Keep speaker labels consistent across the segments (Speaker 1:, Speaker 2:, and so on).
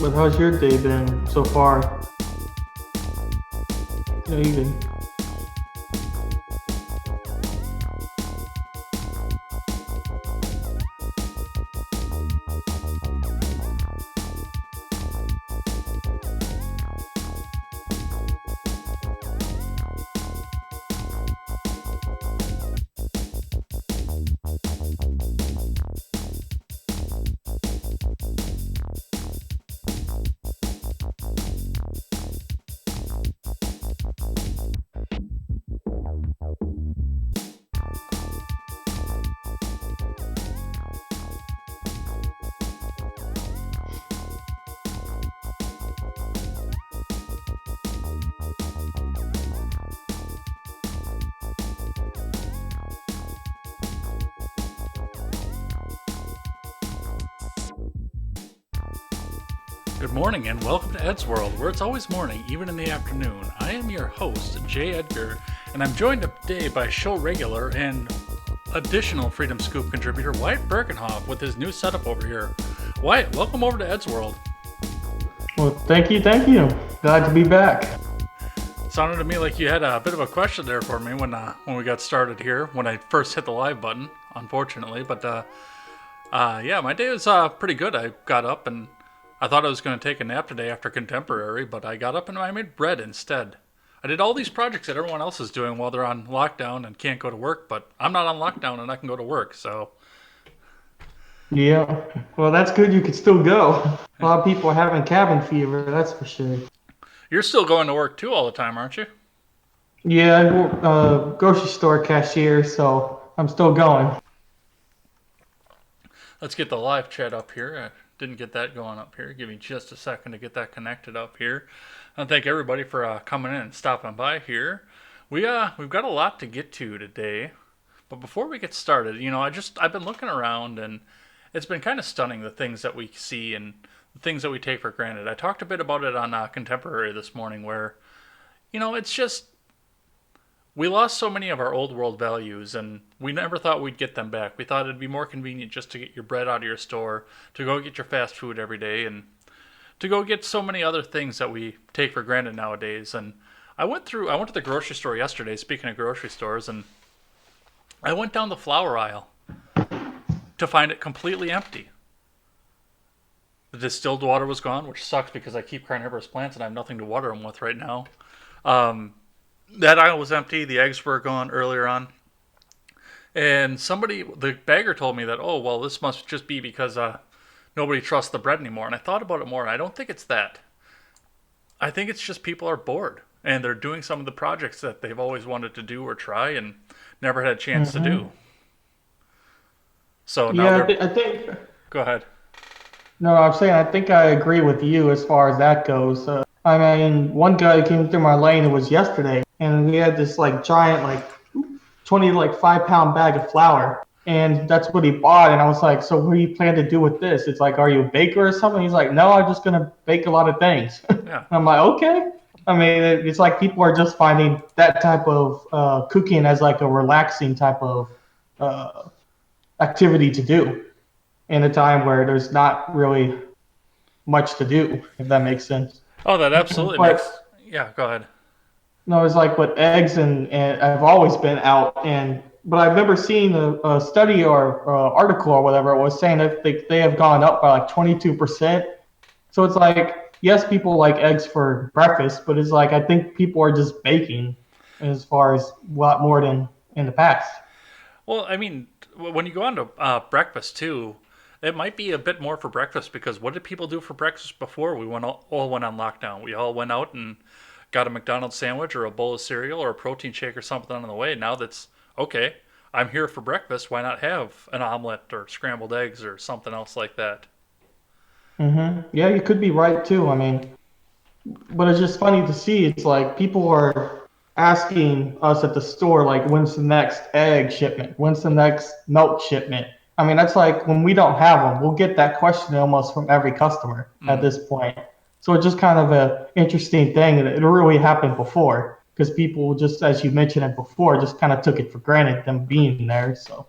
Speaker 1: But how's your day been so far? Even.
Speaker 2: Good morning and welcome to Ed's World, where it's always morning, even in the afternoon. I am your host, Jay Edgar, and I'm joined today by show regular and additional Freedom Scoop contributor Wyatt Birkenhoff with his new setup over here. Wyatt, welcome over to Ed's World.
Speaker 1: Well, thank you. Glad to be back.
Speaker 2: Sounded to me like you had a bit of a question there for me when we got started here, when I first hit the live button, unfortunately. But yeah, my day was pretty good. I got up and I thought I was going to take a nap today after Contemporary, but I got up and I made bread instead. I did all these projects that everyone else is doing while they're on lockdown and can't go to work, but I'm not on lockdown and I can go to work, so.
Speaker 1: Yeah. Well, that's good. You could still go. A lot of people are having cabin fever, that's for sure.
Speaker 2: You're still going to work too all the time, aren't you?
Speaker 1: Yeah, I work grocery store cashier, so I'm still going.
Speaker 2: Let's get the live chat up here. I didn't get that going up here. Give me just a second to get that connected up here. And thank everybody for coming in and stopping by here. We've got a lot to get to today. But before we get started, I've been looking around and it's been kind of stunning, the things that we see and the things that we take for granted. I talked a bit about it on Contemporary this morning where, it's just, we lost so many of our old world values and we never thought we'd get them back. We thought it'd be more convenient just to get your bread out of your store, to go get your fast food every day, and to go get so many other things that we take for granted nowadays. And I went to the grocery store yesterday, speaking of grocery stores, and I went down the flower aisle to find it completely empty. The distilled water was gone, which sucks because I keep carnivorous plants and I have nothing to water them with right now. That aisle was empty. The eggs were gone earlier on. And the bagger told me that, oh, well, this must just be because nobody trusts the bread anymore. And I thought about it more, and I don't think it's that. I think it's just people are bored. And they're doing some of the projects that they've always wanted to do or try and never had a chance to do. So now
Speaker 1: I think.
Speaker 2: Go ahead.
Speaker 1: No, I'm saying I think I agree with you as far as that goes. I mean, one guy came through my lane, it was yesterday, and he had this giant 20 5-pound bag of flour, and that's what he bought. And I was like, so what do you plan to do with this? It's like, are you a baker or something? He's like, no, I'm just gonna bake a lot of things.
Speaker 2: Yeah.
Speaker 1: I'm like, okay. I mean, it's like people are just finding that type of cooking as like a relaxing type of activity to do in a time where there's not really much to do, if that makes sense.
Speaker 2: Oh, that absolutely makes. Yeah, go ahead.
Speaker 1: No, it's like, but eggs and I've always been out, but I've never seen a study or article or whatever it was saying that they have gone up by 22%. So it's like, yes, people like eggs for breakfast, but it's like I think people are just baking as far as a lot more than in the past.
Speaker 2: Well, I mean, when you go on to breakfast too, it might be a bit more for breakfast because what did people do for breakfast before we all went on lockdown? We all went out and got a McDonald's sandwich or a bowl of cereal or a protein shake or something on the way. Now that's, okay, I'm here for breakfast. Why not have an omelet or scrambled eggs or something else like that?
Speaker 1: Yeah, you could be right too. I mean, but it's just funny to see. It's like people are asking us at the store, like, when's the next egg shipment? When's the next milk shipment? I mean, that's like when we don't have them, we'll get that question almost from every customer at this point. So it's just kind of an interesting thing, and it really happened before because people just, as you mentioned it before, just kind of took it for granted them being there. So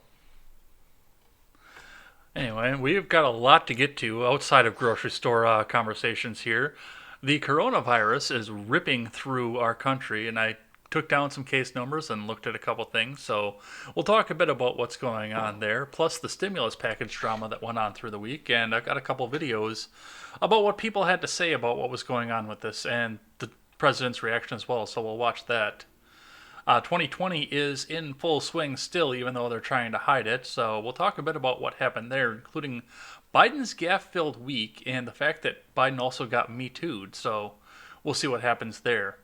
Speaker 2: Anyway, we've got a lot to get to outside of grocery store conversations here. The coronavirus is ripping through our country, and I took down some case numbers and looked at a couple things. So we'll talk a bit about what's going on there, plus the stimulus package drama that went on through the week. And I've got a couple videos about what people had to say about what was going on with this and the president's reaction as well. So we'll watch that. 2020 is in full swing still, even though they're trying to hide it. So we'll talk a bit about what happened there, including Biden's gaffe-filled week and the fact that Biden also got Me Too'd. So we'll see what happens there.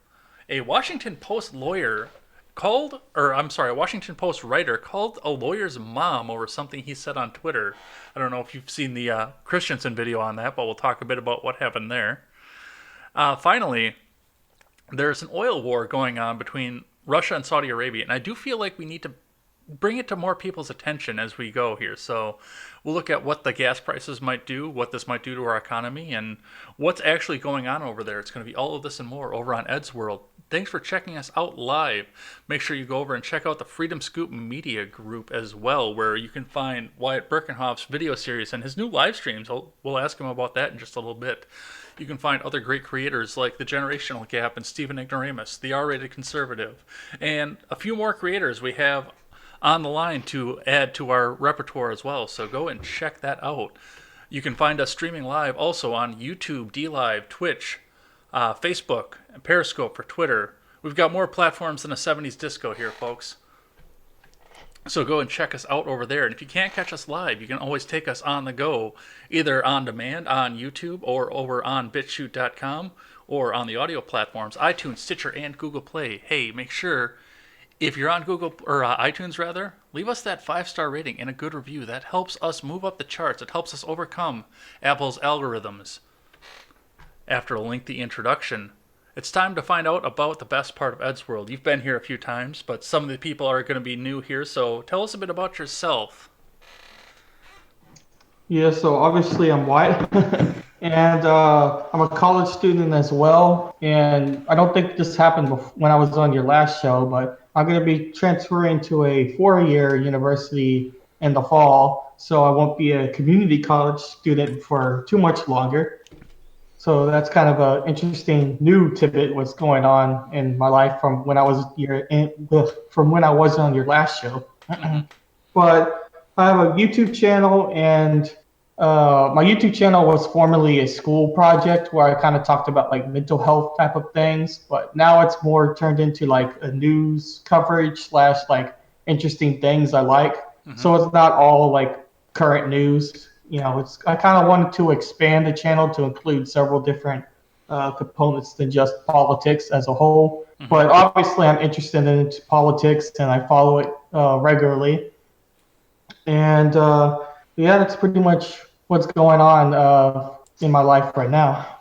Speaker 2: A Washington Post lawyer called, or I'm sorry, a Washington Post writer called a lawyer's mom over something he said on Twitter. I don't know if you've seen the Christensen video on that, but we'll talk a bit about what happened there. Finally, there's an oil war going on between Russia and Saudi Arabia, and I do feel like we need to bring it to more people's attention as we go here. So we'll look at what the gas prices might do, what this might do to our economy, and what's actually going on over there. It's going to be all of this and more over on Ed's World. Thanks for checking us out live. Make sure you go over and check out the Freedom Scoop Media group as well, where you can find Wyatt Birkenhoff's video series and his new live streams. We'll ask him about that in just a little bit. You can find other great creators like The Generational Gap and Stephen Ignoramus, The R-Rated Conservative, and a few more creators we have on the line to add to our repertoire as well. So go and check that out. You can find us streaming live also on YouTube, DLive, Twitch, Facebook, and Periscope for Twitter. We've got more platforms than a 70s disco here, folks. So go and check us out over there. And if you can't catch us live, you can always take us on the go, either on demand on YouTube or over on BitChute.com or on the audio platforms, iTunes, Stitcher, and Google Play. Hey, make sure, if you're on Google or iTunes rather, leave us that 5-star rating and a good review. That helps us move up the charts. It helps us overcome Apple's algorithms. After a lengthy introduction, it's time to find out about the best part of Ed's World. You've been here a few times, but some of the people are going to be new here, so tell us a bit about yourself.
Speaker 1: Yeah, so obviously I'm Wyatt, and I'm a college student as well. And I don't think this happened when I was on your last show, but I'm going to be transferring to a 4-year university in the fall, so I won't be a community college student for too much longer. So that's kind of an interesting new tidbit what's going on in my life from when I was on your last show. But I have a YouTube channel, and my YouTube channel was formerly a school project where I kind of talked about like mental health type of things, but now it's more turned into like a news coverage slash like interesting things I like.
Speaker 2: Mm-hmm.
Speaker 1: So it's not all like current news. I kind of wanted to expand the channel to include several different components than just politics as a whole.
Speaker 2: Mm-hmm.
Speaker 1: But obviously, I'm interested in politics and I follow it regularly. And yeah, that's pretty much what's going on in my life right now.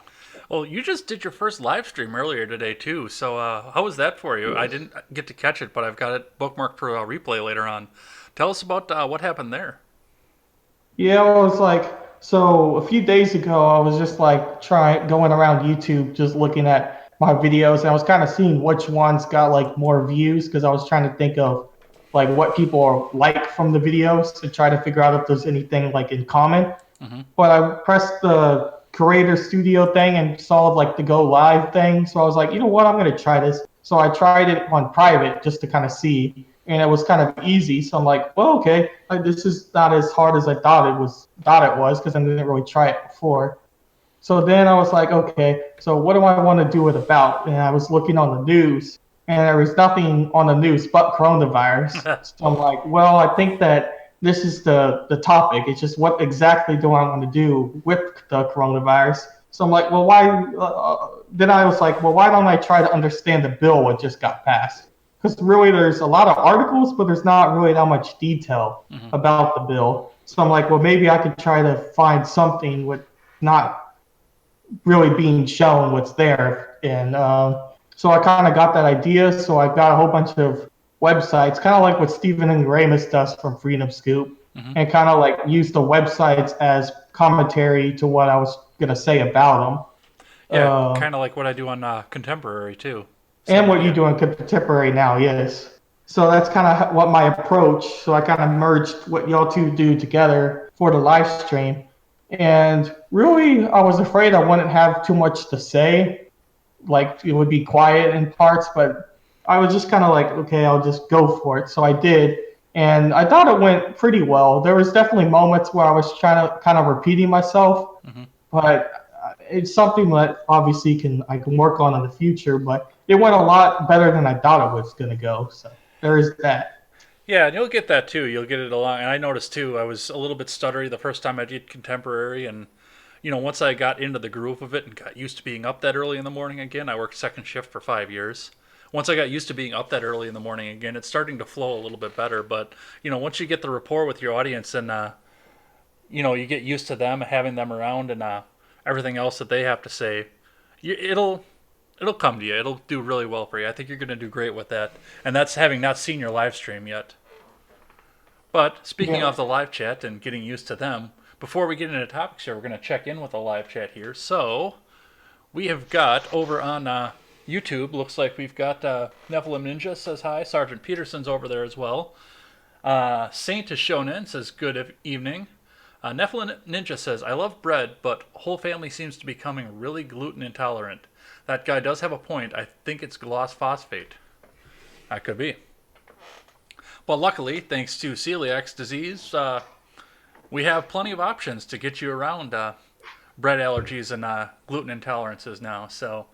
Speaker 2: Well, you just did your first live stream earlier today, too. So how was that for you? I didn't get to catch it, but I've got it bookmarked for a replay later on. Tell us about what happened there.
Speaker 1: Yeah, well, it was like, so a few days ago, I was just like going around YouTube, just looking at my videos, and I was kind of seeing which ones got like more views because I was trying to think of like what people are like from the videos to try to figure out if there's anything like in common.
Speaker 2: Mm-hmm.
Speaker 1: But I pressed the creator studio thing and saw like the go live thing. So I was like, you know what, I'm going to try this. So I tried it on private just to kind of see, and it was kind of easy. So I'm like, well, okay, this is not as hard as I thought it was because I didn't really try it before. So then I was like, okay, so what do I want to do it about? And I was looking on the news, and there was nothing on the news but coronavirus. So I'm like, well, I think that this is the topic. It's just what exactly do I want to do with the coronavirus? So I'm like, well, why? Then I was like, well, why don't I try to understand the bill that just got passed? Because really, there's a lot of articles, but there's not really that much detail about the bill. So I'm like, well, maybe I could try to find something with not really being shown what's there. And so I kind of got that idea. So I got a whole bunch of websites, kind of like what Stephen and Ramus does from Freedom Scoop, and kind of like use the websites as commentary to what I was going to say about
Speaker 2: them. Yeah, kind of like what I do on Contemporary, too.
Speaker 1: And what you do on Contemporary now, yes. So that's kind of what my approach. So I kind of merged what y'all two do together for the live stream. And really, I was afraid I wouldn't have too much to say. Like it would be quiet in parts, but I was just kind of like, okay, I'll just go for it. So I did. And I thought it went pretty well. There was definitely moments where I was trying to kind of repeating myself,
Speaker 2: Hmm.
Speaker 1: but it's something that obviously can I can work on in the future. But it went a lot better than I thought it was going to go. So there is that.
Speaker 2: Yeah, and you'll get that too. You'll get it along. And I noticed too, I was a little bit stuttery the first time I did contemporary. And, once I got into the groove of it and got used to being up that early in the morning again, I worked second shift for 5 years. Once I got used to being up that early in the morning again, it's starting to flow a little bit better. But, once you get the rapport with your audience and, you get used to them, having them around and everything else that they have to say, it'll come to you. It'll do really well for you. I think you're going to do great with that. And that's having not seen your live stream yet. But speaking
Speaker 1: Yeah.
Speaker 2: of the live chat and getting used to them, before we get into topics here, we're going to check in with the live chat here. So we have got over on YouTube, looks like we've got Nephilim Ninja says hi. Sergeant Peterson's over there as well. Saint is shown in, says good evening. Nephilim Ninja says, I love bread, but whole family seems to be becoming really gluten intolerant. That guy does have a point. I think it's gloss phosphate. That could be. But luckily, thanks to celiac disease, we have plenty of options to get you around bread allergies and gluten intolerances now. So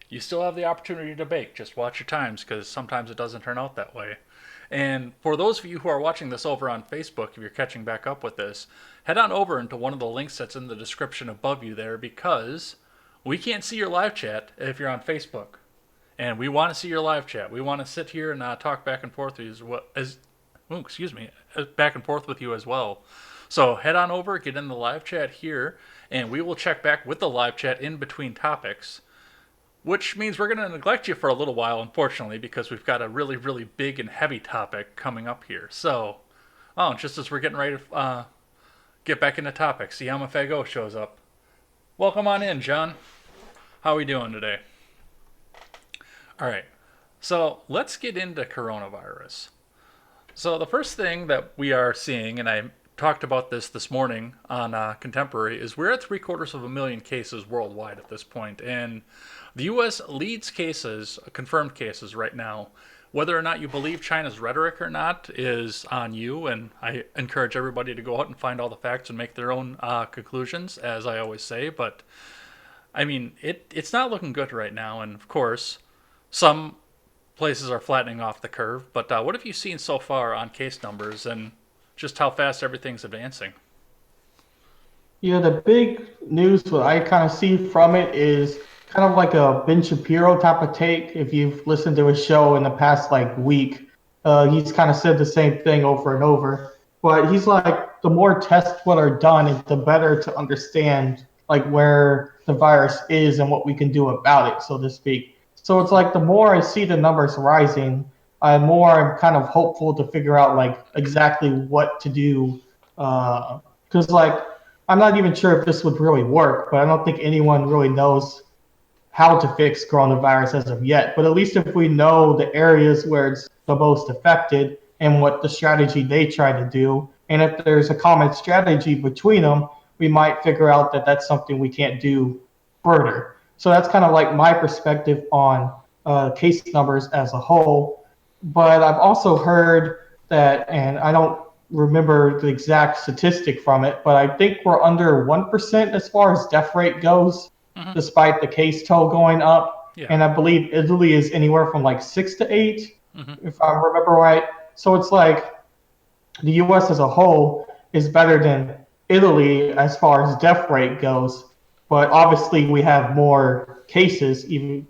Speaker 2: you still have the opportunity to bake. Just watch your times because sometimes it doesn't turn out that way. And for those of you who are watching this over on Facebook, if you're catching back up with this, head on over into one of the links that's in the description above you there because we can't see your live chat if you're on Facebook. And we want to see your live chat. We want to sit here and talk back and forth with you back and forth with you as well. So head on over, get in the live chat here, and we will check back with the live chat in between topics. Which means we're going to neglect you for a little while, unfortunately, because we've got a really, really big and heavy topic coming up here. So, just as we're getting ready to get back into topics, Yamafago shows up. Welcome on in, John. How are we doing today? All right, so let's get into coronavirus. So the first thing that we are seeing, and I talked about this morning on Contemporary, is we're at 750,000 cases worldwide at this point, and the U.S. leads cases, confirmed cases right now. Whether or not you believe China's rhetoric or not is on you, and I encourage everybody to go out and find all the facts and make their own conclusions, as I always say. But I mean, it's not looking good right now, and of course, some places are flattening off the curve. But what have you seen so far on case numbers and just how fast everything's advancing?
Speaker 1: Yeah, the big news what I kind of see from it is kind of like a Ben Shapiro type of take. If you've listened to his show in the past like week, he's kind of said the same thing over and over. But he's like, the more tests what are done, the better to understand like where the virus is and what we can do about it, so to speak. So it's like the more I see the numbers rising, more I'm kind of hopeful to figure out like exactly what to do. Because like I'm not even sure if this would really work, but I don't think anyone really knows how to fix coronavirus as of yet. But at least if we know the areas where it's the most affected and what the strategy they try to do, and if there's a common strategy between them, we might figure out that that's something we can't do further. So that's kind of like my perspective on case numbers as a whole. But I've also heard that, and I don't remember the exact statistic from it, but I think we're under 1% as far as death rate goes,
Speaker 2: Mm-hmm.
Speaker 1: despite the case toll going up.
Speaker 2: Yeah.
Speaker 1: And I believe Italy is anywhere from like 6 to 8,
Speaker 2: Mm-hmm.
Speaker 1: if I remember right. So it's like the U.S. as a whole is better than Italy as far as death rate goes, but obviously we have more cases, even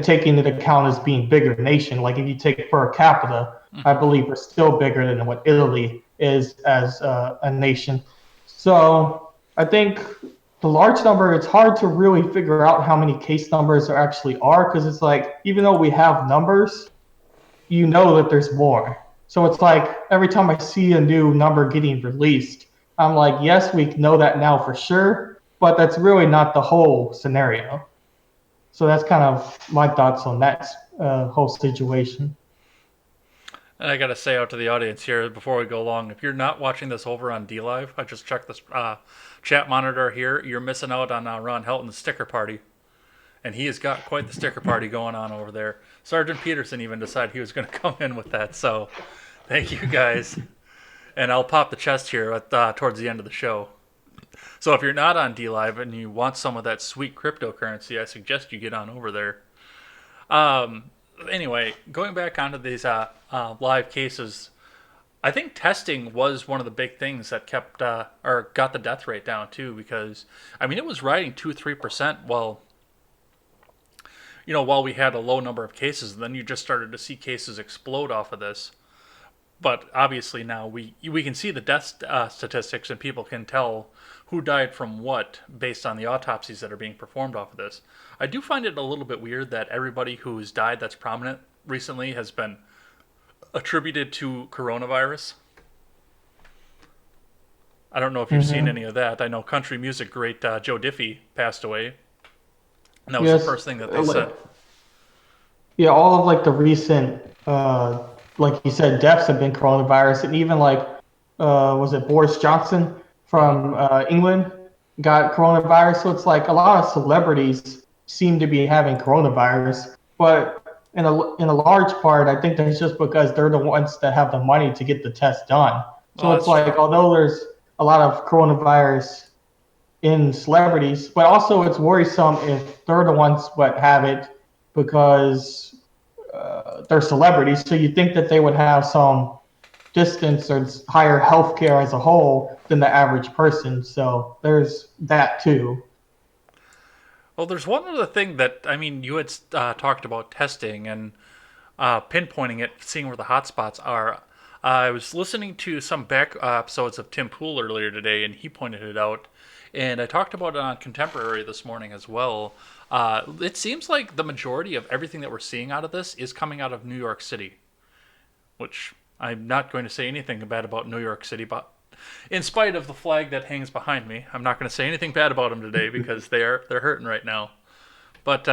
Speaker 1: taking into account as being bigger nation. Like if you take per capita, I
Speaker 2: Mm-hmm.
Speaker 1: believe we're still bigger than what Italy is as a nation. So I think the large number, it's hard to really figure out how many case numbers there actually are because it's like even though we have numbers, you know that there's more. So it's like every time I see a new number getting released, I'm like, yes, we know that now for sure, but that's really not the whole scenario. So that's kind of my thoughts on that whole situation.
Speaker 2: And I gotta say out to the audience here before we go along, if you're not watching this over on D Live, I just checked this chat monitor here. You're missing out on Ron Helton's sticker party, and he has got quite the sticker party going on over there. Sergeant Peterson even decided he was going to come in with that. So, thank you guys, and I'll pop the chest here towards the end of the show. So if you're not on D Live and you want some of that sweet cryptocurrency, I suggest you get on over there. Um, anyway, going back onto these live cases, I think testing was one of the big things that kept or got the death rate down too. Because I mean, it was riding 2-3% while while we had a low number of cases. And then you just started to see cases explode off of this. But obviously now we can see the death statistics and people can tell who died from what based on the autopsies that are being performed off of this. I do find it a little bit weird that everybody who's died that's prominent recently has been attributed to coronavirus. I don't know if you've seen
Speaker 1: Hmm.
Speaker 2: any of that. I know country music great Joe Diffie passed away, and that was the
Speaker 1: Yes,
Speaker 2: first thing that they said.
Speaker 1: yeah, all of like the recent, like you said, deaths have been coronavirus, and even like, was it Boris Johnson
Speaker 2: Hmm.
Speaker 1: from England got coronavirus? So it's like a lot of celebrities seem to be having coronavirus, but in a large part, I think that's just because they're the ones that have the money to get the test done.
Speaker 2: Well,
Speaker 1: So it's
Speaker 2: that's true.
Speaker 1: like, although there's a lot of coronavirus in celebrities, but also it's worrisome if they're the ones that have it because they're celebrities. So you think that they would have some distance or higher healthcare as a whole than the average person. So there's that too.
Speaker 2: Well, there's one other thing that I mean, you had talked about testing and pinpointing it, seeing where the hotspots are. I was listening to some back episodes of Tim Pool earlier today, and he pointed it out. And I talked about it on Contemporary this morning as well. It seems like the majority of everything that we're seeing out of this is coming out of New York City, which I'm not going to say anything bad about New York City, but in spite of the flag that hangs behind me, I'm not going to say anything bad about them today because they're hurting right now. But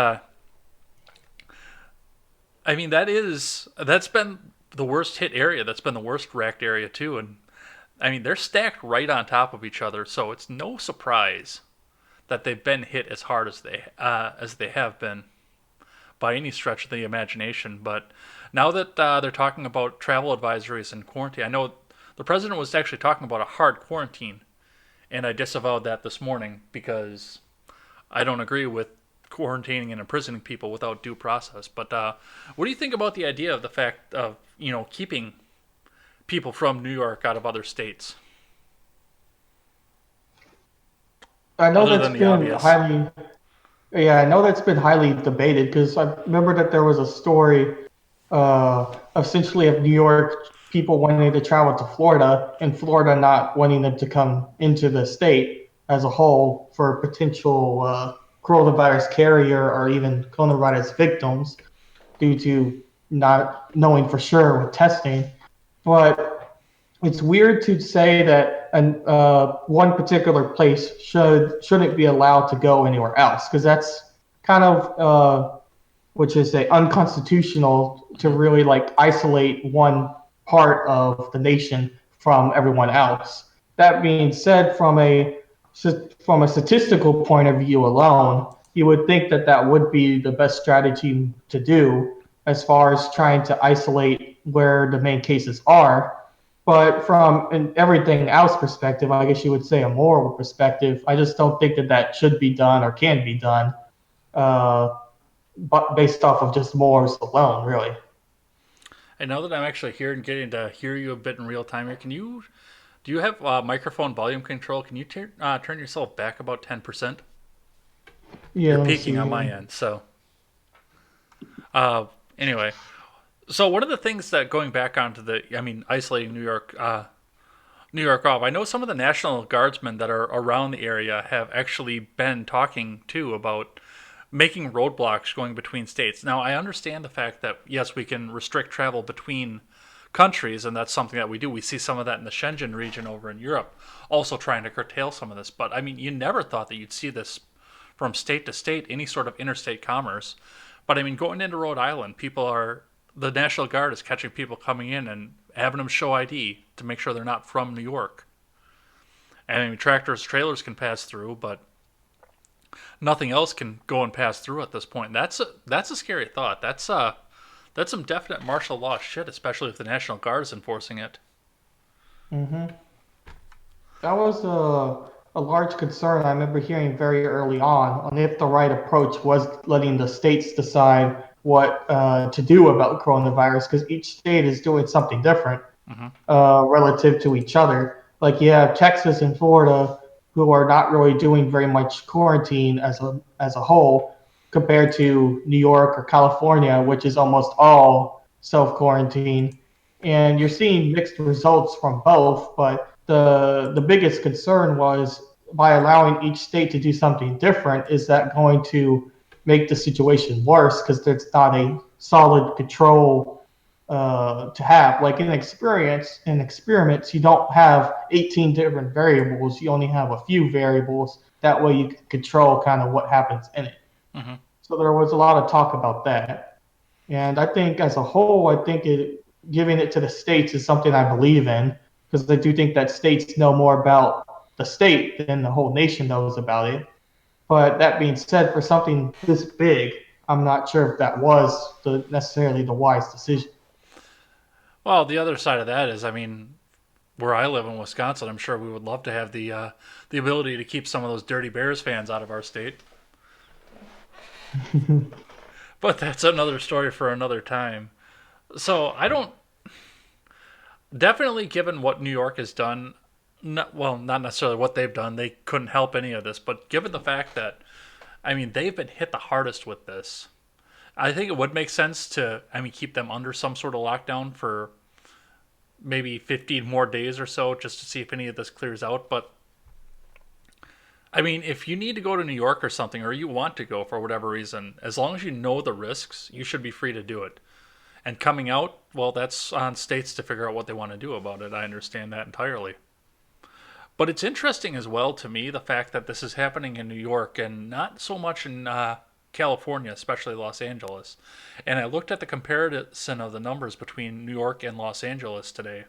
Speaker 2: I mean, that's been the worst hit area. That's been the worst racked area too. And I mean, they're stacked right on top of each other, so it's no surprise that they've been hit as hard as they have been by any stretch of the imagination. But now that they're talking about travel advisories and quarantine, I know the president was actually talking about a hard quarantine, and I disavowed that this morning because I don't agree with quarantining and imprisoning people without due process. But what do you think about the idea of the fact of keeping people from New York out of other states,
Speaker 1: I know
Speaker 2: other
Speaker 1: that's
Speaker 2: than the
Speaker 1: been
Speaker 2: obvious?
Speaker 1: highly, yeah, I know that's been highly debated because I remember that there was a story essentially of New York people wanting to travel to Florida and Florida not wanting them to come into the state as a whole for potential coronavirus carrier or even coronavirus victims due to not knowing for sure with testing. But it's weird to say that one particular place shouldn't be allowed to go anywhere else because that's kind of which is say unconstitutional to
Speaker 2: Mm-hmm.
Speaker 1: really like isolate one part of the nation from everyone else. That being said, from a statistical point of view alone, you would think that that would be the best strategy to do as far as trying to isolate where the main cases are. But from an everything else perspective, I guess you would say a moral perspective, I just don't think that that should be done or can be done. Uh, but based off of just morals alone, really.
Speaker 2: And now that I'm actually here and getting to hear you a bit in real time here, do you have microphone volume control? Can you turn yourself back about 10%?
Speaker 1: Yeah,
Speaker 2: You're
Speaker 1: let me
Speaker 2: peaking
Speaker 1: see
Speaker 2: on my
Speaker 1: here.
Speaker 2: end. So uh, anyway, so one of the things that going back onto I mean, isolating New York off. I know some of the National Guardsmen that are around the area have actually been talking too about making roadblocks going between states. Now, I understand the fact that yes, we can restrict travel between countries, and that's something that we do. We see some of that in the Schengen region over in Europe, also trying to curtail some of this. But I mean, you never thought that you'd see this from state to state, any sort of interstate commerce. But I mean, going into Rhode Island, people are the National Guard is catching people coming in and having them show ID to make sure they're not from New York. And I mean, tractors, trailers can pass through, but nothing else can go and pass through at this point. That's a scary thought. That's some definite martial law shit, especially if the National Guard is enforcing it.
Speaker 1: Hmm. That was a large concern I remember hearing very early on if the right approach was letting the states decide what to do about coronavirus, because each state is doing something different
Speaker 2: Mm-hmm.
Speaker 1: relative to each other. Like you have Texas and Florida who are not really doing very much quarantine as a whole compared to New York or California, which is almost all self quarantine. And you're seeing mixed results from both, but the biggest concern was by allowing each state to do something different, is that going to make the situation worse because there's not a solid control to have. Like in experiments, you don't have 18 different variables. You only have a few variables. That way, you can control kind of what happens in it.
Speaker 2: Mm-hmm.
Speaker 1: So there was a lot of talk about that. And I think as a whole, I think giving it to the states is something I believe in, because I do think that states know more about the state than the whole nation knows about it. But that being said, for something this big, I'm not sure if that was necessarily the wise decision.
Speaker 2: Well, the other side of that is, I mean, where I live in Wisconsin, I'm sure we would love to have the ability to keep some of those dirty Bears fans out of our state. But that's another story for another time. So I don't definitely given what New York has done. Not necessarily what they've done. They couldn't help any of this, but given the fact that I mean they've been hit the hardest with this, I think it would make sense to keep them under some sort of lockdown for maybe 15 more days or so just to see if any of this clears out. But I mean, if you need to go to New York or something, or you want to go for whatever reason, as long as you know the risks, you should be free to do it. And coming out, well, that's on states to figure out what they want to do about it. I understand that entirely. But it's interesting as well to me the fact that this is happening in New York and not so much in California, especially Los Angeles. And I looked at the comparison of the numbers between New York and Los Angeles today,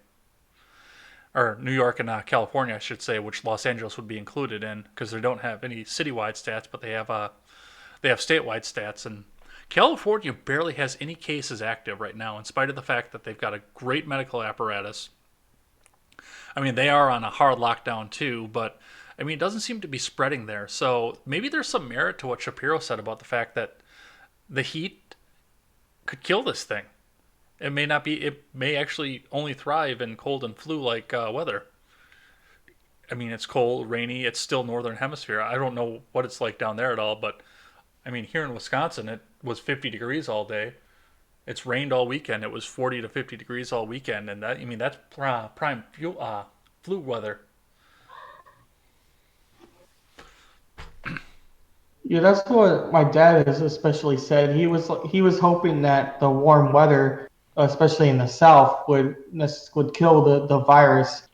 Speaker 2: or New York and California, I should say, which Los Angeles would be included in because they don't have any citywide stats, but they have statewide stats. And California barely has any cases active right now, in spite of the fact that they've got a great medical apparatus. I mean, they are on a hard lockdown too, but I mean, it doesn't seem to be spreading there. So maybe there's some merit to what Shapiro said about the fact that the heat could kill this thing. It may not be. It may actually only thrive in cold and flu-like weather. I mean, it's cold, rainy. It's still northern hemisphere. I don't know what it's like down there at all, but I mean, here in Wisconsin, it was 50 degrees all day. It's rained all weekend. It was 40 to 50 degrees all weekend, and that I mean that's prime flu weather.
Speaker 1: Yeah, that's what my dad has especially said. He was hoping that the warm weather, especially in the South, would kill the virus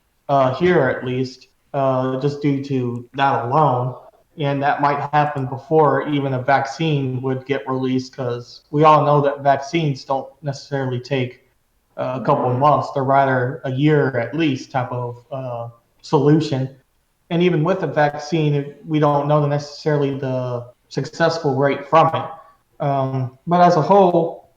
Speaker 1: here at least, just due to that alone. And that might happen before even a vaccine would get released, because we all know that vaccines don't necessarily take a couple of months. They're rather a year at least type of solution. And even with a vaccine, we don't know necessarily the successful rate from it. But as a whole,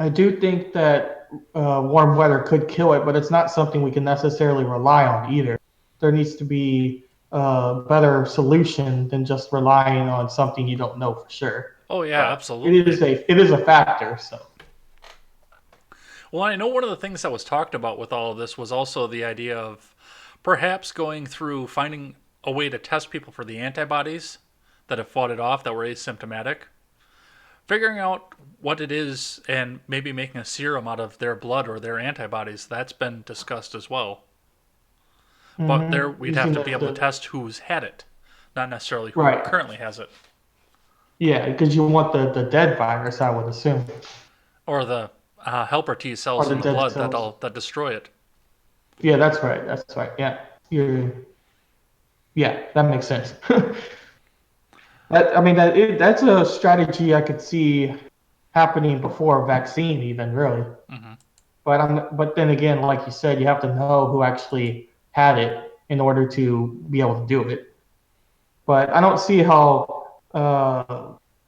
Speaker 1: I do think that warm weather could kill it, but it's not something we can necessarily rely on either. There needs to be a better solution than just relying on something you don't know for sure.
Speaker 2: Oh yeah,
Speaker 1: But
Speaker 2: absolutely.
Speaker 1: it is a factor. So.
Speaker 2: Well, I know one of the things that was talked about with all of this was also the idea of perhaps going through finding a way to test people for the antibodies that have fought it off that were asymptomatic, figuring out what it is and maybe making a serum out of their blood or their antibodies. That's been discussed as well. But there we'd have
Speaker 1: Using
Speaker 2: to be able to
Speaker 1: the
Speaker 2: test who's had it, not necessarily who
Speaker 1: right,
Speaker 2: currently has it,
Speaker 1: yeah, because you want the dead virus, I would assume,
Speaker 2: or the helper T
Speaker 1: or
Speaker 2: cells
Speaker 1: the
Speaker 2: in the
Speaker 1: dead
Speaker 2: blood
Speaker 1: cells.
Speaker 2: that destroy it.
Speaker 1: Yeah, that's right. That's right. Yeah, yeah, that makes sense. I mean, that's a strategy I could see happening before a vaccine, even really.
Speaker 2: Hmm.
Speaker 1: But then again, like you said, you have to know who actually had it in order to be able to do it. But I don't see how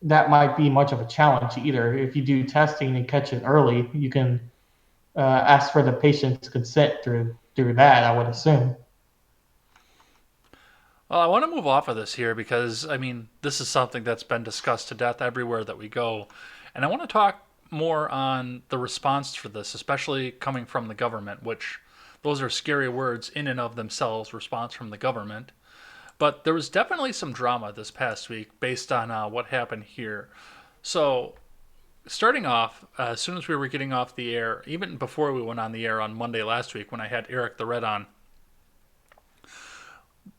Speaker 1: that might be much of a challenge either. If you do testing and catch it early, you can ask for the patient's consent through that. I would assume.
Speaker 2: Well, I want to move off of this here because, I mean, this is something that's been discussed to death everywhere that we go. And I want to talk more on the response for this, especially coming from the government, which those are scary words in and of themselves, response from the government. But there was definitely some drama this past week based on what happened here. So, starting off, as soon as we were getting off the air, even before we went on the air on Monday last week when I had Eric the Red on,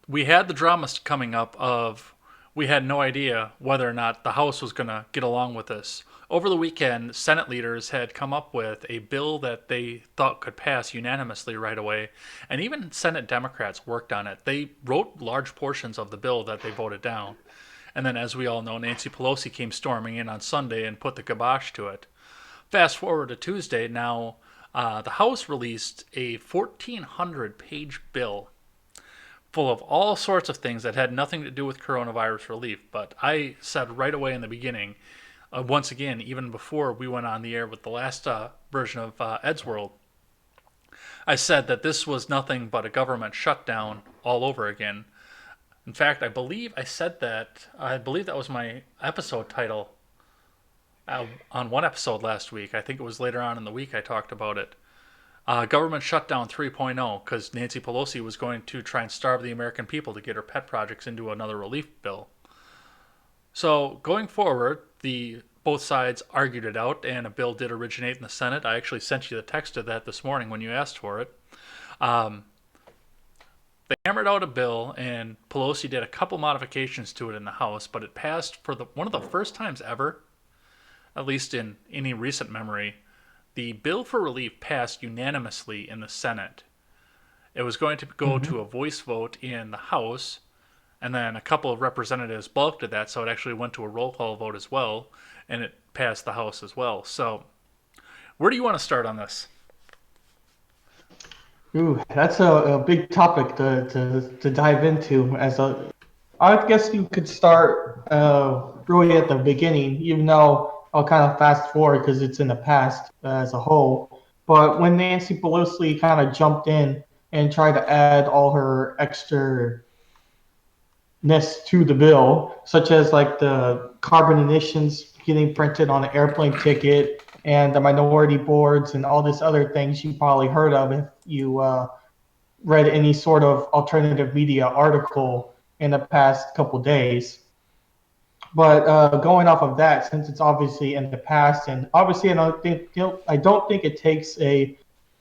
Speaker 2: we had the drama coming up of we had no idea whether or not the House was going to get along with this. Over the weekend, Senate leaders had come up with a bill that they thought could pass unanimously right away, and even Senate Democrats worked on it. They wrote large portions of the bill that they voted down. And then, as we all know, Nancy Pelosi came storming in on Sunday and put the kibosh to it. Fast forward to Tuesday, now the House released a 1,400-page bill full of all sorts of things that had nothing to do with coronavirus relief. But I said right away in the beginning, once again, even before we went on the air with the last version of Ed's World, I said that this was nothing but a government shutdown all over again. In fact, I believe I said that. I believe that was my episode title on one episode last week. I think it was later on in the week I talked about it. Government shutdown 3.0 because Nancy Pelosi was going to try and starve the American people to get her pet projects into another relief bill. So going forward, the both sides argued it out, and a bill did originate in the Senate. I actually sent you the text of that this morning when you asked for it. Um, they hammered out a bill, and Pelosi did a couple modifications to it in the House, but it passed for one of the first times ever, at least in any recent memory. The bill for relief passed unanimously in the Senate. It was going to go
Speaker 1: Mm-hmm.
Speaker 2: to a voice vote in the House, and then a couple of representatives balked at that, so it actually went to a roll call vote as well, and it passed the House as well. So, where do you want to start on this?
Speaker 1: Ooh, that's a big topic to dive into. I guess you could start really at the beginning, even though I'll kind of fast forward because it's in the past as a whole. But when Nancy Pelosi kind of jumped in and tried to add all her extra ness to the bill, such as like the carbon emissions getting printed on an airplane ticket and the minority boards and all this other things you probably heard of if you read any sort of alternative media article in the past couple days. But going off of that, since it's obviously in the past, and obviously I don't think it takes a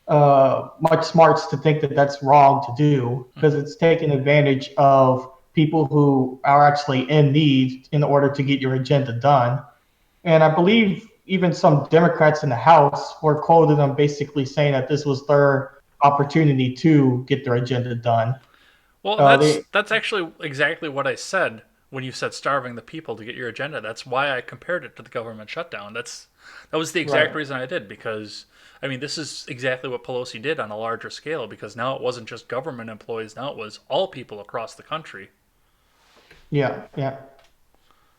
Speaker 1: much smarts to think that that's wrong to do because
Speaker 2: Mm-hmm.
Speaker 1: it's taking advantage of people who are actually in need in order to get your agenda done. And I believe even some Democrats in the House were quoted on basically saying that this was their opportunity to get their agenda done.
Speaker 2: Well, and
Speaker 1: Uh,
Speaker 2: that's
Speaker 1: they
Speaker 2: that's actually exactly what I said when you said starving the people to get your agenda. That's why I compared it to the government shutdown. That was the exact
Speaker 1: right,
Speaker 2: reason I did because I mean this is exactly what Pelosi did on a larger scale because now it wasn't just government employees, now it was all people across the country.
Speaker 1: yeah, yeah.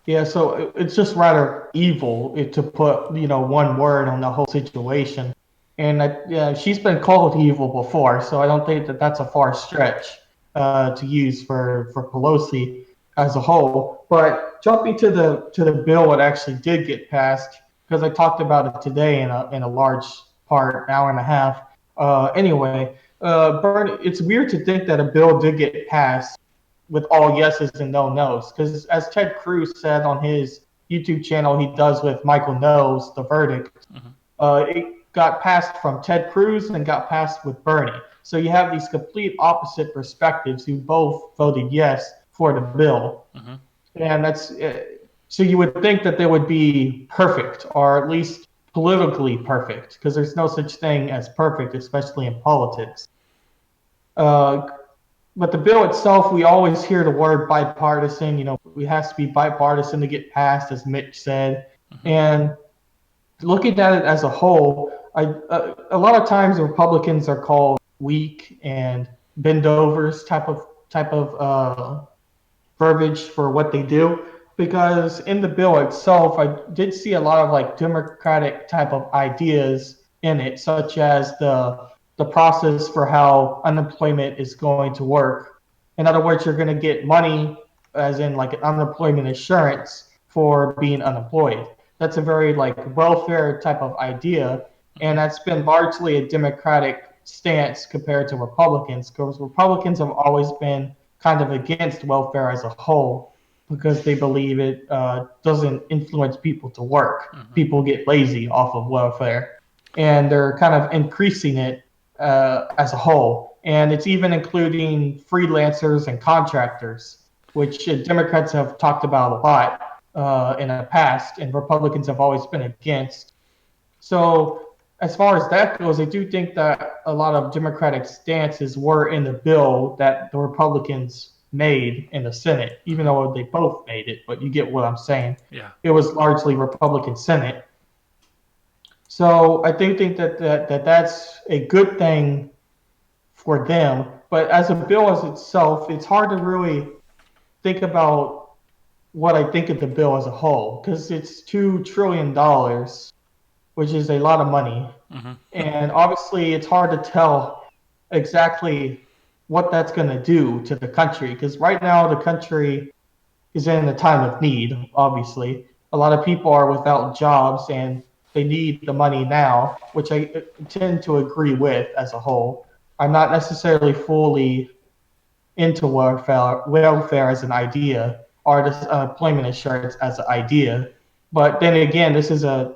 Speaker 1: Yeah, so it's just rather evil to put, one word on the whole situation. And yeah, she's been called evil before, so I don't think that that's a far stretch to use for Pelosi as a whole. But jumping to the bill that actually did get passed, because I talked about it today in a large part, hour and a half. Anyway, Bernie, it's weird to think that a bill did get passed with all yeses and no nos. Because as Ted Cruz said on his YouTube channel, he does with Michael Knows the verdict.
Speaker 2: Hmm.
Speaker 1: It got passed from Ted Cruz and got passed with Bernie. So you have these complete opposite perspectives who both voted yes for the bill,
Speaker 2: Hmm.
Speaker 1: and that's so you would think that they would be perfect or at least politically perfect because there's no such thing as perfect, especially in politics. Uh, but the bill itself, we always hear the word bipartisan. It has to be bipartisan to get passed, as Mitch said.
Speaker 2: Hmm.
Speaker 1: And looking at it as a whole, a lot of times Republicans are called weak and bendovers type of verbiage for what they do, because in the bill itself, I did see a lot of like democratic type of ideas in it, such as the process for how unemployment is going to work. In other words, you're going to get money, as in like unemployment insurance for being unemployed. That's a very like welfare type of idea, and
Speaker 2: Hmm.
Speaker 1: that's been largely a Democratic stance compared to Republicans, because Republicans have always been kind of against welfare as a whole because they believe it doesn't influence people to work.
Speaker 2: Hmm.
Speaker 1: People get lazy off of welfare, and they're kind of increasing it as a whole. And it's even including freelancers and contractors, which Democrats have talked about a lot in the past, and Republicans have always been against. So as far as that goes, I do think that a lot of Democratic stances were in the bill that the Republicans made in the Senate, even
Speaker 2: Hmm.
Speaker 1: though they both made it. But you get what I'm saying.
Speaker 2: Yeah.
Speaker 1: It was largely Republican Senate. So I do think that that's a good thing for them. But as a bill as itself, it's hard to really think about what I think of the bill as a whole because it's $2 trillion, which is a lot of money.
Speaker 2: Hmm.
Speaker 1: And obviously, it's hard to tell exactly what that's going to do to the country because right now the country is in a time of need, obviously. A lot of people are without jobs and they need the money now, which I tend to agree with as a whole. I'm not necessarily fully into welfare as an idea or this unemployment insurance as an idea. But then again, this is a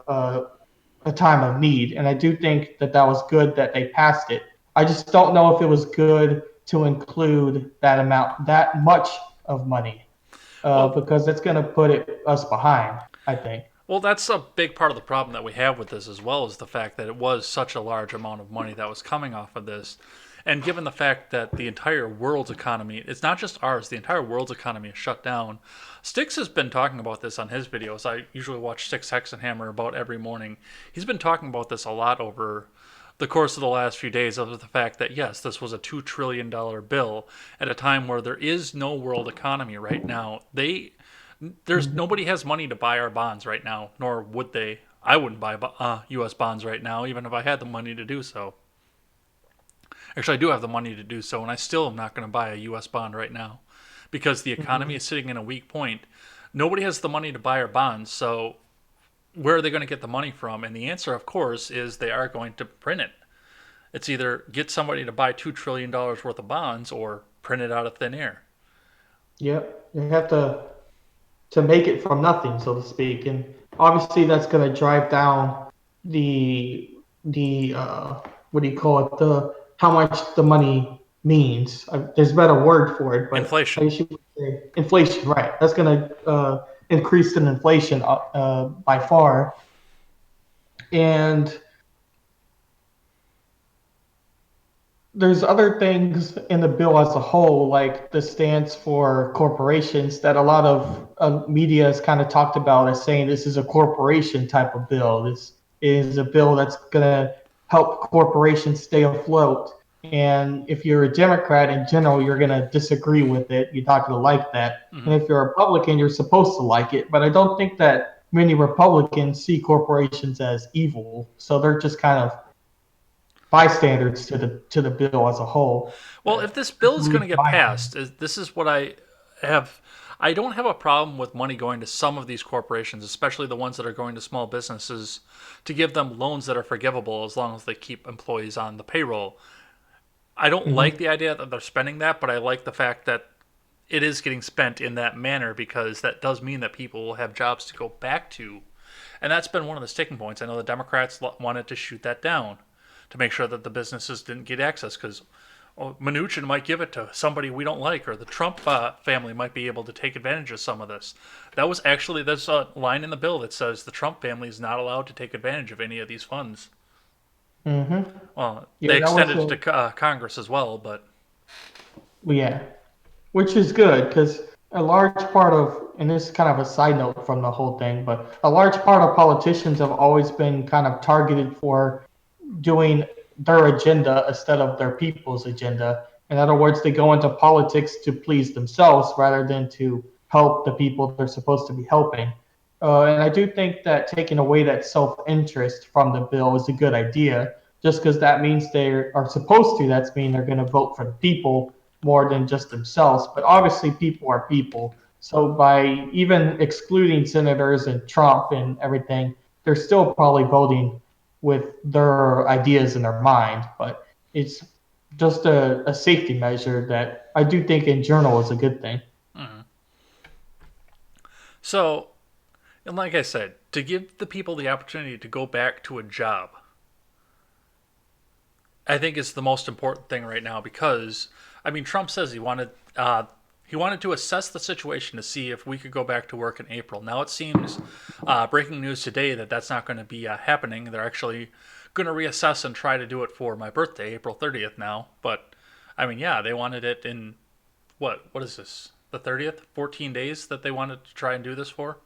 Speaker 1: time of need. And I do think that that was good that they passed it. I just don't know if it was good to include that amount, that much of money,
Speaker 2: Well,
Speaker 1: because that's going to put us behind, I think.
Speaker 2: Well, that's a big part of the problem that we have with this, as well as the fact that it was such a large amount of money that was coming off of this. And given the fact that the entire world's economy, it's not just ours, the entire world's economy is shut down. Styx has been talking about this on his videos. I usually watch Styx Hexenhammer about every morning. He's been talking about this a lot over the course of the last few days, of the fact that yes, this was a $2 trillion bill at a time where there is no world economy right now. There's
Speaker 1: Mhm.
Speaker 2: nobody has money to buy our bonds right now, nor would they. I wouldn't buy U.S. bonds right now, even if I had the money to do so. Actually, I do have the money to do so, and I still am not going to buy a U.S. bond right now because the economy
Speaker 1: Mhm.
Speaker 2: is sitting in a weak point. Nobody has the money to buy our bonds, so where are they going to get the money from? And the answer, of course, is they are going to print it. It's either get somebody to buy $2 trillion worth of bonds or print it out of thin air.
Speaker 1: Yep. You have to make it from nothing, so to speak. And obviously that's going to drive down the the what do you call it, the how much the money means. There's a better word for it, but I
Speaker 2: Inflation.
Speaker 1: guess you would say inflation, right? That's going to increase in inflation by far. And there's other things in the bill as a whole, like the stance for corporations, that a lot of media has kind of talked about as saying this is a corporation type of bill. This is a bill that's going to help corporations stay afloat. And if you're a Democrat in general, you're going to disagree with it. You're not going to like that. And
Speaker 2: Hmm.
Speaker 1: if you're a Republican, you're supposed to like it. But I don't think that many Republicans see corporations as evil. So they're just kind of bystanders to the bill as a whole.
Speaker 2: Well, if this bill is
Speaker 1: At
Speaker 2: going to
Speaker 1: least
Speaker 2: get
Speaker 1: my
Speaker 2: passed, this is what I have. I don't have a problem with money going to some of these corporations, especially the ones that are going to small businesses, to give them loans that are forgivable as long as they keep employees on the payroll. I don't like
Speaker 1: mm-hmm,
Speaker 2: the idea that they're spending that, but I like the fact that it is getting spent in that manner because that does mean that people will have jobs to go back to. And that's been one of the sticking points. I know the Democrats wanted to shoot that down to make sure that the businesses didn't get access because Mnuchin might give it to somebody we don't like, or the Trump family might be able to take advantage of some of this. That was actually, there's a line in the bill that says the Trump family is not allowed to take advantage of any of these funds.
Speaker 1: mm-hmm.
Speaker 2: Well,
Speaker 1: Yeah,
Speaker 2: they
Speaker 1: that was
Speaker 2: extended it to Congress as well, but
Speaker 1: yeah, which is good because a large part of and this is kind of a side note from the whole thing, but a large part of politicians have always been kind of targeted for doing their agenda instead of their people's agenda. In other words, they go into politics to please themselves rather than to help the people they're supposed to be helping. And I do think that taking away that self interest from the bill is a good idea, just because that means they are supposed to. That's mean they're going to vote for the people more than just themselves. But obviously, people are people. So by even excluding senators and Trump and everything, they're still probably voting with their ideas in their mind. But it's just a safety measure that I do think in general is a good thing.
Speaker 2: Mm-hmm. So, and like I said, to give the people the opportunity to go back to a job, I think is the most important thing right now because, I mean, Trump says he wanted to assess the situation to see if we could go back to work in April. Now it seems, breaking news today, that that's not going to be happening. They're actually going to reassess and try to do it for my birthday, April 30th now. But I mean, yeah, they wanted it in what is this? The 30th? 14 days that they wanted to try and do this for?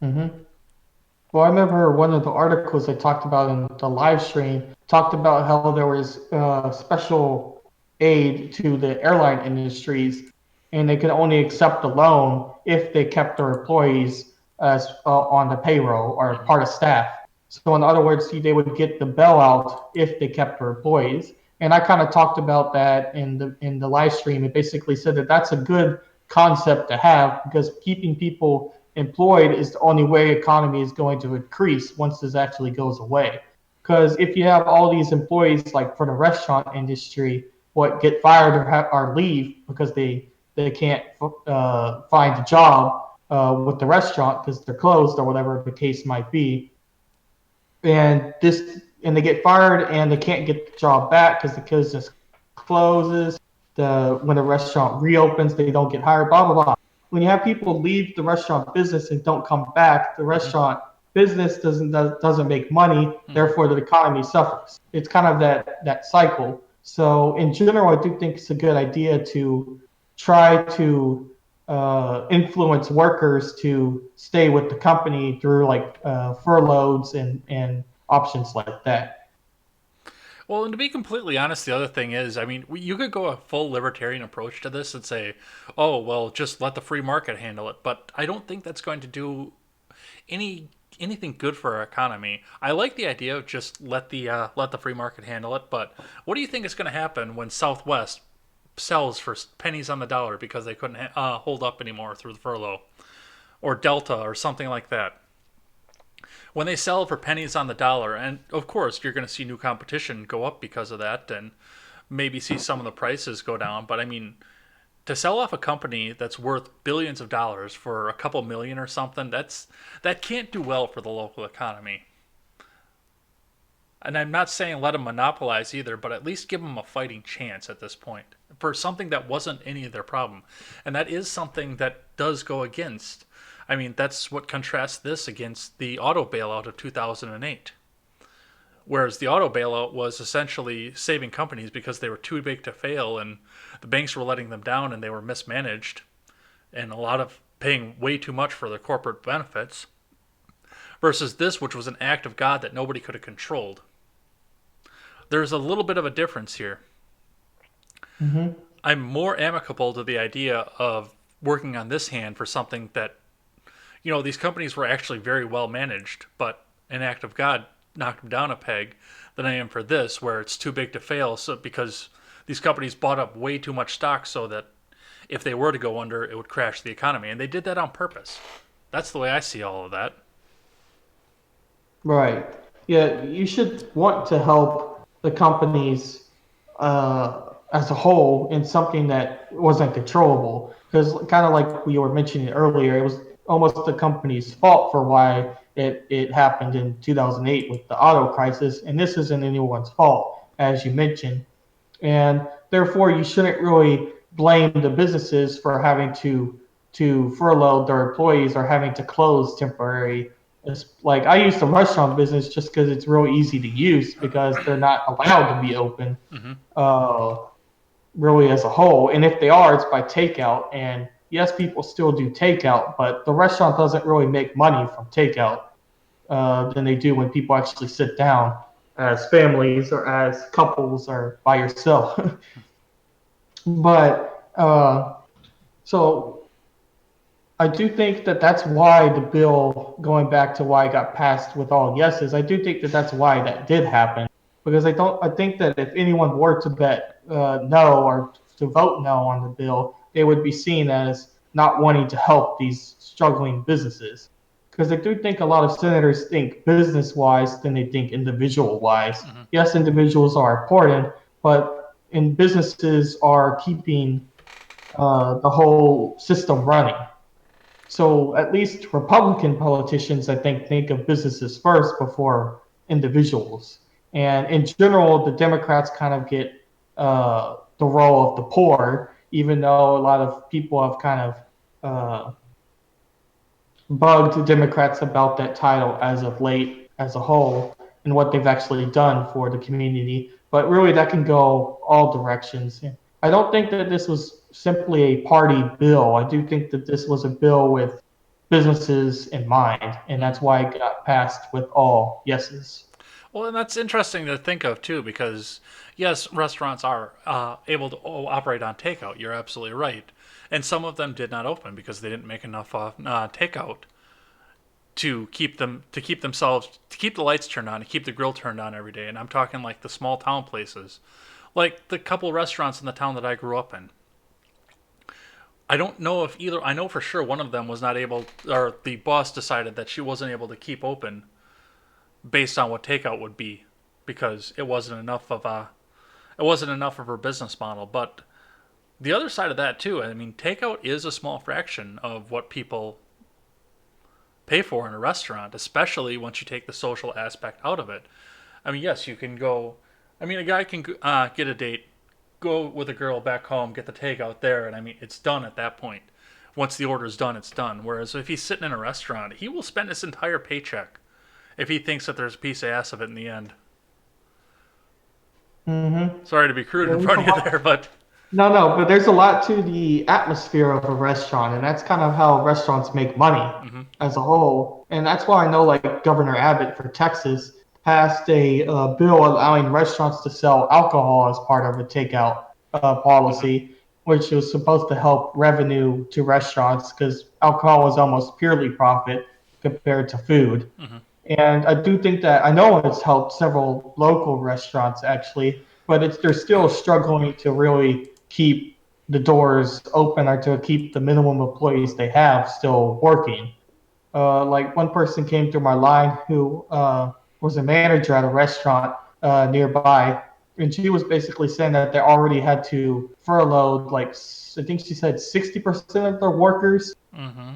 Speaker 1: Mm-hmm. Well, I remember one of the articles they talked about in the live stream talked about how there was special aid to the airline industries, and they could only accept a loan if they kept their employees as on the payroll or
Speaker 2: Mm-hmm.
Speaker 1: part of staff. So, in other words, they would get the bailout if they kept their employees. And I kind of talked about that in the live stream. It basically said that that's a good concept to have because keeping people employed is the only way economy is going to increase once this actually goes away. Because if you have all these employees, like for the restaurant industry, what get fired or leave because they can't find a job with the restaurant because they're closed or whatever the case might be, and they get fired and they can't get the job back because the business closes. When the restaurant reopens, they don't get hired. Blah blah blah. When you have people leave the restaurant business and don't come back, the
Speaker 2: Mm-hmm.
Speaker 1: restaurant business doesn't make money.
Speaker 2: Mm-hmm.
Speaker 1: Therefore, the economy suffers. It's kind of that cycle. So in general, I do think it's a good idea to try to influence workers to stay with the company through like furloughs and options like that.
Speaker 2: Well, and to be completely honest, the other thing is, I mean, you could go a full libertarian approach to this and say, "Oh, well, just let the free market handle it." But I don't think that's going to do any anything good for our economy. I like the idea of just let the free market handle it, but what do you think is going to happen when Southwest sells for pennies on the dollar because they couldn't hold up anymore through the furlough, or Delta or something like that? When they sell for pennies on the dollar, and of course you're going to see new competition go up because of that, and maybe see some of the prices go down. But I mean, to sell off a company that's worth billions of dollars for a couple million or something, that can't do well for the local economy. And I'm not saying let them monopolize either, but at least give them a fighting chance at this point for something that wasn't any of their problem. And that is something that does go against. I mean, that's what contrasts this against the auto bailout of 2008. Whereas the auto bailout was essentially saving companies because they were too big to fail and the banks were letting them down and they were mismanaged and a lot of paying way too much for their corporate benefits. Versus this, which was an act of God that nobody could have controlled. There's a little bit of a difference here.
Speaker 1: Mm-hmm.
Speaker 2: I'm more amicable to the idea of working on this hand for something that, these companies were actually very well managed, but an act of God knocked them down a peg, than I am for this, where it's too big to fail. So because these companies bought up way too much stock, so that if they were to go under, it would crash the economy, and they did that on purpose. That's the way I see all of that.
Speaker 1: Right. Yeah, you should want to help the companies as a whole in something that wasn't controllable. Because, kind of like we were mentioning earlier, it was almost the company's fault for why it happened in 2008 with the auto crisis. And this isn't anyone's fault, as you mentioned. And therefore you shouldn't really blame the businesses for having to furlough their employees or having to close temporary. It's like I use the restaurant business just because it's real easy to use because they're not allowed to be open
Speaker 2: Mm-hmm.
Speaker 1: uh, really as a whole, and if they are, it's by takeout, and yes, people still do takeout, but the restaurant doesn't really make money from takeout than they do when people actually sit down as families or as couples or by yourself. But so I do think that that's why the bill, going back to why it got passed with all yeses, I do think that that's why that did happen. Because I think that if anyone were to bet no or to vote no on the bill, they would be seen as not wanting to help these struggling businesses. Because I do think a lot of senators think business wise than they think individual wise.
Speaker 2: Hmm.
Speaker 1: Yes, individuals are important, but in businesses are keeping the whole system running. So at least Republican politicians, I think of businesses first before individuals. And in general, the Democrats kind of get the role of the poor, even though a lot of people have kind of bugged the Democrats about that title as of late, as a whole, and what they've actually done for the community. But really, that can go all directions. I don't think that this was simply a party bill. I do think that this was a bill with businesses in mind, and that's
Speaker 2: Hmm.
Speaker 1: why it got passed with all yeses.
Speaker 2: Well, and that's interesting to think of too, because yes, restaurants are able to operate on takeout. You're absolutely right, and some of them did not open because they didn't make enough takeout to keep the lights turned on, to keep the grill turned on every day. And I'm talking like the small town places, like the couple restaurants in the town that I grew up in. I don't know if either. I know for sure one of them was not able, or the boss decided that she wasn't able to keep open based on what takeout would be, because it wasn't enough of her business model. But the other side of that too, I mean, takeout is a small fraction of what people pay for in a restaurant, especially once you take the social aspect out of it. I mean, yes, you can go. I mean, a guy can get a date, go with a girl back home, get the takeout there, and I mean, it's done at that point. Once the order's done, it's done. Whereas if he's sitting in a restaurant, he will spend his entire paycheck if he thinks that there's a piece of ass of it in the end.
Speaker 1: Mm-hmm.
Speaker 2: Sorry to be crude in
Speaker 1: There's a
Speaker 2: front of you
Speaker 1: lot.
Speaker 2: there, but
Speaker 1: No, no, but there's a lot to the atmosphere of a restaurant, and that's kind of how restaurants make money
Speaker 2: mm-hmm,
Speaker 1: as a whole. And that's why I know, like Governor Abbott for Texas passed a bill allowing restaurants to sell alcohol as part of a takeout
Speaker 2: mm-hmm,
Speaker 1: policy, which was supposed to help revenue to restaurants because alcohol is almost purely profit compared to food.
Speaker 2: mm-hmm.
Speaker 1: And I do think that I know it's helped several local restaurants actually, but they're still struggling to really keep the doors open or to keep the minimum employees they have still working. Like one person came through my line who was a manager at a restaurant nearby, and she was basically saying that they already had to furlough, like I think she said 60% of their workers,
Speaker 2: Mm-hmm.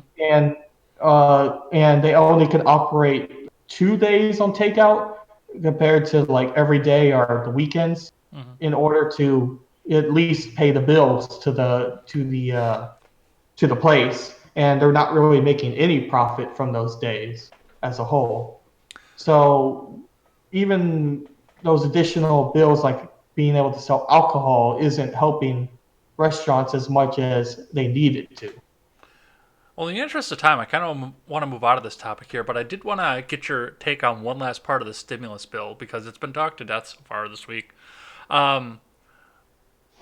Speaker 1: and they only could operate 2 days on takeout compared to like every day or the weekends
Speaker 2: Mm-hmm.
Speaker 1: in order to at least pay the bills to the place, and they're not really making any profit from those days as a whole. So even those additional bills, like being able to sell alcohol, isn't helping restaurants as much as they need it to.
Speaker 2: Well, in the interest of time, I kind of want to move out of this topic here, but I did want to get your take on one last part of the stimulus bill because it's been talked to death so far this week. Um,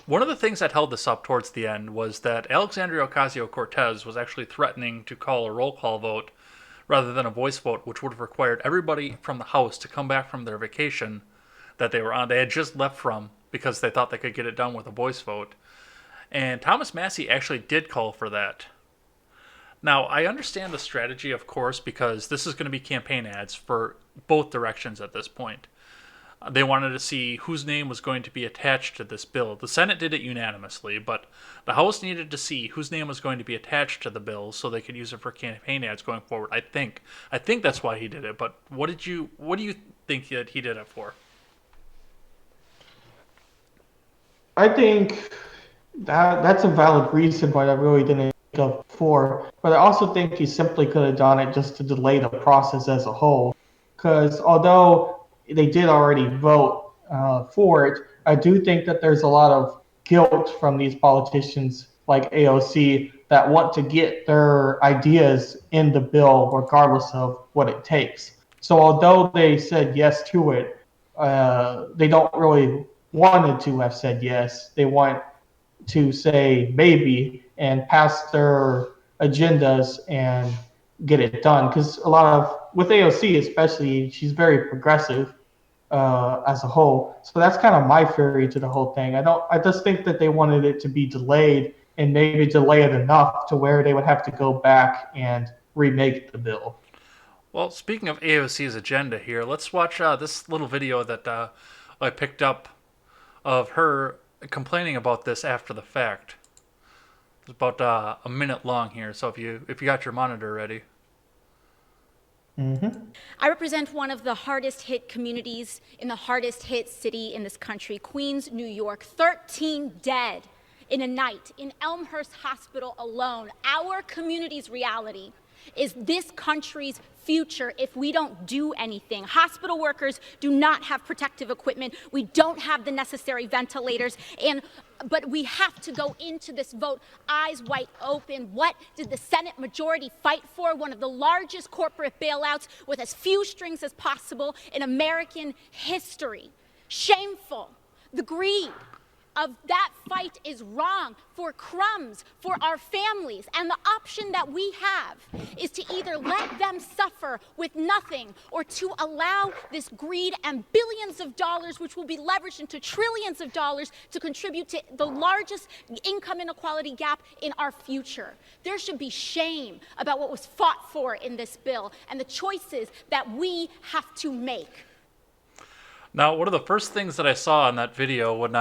Speaker 2: One of the things that held this up towards the end was that Alexandria Ocasio Cortez was actually threatening to call a roll call vote rather than a voice vote, which would have required everybody from the House to come back from their vacation that they were on. They had just left from because they thought they could get it done with a voice vote. And Thomas Massey actually did call for that. Now, I understand the strategy, of course, because this is going to be campaign ads for both directions at this point. They wanted to see whose name was going to be attached to this bill. The Senate did it unanimously, but the House needed to see whose name was going to be attached to the bill so they could use it for campaign ads going forward. I think that's why he did it. But what do you think that he did it for?
Speaker 1: I think that's a valid reason, but I really didn't think of before. But I also think he simply could have done it just to delay the process as a whole. Because although they did already vote for it, I do think that there's a lot of guilt from these politicians like AOC that want to get their ideas in the bill regardless of what it takes. So although they said yes to it, they don't really wanted to have said yes. They want to say maybe and pass their agendas and get it done. Because a lot of with AOC especially, she's very progressive as a whole. So that's kind of my theory to the whole thing. I don't. I just think that they wanted it to be delayed and maybe delay it enough to where they would have to go back and remake the bill.
Speaker 2: Well, speaking of AOC's agenda here, let's watch this little video that I picked up of her complaining about this after the fact. It's about a minute long here, so if you got your monitor ready.
Speaker 1: Mm-hmm.
Speaker 3: I represent one of the hardest hit communities in the hardest hit city in this country, Queens, New York. 13 dead in a night in Elmhurst Hospital alone. Our community's reality is this country's future if we don't do anything. Hospital workers do not have protective equipment. We don't have the necessary ventilators, but we have to go into this vote eyes wide open. What did the Senate majority fight for? One of the largest corporate bailouts with as few strings as possible in American history. Shameful. The greed of that fight is wrong for crumbs, for our families. And the option that we have is to either let them suffer with nothing or to allow this greed and billions of dollars, which will be leveraged into trillions of dollars, to contribute to the largest income inequality gap in our future. There should be shame about what was fought for in this bill and the choices that we have to make.
Speaker 2: Now, one of the first things that I saw in that video when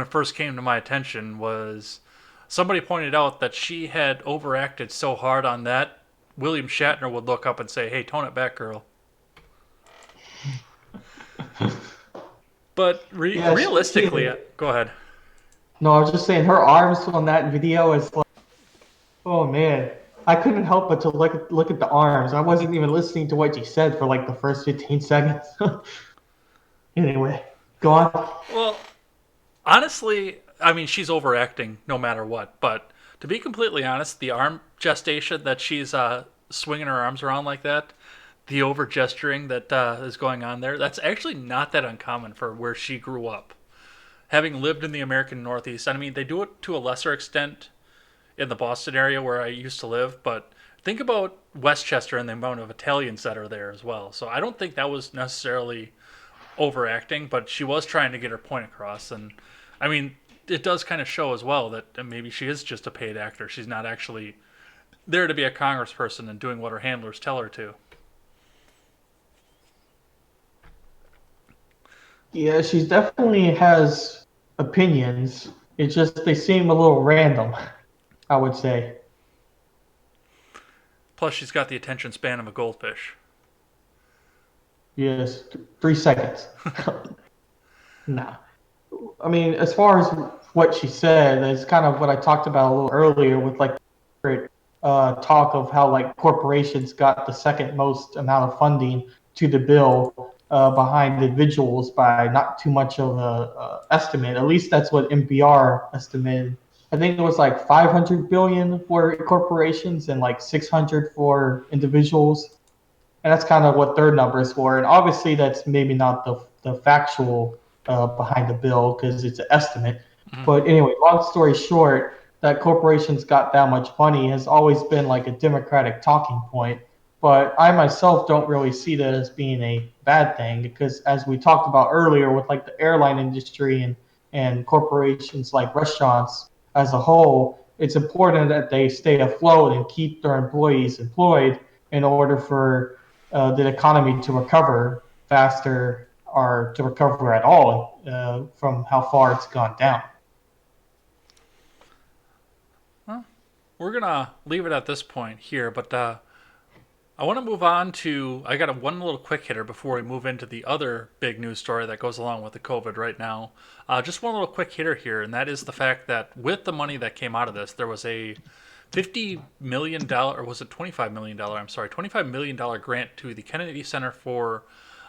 Speaker 2: it first came to my attention was somebody pointed out that she had overacted so hard on that, William Shatner would look up and say, "Hey, tone it back, girl." But
Speaker 1: Yeah,
Speaker 2: realistically, go ahead.
Speaker 1: no, I was just saying her arms on that video is like, oh man, I couldn't help but to look at the arms. I wasn't even listening to what she said for like the first 15 seconds. Anyway, go on.
Speaker 2: Well, honestly, I mean, she's overacting no matter what. But to be completely honest, the arm gestation that she's swinging her arms around like that, the over gesturing that is going on there, that's actually not that uncommon for where she grew up. Having lived in the American Northeast, I mean, they do it to a lesser extent in the Boston area where I used to live, but think about Westchester and the amount of Italians that are there as well. So I don't think that was necessarily overacting, but she was trying to get her point across. And I mean, it does kind of show as well that maybe she is just a paid actor. She's not actually there to be a congressperson and doing what her handlers tell her to.
Speaker 1: Yeah, she definitely has opinions. It's just they seem a little random, I would say.
Speaker 2: Plus, she's got the attention span of a goldfish.
Speaker 1: Yes, 3 seconds. Nah. I mean, as far as what she said, it's kind of what I talked about a little earlier with like talk of how like corporations got the second most amount of funding to the bill behind individuals by not too much of a estimate. At least that's what NPR estimated. I think it was like 500 billion for corporations and like 600 for individuals, and that's kind of what their numbers were. And obviously, that's maybe not the factual behind the bill because it's an estimate.
Speaker 2: Mm-hmm.
Speaker 1: But anyway, long story short, that corporations got that much money has always been like a Democratic talking point. But I myself don't really see that as being a bad thing because, as we talked about earlier, with like the airline industry and corporations like restaurants as a whole, it's important that they stay afloat and keep their employees employed in order for the economy to recover faster or to recover at all from how far it's gone down.
Speaker 2: Well, we're gonna leave it at this point here, but I want to move on to. I got one little quick hitter before we move into the other big news story that goes along with the COVID right now. Just one little quick hitter here, and that is the fact that with the money that came out of this, there was a $50 million, or was it $25 million? I'm sorry, $25 million grant to the Kennedy Center for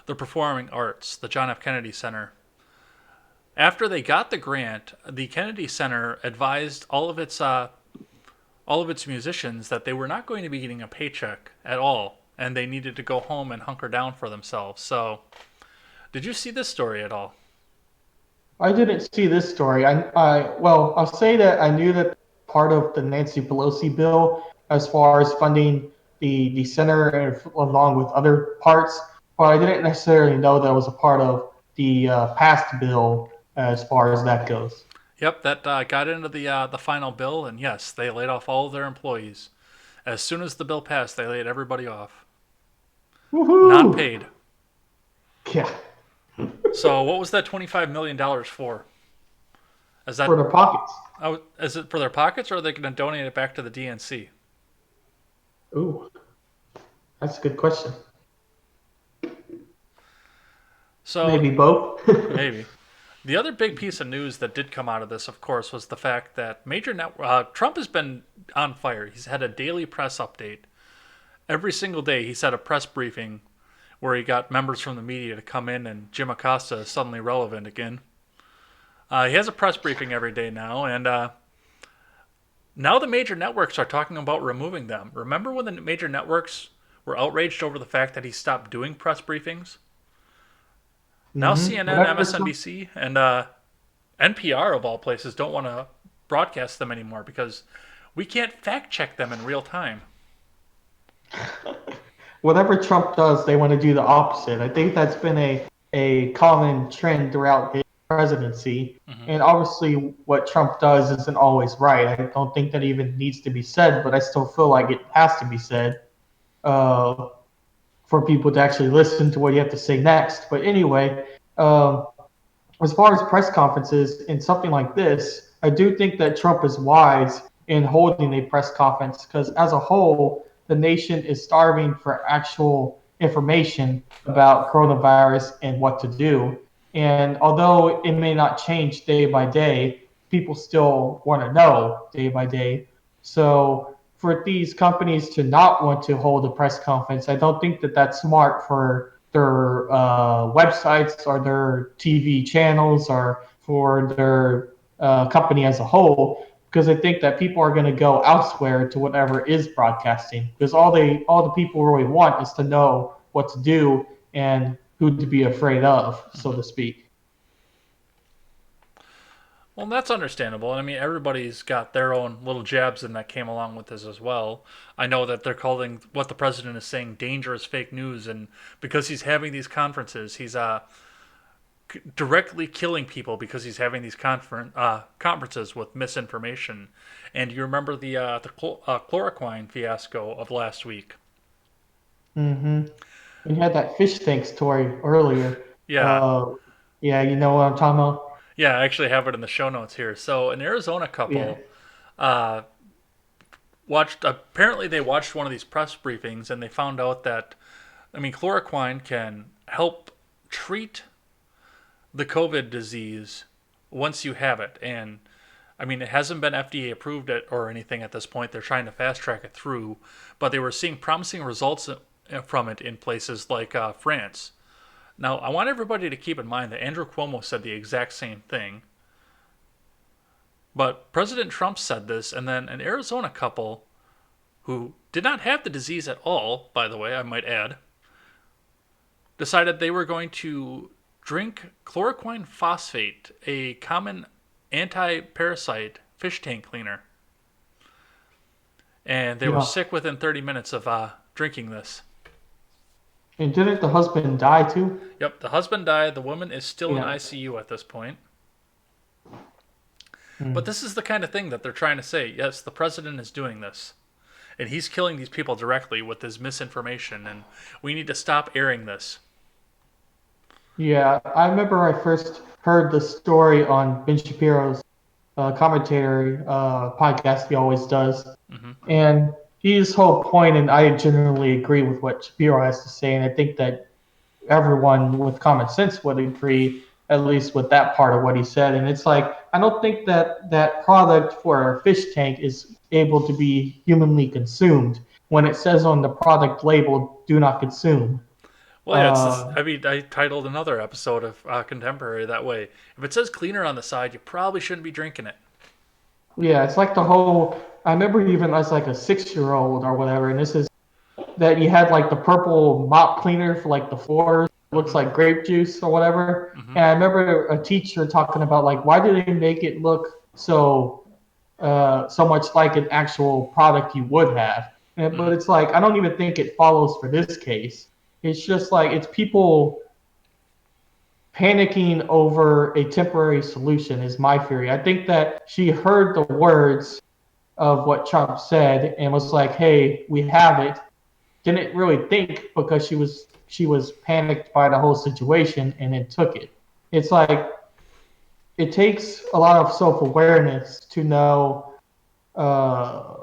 Speaker 2: the Performing Arts, the John F. Kennedy Center. After they got the grant, the Kennedy Center advised all of its all of its musicians that they were not going to be getting a paycheck at all, and they needed to go home and hunker down for themselves. So, did you see this story at all?
Speaker 1: I didn't see this story. Well, I'll say that I knew that part of the Nancy Pelosi bill, as far as funding the center and along with other parts, but I didn't necessarily know that was a part of the past bill as far as that goes.
Speaker 2: Yep, that got into the final bill, and yes, they laid off all of their employees. As soon as the bill passed, they laid everybody off, not
Speaker 1: Woohoo!
Speaker 2: paid.
Speaker 1: Yeah,
Speaker 2: So, what was that $25 million for? Is
Speaker 1: for
Speaker 2: that
Speaker 1: the pockets.
Speaker 2: is it for their pockets, or are they going to donate it back to the DNC?
Speaker 1: Ooh, that's a good question.
Speaker 2: So
Speaker 1: Maybe both.
Speaker 2: maybe. The other big piece of news that did come out of this, of course, was the fact that Trump has been on fire. He's had a daily press update. Every single day, he's had a press briefing where he got members from the media to come in, and Jim Acosta is suddenly relevant again. He has a press briefing every day now, and now the major networks are talking about removing them. Remember when the major networks were outraged over the fact that he stopped doing press briefings? Now CNN,
Speaker 1: Whatever.
Speaker 2: MSNBC, and NPR of all places don't want to broadcast them anymore because we can't fact check them in real time.
Speaker 1: Whatever Trump does, they want to do the opposite. I think that's been a common trend throughout his presidency. And obviously, what Trump does isn't always right. I don't think that even needs to be said, but I still feel like it has to be said uh, for people to actually listen to what you have to say next. But anyway, as far as press conferences and something like this, I do think that Trump is wise in holding a press conference because, as a whole, the nation is starving for actual information about coronavirus and what to do. And although it may not change day by day, people still want to know day by day. So, for these companies to not want to hold a press conference, I don't think that that's smart for their websites or their TV channels or for their company as a whole, because I think that people are going to go elsewhere to whatever is broadcasting, because all the people really want is to know what to do and who to be afraid of, so to speak.
Speaker 2: Well, that's understandable. And I mean, everybody's got their own little jabs in that came along with this as well. I know that they're calling what the president is saying dangerous fake news, and because he's having these conferences, he's directly killing people because he's having these conferences with misinformation. And you remember the chloroquine fiasco of last week?
Speaker 1: Mm-hmm. We had that fish tank story earlier.
Speaker 2: Yeah,
Speaker 1: Uh, yeah, you know what I'm talking about?
Speaker 2: yeah. I actually have it in the show notes here. So an Arizona
Speaker 1: Yeah.
Speaker 2: couple uh, watched. Apparently, they watched one of these press briefings and they found out that I mean, chloroquine can help treat the COVID disease once you have it. And I mean, it hasn't been FDA approved or anything at this point. They're trying to fast track it through, but they were seeing promising results from it in places like France. Now, I want everybody to keep in mind that Andrew Cuomo said the exact same thing, but President Trump said this, and then an Arizona couple who did not have the disease at all, by the way, I might add, decided they were going to drink chloroquine phosphate, a common anti-parasite fish tank cleaner. And they were
Speaker 1: Yeah.
Speaker 2: sick within 30 minutes of drinking this.
Speaker 1: And didn't the husband die too?
Speaker 2: Yep, the husband died. The woman is still in
Speaker 1: Yeah.
Speaker 2: ICU at this point. But
Speaker 1: Mm.
Speaker 2: this is the kind of thing that they're trying to say. Yes, the president is doing this. And he's killing these people directly with his misinformation. And we need to stop airing this.
Speaker 1: Yeah, I remember I first heard the story on Ben Shapiro's commentary podcast he always does.
Speaker 2: Hmm.
Speaker 1: And his whole point, and I generally agree with what Shapiro has to say, and I think that everyone with common sense would agree, at least with that part of what he said. And it's like, I don't think that that product for a fish tank is able to be humanly consumed when it says on the product label, do not consume.
Speaker 2: Well, yeah,
Speaker 1: Uh,
Speaker 2: I mean, I titled another episode of Contemporary that way. If it says cleaner on the side, you probably shouldn't be drinking it.
Speaker 1: Yeah, it's like the whole I remember even as like a 6-year-old or whatever, and this is that you had like the purple mop cleaner for like the floors, looks
Speaker 2: Mm-hmm.
Speaker 1: like grape juice or whatever.
Speaker 2: Mm-hmm.
Speaker 1: And I remember a teacher talking about like why do they make it look so much like an actual product you would have.
Speaker 2: Mm-hmm.
Speaker 1: But it's like I don't even think it follows for this case. It's just like it's people panicking over a temporary solution is my theory. I think that she heard the words of what Trump said and was like, "Hey, we have it." Didn't really think because she was panicked by the whole situation and then took it. It's like it takes a lot of self awareness uh,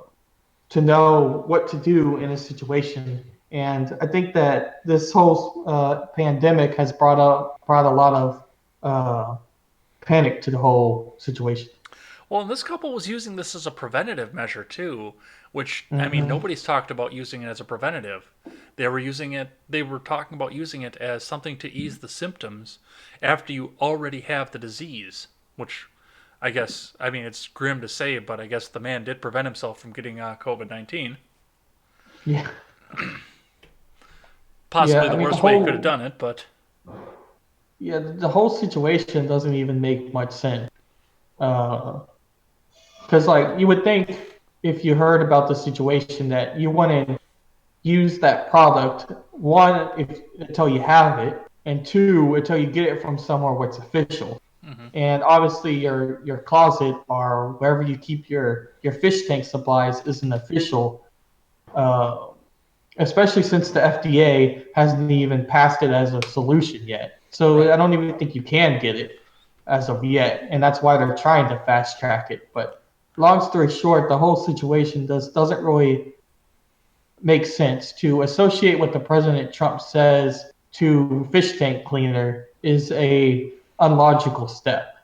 Speaker 1: to know what to do in a situation. And I think that this whole pandemic has brought a lot of uh, panic to the whole situation.
Speaker 2: Well, and this couple was using this as a preventative measure too, which I mean,
Speaker 1: Mm-hmm.
Speaker 2: nobody's talked about using it as a preventative. They were using it. They were talking about using it as something to ease the symptoms after you already have the disease. Which, I guess, I mean, it's grim to say, but I guess the man did prevent himself from getting COVID-19.
Speaker 1: Yeah,
Speaker 2: Possibly
Speaker 1: yeah. I
Speaker 2: the
Speaker 1: mean,
Speaker 2: worst way he could have done it, but
Speaker 1: the whole situation doesn't even make much sense. Because like you would think if you heard about the situation that you wouldn't use that product one if until you have it, and two until you get it from somewhere where it's official.
Speaker 2: mm-hmm.
Speaker 1: And obviously, your closet or wherever you keep your fish tank supplies isn't official, uh, especially since the FDA hasn't even passed it as a solution yet. So
Speaker 2: Right.
Speaker 1: I don't even think you can get it as of yet, and that's why they're trying to fast track it. But long story short, the whole situation doesn't really make sense. To associate what the President Trump says to fish tank cleaner is a unlogical step.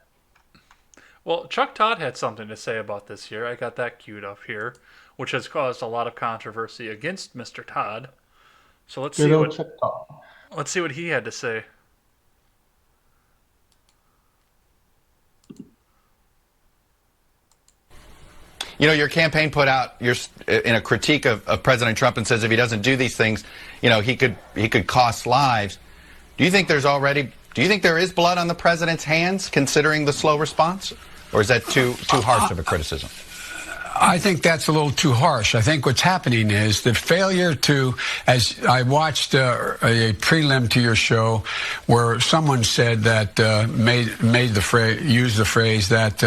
Speaker 2: Well, Chuck Todd had something to say about this here. I got that queued up here, which has caused a lot of controversy against Mr. Todd. So
Speaker 1: Good old Chuck Todd.
Speaker 2: let's see what he had to say.
Speaker 4: You know, your campaign put out in a critique of President Trump and says if he doesn't do these things, you know, he could cost lives. Do you think there is blood on the president's hands, considering the slow response, or is that too harsh of a criticism?
Speaker 5: I think that's a little too harsh. I think what's happening is the failure to, as I watched a prelim to your show where someone said that used the phrase that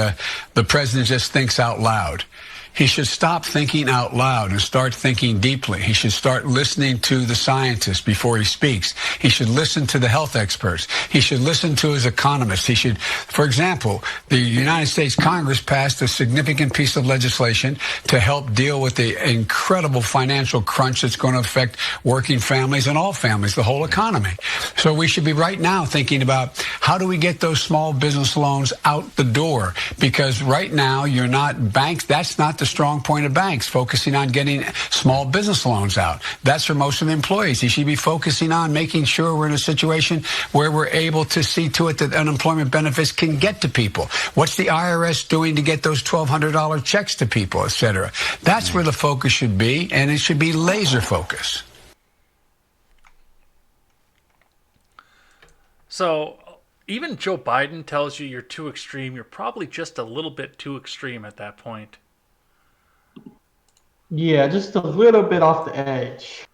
Speaker 5: the president just thinks out loud. He should stop thinking out loud and start thinking deeply. He should start listening to the scientists before he speaks. He should listen to the health experts. He should listen to his economists. He should, for example, the United States Congress passed a significant piece of legislation to help deal with the incredible financial crunch that's going to affect working families and all families, the whole economy. So we should be right now thinking about how do we get those small business loans out the door? Because right now you're not banks. That's not the strong point of banks, focusing on getting small business loans out. That's for most of the employees. He should be focusing on making sure we're in a situation where we're able to see to it that unemployment benefits can get to people. What's the IRS doing to get those $1,200 checks to people, et cetera? That's where the focus should be, and it should be laser focus.
Speaker 2: So even Joe Biden tells you you're too extreme. You're probably just a little bit too extreme at that point.
Speaker 1: Yeah, just a little bit off the edge.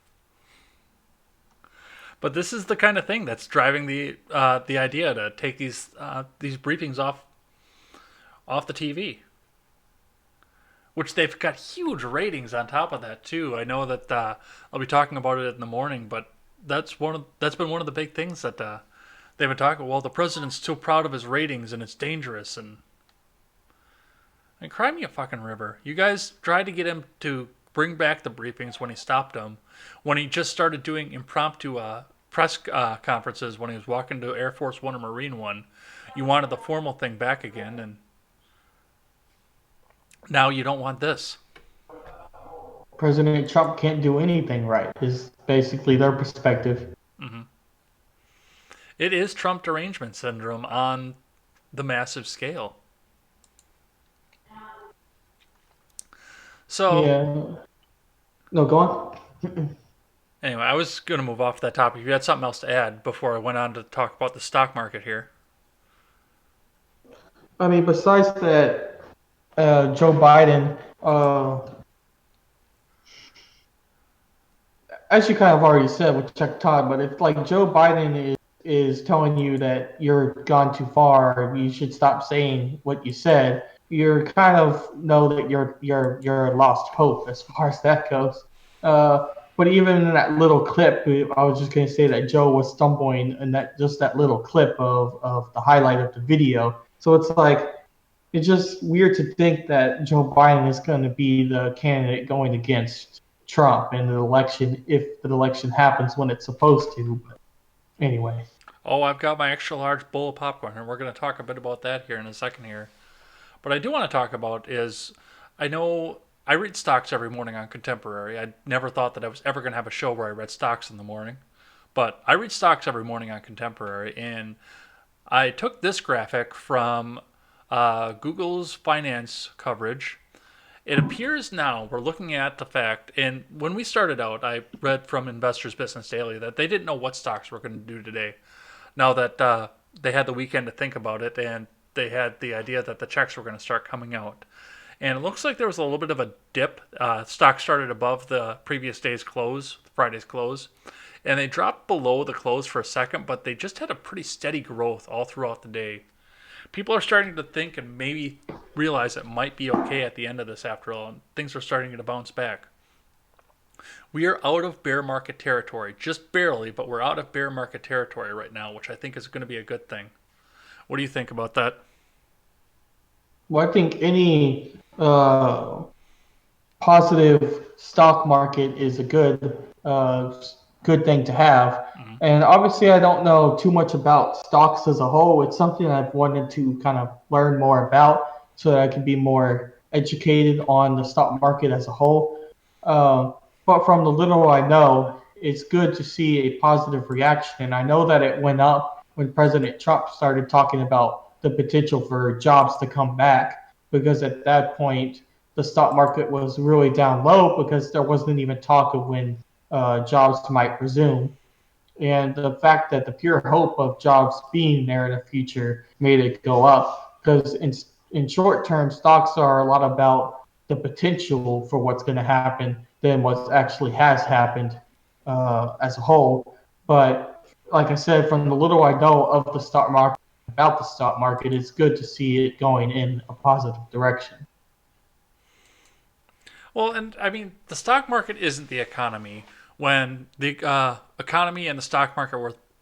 Speaker 2: But this is the kind of thing that's driving the idea to take these briefings off the TV, which they've got huge ratings on top of that too. I know that I'll be talking about it in the morning, but that's been one of the big things that they've been talking. Well, the president's too proud of his ratings and it's dangerous, and cry me a fucking river. You guys tried to get him to bring back the briefings when he stopped them, when he just started doing impromptu press conferences when he was walking to Air Force One or Marine One. You wanted the formal thing back again, and now you don't want this.
Speaker 1: President Trump can't do anything right, is basically their perspective.
Speaker 2: Mm-hmm. It is Trump derangement syndrome on the massive scale. So
Speaker 1: Yeah. No, go on.
Speaker 2: anyway, I was going to move off that topic. If you had something else to add before I went on to talk about the stock market here.
Speaker 1: I mean, besides that, Joe Biden, as you kind of already said with Chuck Todd, but if like Joe Biden is telling you that you're gone too far, you should stop saying what you said. You're kind of know that you're lost hope as far as that goes. But even in that little clip, I was just going to say that Joe was stumbling, and that just that little clip of the highlight of the video. So it's like it's just weird to think that Joe Biden is going to be the candidate going against Trump in the election if the election happens when it's supposed to. But anyway,
Speaker 2: Oh, I've got my extra large bowl of popcorn, and we're going to talk a bit about that here in a second here. What I do want to talk about is I know I read stocks every morning on Contemporary. I never thought that I was ever going to have a show where I read stocks in the morning, but I read stocks every morning on Contemporary, and I took this graphic from Google's finance coverage. It appears now we're looking at the fact, and when we started out, I read from Investors Business Daily that they didn't know what stocks were going to do today. Now that they had the weekend to think about it, and they had the idea that the checks were going to start coming out. And it looks like there was a little bit of a dip. Stock started above the previous day's close, Friday's close, and they dropped below the close for a second, but they just had a pretty steady growth all throughout the day. People are starting to think and maybe realize it might be okay at the end of this after all, and things are starting to bounce back. We are out of bear market territory, just barely, but we're out of bear market territory right now, which I think is going to be a good thing. What do you think about that?
Speaker 1: well, I think any positive stock market is a good thing to have.
Speaker 2: Mm-hmm.
Speaker 1: And obviously, I don't know too much about stocks as a whole. It's something I've wanted to kind of learn more about so that I can be more educated on the stock market as a whole. Um, but from the little I know, it's good to see a positive reaction. And I know that it went up when President Trump started talking about the potential for jobs to come back, because at that point, the stock market was really down low because there wasn't even talk of when jobs might resume. And the fact that the pure hope of jobs being there in the future made it go up, because in short term, stocks are a lot about the potential for what's going to happen than what actually has happened as a whole. But like I said, from the little I know of the stock market, about the stock market, it's good to see it going in a positive direction.
Speaker 2: Well, and I mean, the stock market isn't the economy. When the economy and the stock market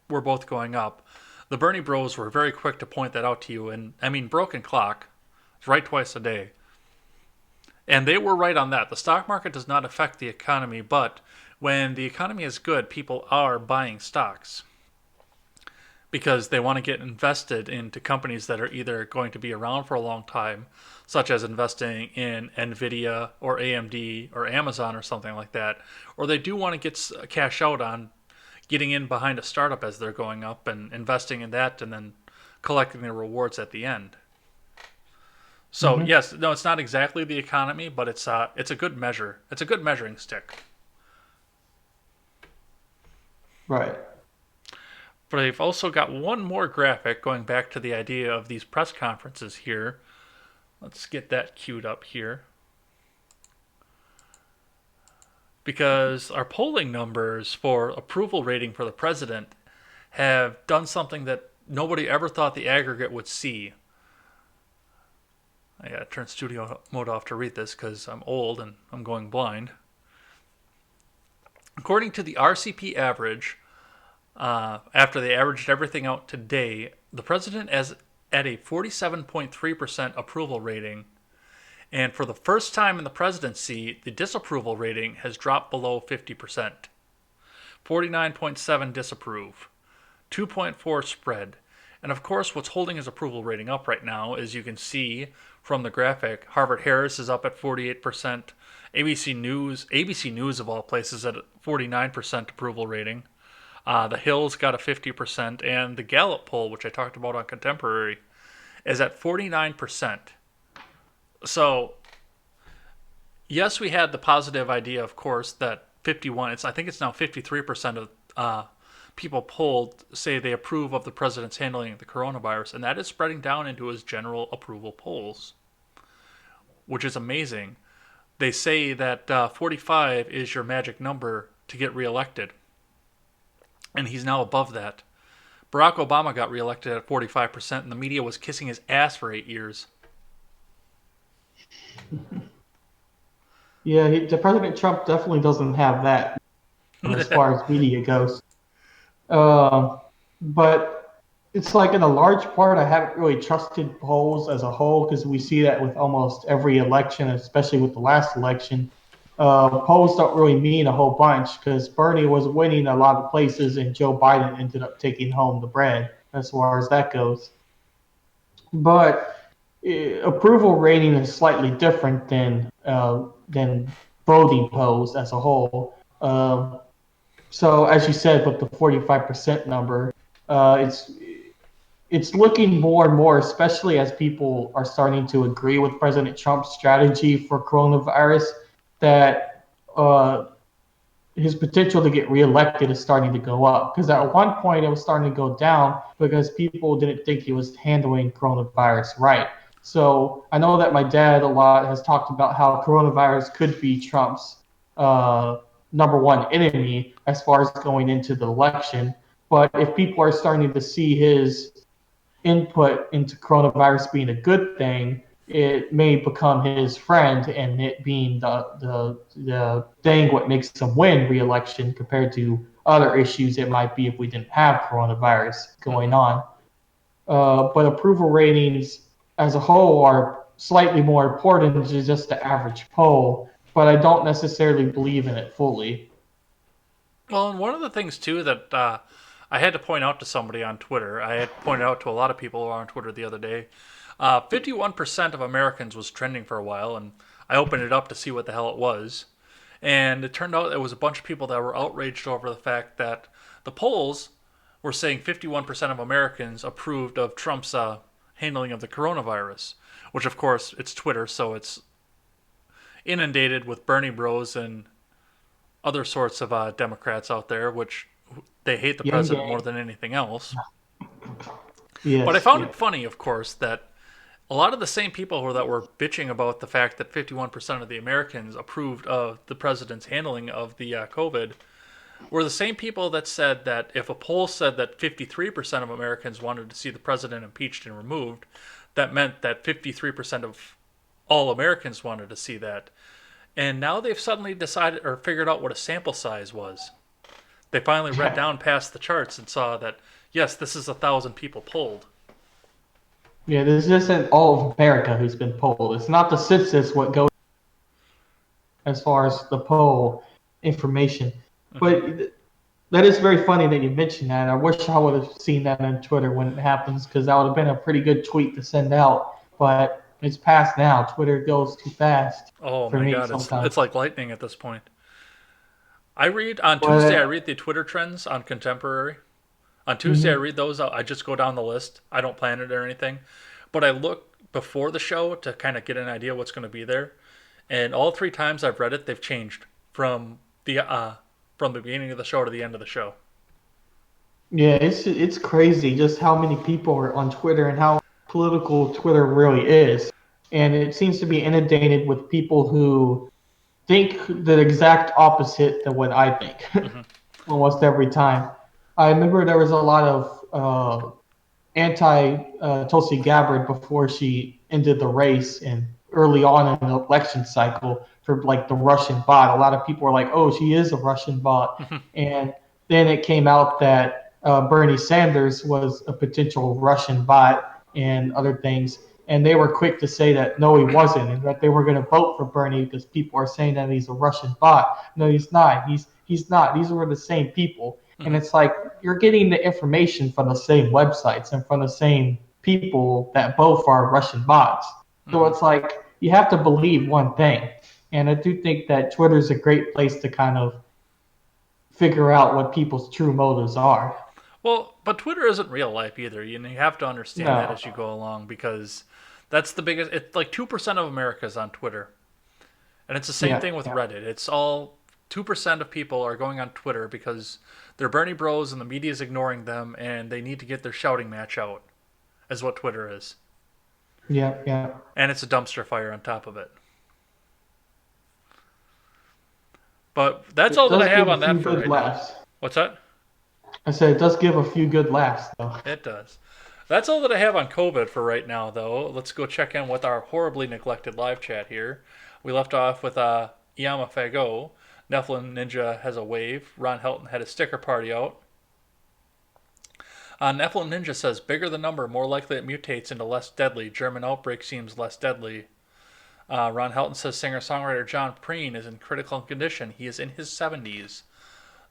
Speaker 2: were both going up, the Bernie Bros were very quick to point that out to you. And I mean, broken clock is right twice a day. And they were right on that. The stock market does not affect the economy, but when the economy is good, people are buying stocks because they want to get invested into companies that are either going to be around for a long time, such as investing in Nvidia or AMD or Amazon or something like that, or they do want to get cash out on getting in behind a startup as they're going up and investing in that and then collecting the rewards at the end. So
Speaker 1: Mm-hmm.
Speaker 2: yes, no, it's not exactly the economy, but it's a good measure. It's a good measuring stick.
Speaker 1: Right.
Speaker 2: But I've also got one more graphic going back to the idea of these press conferences here. Let's get that queued up here. Because our polling numbers for approval rating for the president have done something that nobody ever thought the aggregate would see. I gotta turn studio mode off to read this because I'm old and I'm going blind. According to the RCP average, after they averaged everything out today, the president is at a 47.3% approval rating. And for the first time in the presidency, the disapproval rating has dropped below 50%. 49.7 disapprove, 2.4 spread. And of course, what's holding his approval rating up right now, as you can see from the graphic, Harvard Harris is up at 48%. ABC News of all places at 49% approval rating. The Hill's got a 50%, and the Gallup poll, which I talked about on Contemporary, is at 49%. So yes, we had the positive idea, of course, that 51. I think it's now 53% of people polled say they approve of the president's handling of the coronavirus, and that is spreading down into his general approval polls, which is amazing. They say that 45 is your magic number to get reelected, and he's now above that. Barack Obama got reelected at 45%, and the media was kissing his ass for 8 years.
Speaker 1: Yeah, the President Trump definitely doesn't have that as far as media goes. Um, but it's like in a large part, I haven't really trusted polls as a whole because we see that with almost every election, especially with the last election. Polls don't really mean a whole bunch because Bernie was winning a lot of places and Joe Biden ended up taking home the bread as far as that goes. But approval rating is slightly different than voting polls as a whole. So as you said, with the 45% number, it's looking more and more, especially as people are starting to agree with President Trump's strategy for coronavirus, that his potential to get reelected is starting to go up. Because at one point it was starting to go down because people didn't think he was handling coronavirus right. So I know that my dad a lot has talked about how coronavirus could be Trump's uh, number one enemy as far as going into the election. But if people are starting to see his input into coronavirus being a good thing, it may become his friend, and it being the thing what makes him win re-election compared to other issues it might be if we didn't have coronavirus going on. But approval ratings as a whole are slightly more important than just the average poll, but I don't necessarily believe in it fully.
Speaker 2: Well, and one of the things too that I had to point out to somebody on Twitter, I had pointed out to a lot of people on Twitter the other day. 51% of Americans was trending for a while, and I opened it up to see what the hell it was. And it turned out there was a bunch of people that were outraged over the fact that the polls were saying 51% of Americans approved of Trump's handling of the coronavirus, which, of course, it's Twitter, so it's inundated with Bernie Bros and other sorts of Democrats out there, which they hate the
Speaker 1: Young
Speaker 2: president more
Speaker 1: gang.
Speaker 2: than anything else. But I
Speaker 1: Yes,
Speaker 2: found
Speaker 1: yes.
Speaker 2: it funny, of course, that a lot of the same people that were bitching about the fact that 51% of the Americans approved of the president's handling of the COVID were the same people that said that if a poll said that 53% of Americans wanted to see the president impeached and removed, that meant that 53% of all Americans wanted to see that. And now they've suddenly decided or figured out what a sample size was. They finally read down past the charts and saw that, yes, this is 1,000 people polled.
Speaker 1: Yeah, this isn't all of America who's been polled. It's not the census what goes as far as the poll information.
Speaker 2: Mm-hmm.
Speaker 1: But that is very funny that you mentioned that. I wish I would have seen that on Twitter when it happens because that would have been a pretty good tweet to send out. But it's past now. Twitter goes too fast
Speaker 2: Oh
Speaker 1: for
Speaker 2: my
Speaker 1: me
Speaker 2: God, it's
Speaker 1: sometimes.
Speaker 2: like lightning at this point. I read on Tuesday. I
Speaker 1: But
Speaker 2: read the Twitter trends on Contemporary. On Tuesday, I
Speaker 1: mhm.
Speaker 2: read those. I just go down the list. I don't plan it or anything, but I look before the show to kind of get an idea what's going to be there. And all three times I've read it, they've changed from the beginning of the show to the end of the show.
Speaker 1: Yeah, it's crazy just how many people are on Twitter and how political Twitter really is. And it seems to be inundated with people who think the exact opposite than what I think
Speaker 2: Mm-hmm.
Speaker 1: almost every time. I remember there was a lot of anti Tulsi Gabbard before she ended the race and early on in the election cycle for like the Russian bot. A lot of people were like, "Oh, she is a Russian bot," and then it came out that Bernie Sanders was a potential Russian bot and other things. And they were quick to say that no, he wasn't, and that they were going to vote for Bernie because people are saying that he's a Russian bot. No, he's not. He's not. These were the same people, and
Speaker 2: Mm-hmm.
Speaker 1: it's like you're getting the information from the same websites and from the same people that both are Russian bots. So
Speaker 2: Mm-hmm.
Speaker 1: it's like you have to believe one thing, and I do think that Twitter is a great place to kind of figure out what people's true motives are.
Speaker 2: Well, but Twitter isn't real life either. You have to understand that
Speaker 1: No.
Speaker 2: as you go along because that's the biggest. It's like 2% of America is on Twitter, And it's the same
Speaker 1: Yeah,
Speaker 2: thing with
Speaker 1: yeah,
Speaker 2: Reddit. It's all 2% of people are going on Twitter because they're Bernie bros and the media is ignoring them and they need to get their shouting match out, is what Twitter is.
Speaker 1: yeah, yeah.
Speaker 2: And it's a dumpster fire on top of it. But that's
Speaker 1: It
Speaker 2: all that I
Speaker 1: does
Speaker 2: have
Speaker 1: give a
Speaker 2: on
Speaker 1: few
Speaker 2: that for
Speaker 1: good
Speaker 2: right now.
Speaker 1: laughs.
Speaker 2: What's that?
Speaker 1: I said it does give a few good laughs, though.
Speaker 2: It does. That's all that I have on COVID for right now, though. Let's go check in with our horribly neglected live chat here. We left off with Iyama Fago. Nephilim Ninja has a wave. Ron Helton had a sticker party out. Nephilim Ninja says, bigger the number, more likely it mutates into less deadly. German outbreak seems less deadly. Ron Helton says singer-songwriter John Preen is in critical condition. He is in his 70s.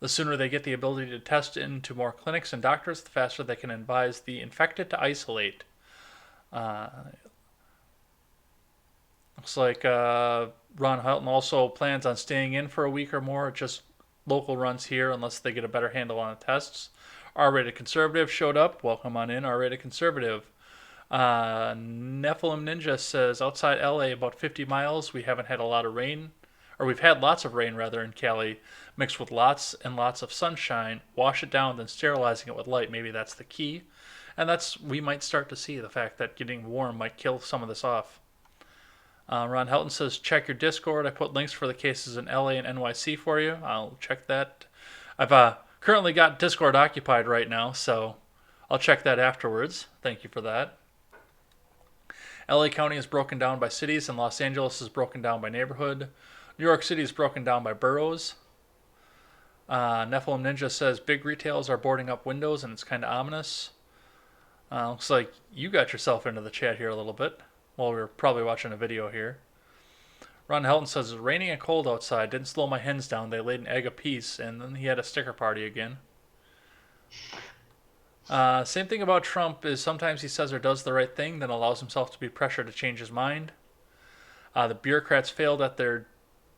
Speaker 2: The sooner they get the ability to test into more clinics and doctors, the faster they can advise the infected to isolate. Looks like Ron Helton also plans on staying in for a week or more, just local runs here unless they get a better handle on the tests. R-rated conservative showed up. Welcome on in, R-rated conservative. Nephilim Ninja says outside LA about 50 miles. We haven't had a lot of rain, or we've had lots of rain rather in Cali, mixed with lots and lots of sunshine. Wash it down, then sterilizing it with light. Maybe that's the key, and we might start to see the fact that getting warm might kill some of this off. Ron Helton says check your Discord. I put links for the cases in LA and NYC for you. I'll check that. I've currently got Discord occupied right now, so I'll check that afterwards. Thank you for that. LA County is broken down by cities, and Los Angeles is broken down by neighborhood. New York City is broken down by boroughs. Nephilim Ninja says big retails are boarding up windows, and it's kind of ominous. Looks like you got yourself into the chat here a little bit while we were probably watching a video here. Ron Helton says it's raining and cold outside. Didn't slow my hens down. They laid an egg apiece, and then he had a sticker party again. Same thing about Trump is sometimes he says or does the right thing, then allows himself to be pressured to change his mind. The bureaucrats failed at their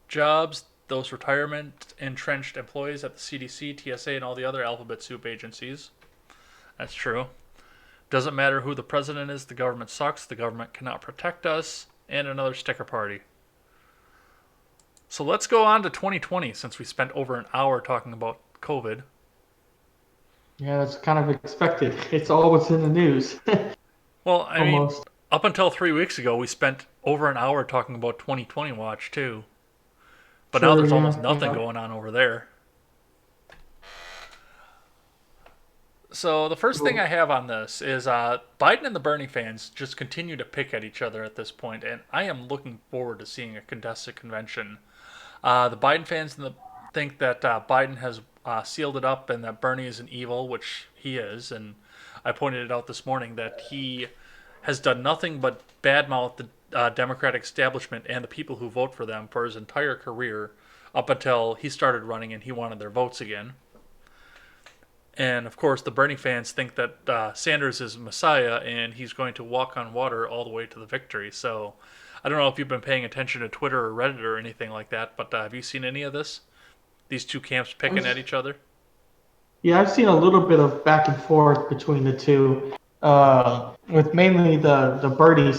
Speaker 2: jobs. Those retirement entrenched employees at the CDC, TSA, and all the other alphabet soup agencies. That's true. Doesn't matter who the president is, the government sucks. The government cannot protect us. And another sticker party. So let's go on to 2020 since we spent over an hour talking about COVID.
Speaker 1: Yeah, that's kind of expected. It's all what's in the news.
Speaker 2: Well, I mean,
Speaker 1: Almost.
Speaker 2: up until 3 weeks ago, we spent over an hour talking about 2020 Watch, too. But now
Speaker 1: Sure,
Speaker 2: there's
Speaker 1: yeah,
Speaker 2: almost nothing
Speaker 1: yeah.
Speaker 2: going on over there. So the first thing I have on this is Biden and the Bernie fans just continue to pick at each other at this point, and I am looking forward to seeing a contested convention. The Biden fans think that Biden has sealed it up and that Bernie is an evil, which he is, and I pointed it out this morning that he has done nothing but badmouth the Democratic establishment and the people who vote for them for his entire career up until he started running and he wanted their votes again. And of course, the Bernie fans think that Sanders is Messiah and he's going to walk on water all the way to the victory. So I don't know if you've been paying attention to Twitter or Reddit or anything like that, but have you seen any of this? These two camps picking at each other?
Speaker 1: Yeah, I've seen a little bit of back and forth between the two, with mainly the Bernie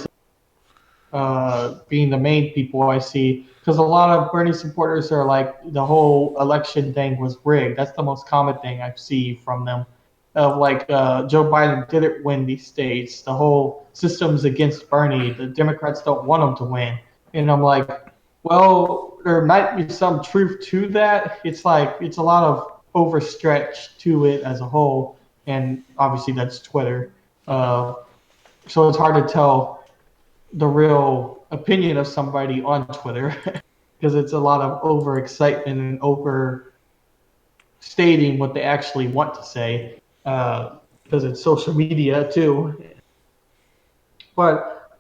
Speaker 1: being the main people I see, because a lot of Bernie supporters are like the whole election thing was rigged. That's the most common thing I see from them. Like Joe Biden didn't win these states. The whole system's against Bernie. The Democrats don't want him to win. And I'm like, well, there might be some truth to that. It's like it's a lot of overstretch to it as a whole, and obviously that's Twitter. So it's hard to tell the real opinion of somebody on Twitter because it's a lot of overexcitement and over stating what they actually want to say because it's social media too. But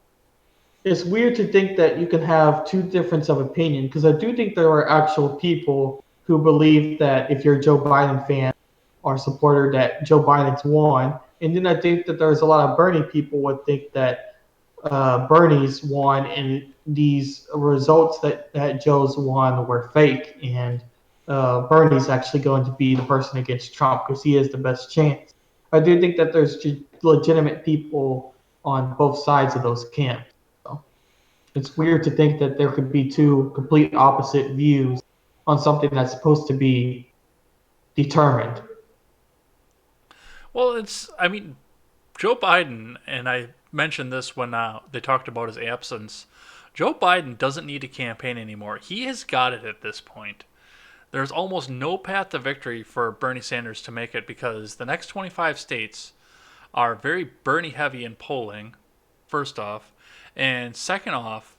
Speaker 1: it's weird to think that you can have two difference of opinion because I do think there are actual people who believe that if you're a Joe Biden fan or supporter that Joe Biden's won. And then I think that there's a lot of Bernie people would think that Bernie's won and these results that Joe's won were fake and Bernie's actually going to be the person against Trump because he has the best chance. I do think that there's legitimate people on both sides of those camps. So. It's weird to think that there could be two complete opposite views on something that's supposed to be determined.
Speaker 2: Well, I mean, Joe Biden, and I mentioned this when they talked about his absence. Joe Biden doesn't need to campaign anymore. He has got it at this point. There's almost no path to victory for Bernie Sanders to make it because the next 25 states are very Bernie heavy in polling, first off. And second off,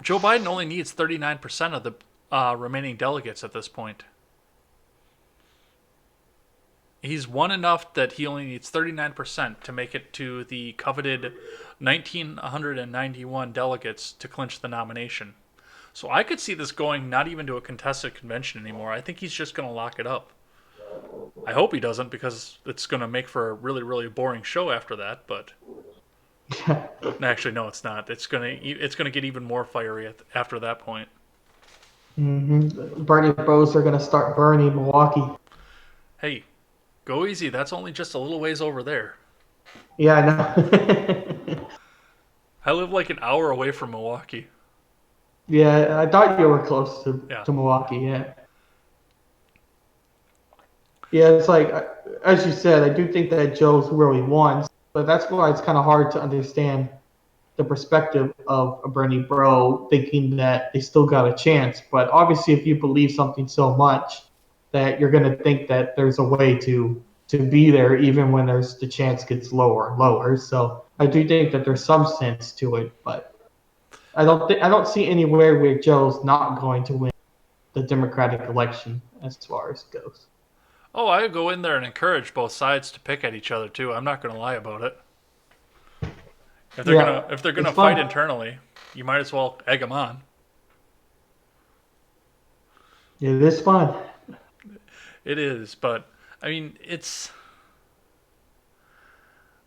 Speaker 2: Joe Biden only needs 39% of the remaining delegates at this point. He's won enough that he only needs 39% to make it to the coveted 1,991 delegates to clinch the nomination. So I could see this going not even to a contested convention anymore. I think he's just going to lock it up. I hope he doesn't because it's going to make for a really, really boring show after that. But actually, no, it's not. It's going to get even more fiery after that point.
Speaker 1: Bernie bros are going to start burning Milwaukee.
Speaker 2: Hey, go easy. That's only just a little ways over there.
Speaker 1: Yeah, I know.
Speaker 2: I live like an hour away from Milwaukee.
Speaker 1: Yeah, I thought you were close to Milwaukee. Yeah. Yeah, it's like, as you said, I do think that Joe's really won, but that's why it's kind of hard to understand the perspective of a Bernie bro thinking that they still got a chance. But obviously, if you believe something so much that you're going to think that there's a way to be there even when the chance gets lower and lower. So I do think that there's some sense to it, but I don't see anywhere where Joe's not going to win the Democratic election as far as goes.
Speaker 2: Oh, I go in there and encourage both sides to pick at each other too. I'm not going to lie about it. If they're gonna fight internally, you might as well egg them on.
Speaker 1: It is fun.
Speaker 2: It is, but I mean,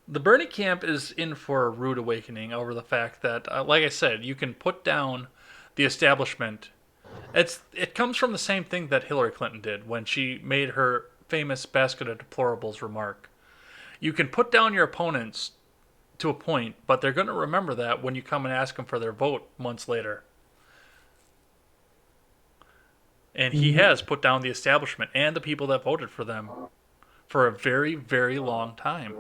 Speaker 2: the Bernie camp is in for a rude awakening over the fact that, like I said, you can put down the establishment. It comes from the same thing that Hillary Clinton did when she made her famous basket of deplorables remark. You can put down your opponents to a point, but they're going to remember that when you come and ask them for their vote months later. And he has put down the establishment and the people that voted for them for a very, very long time.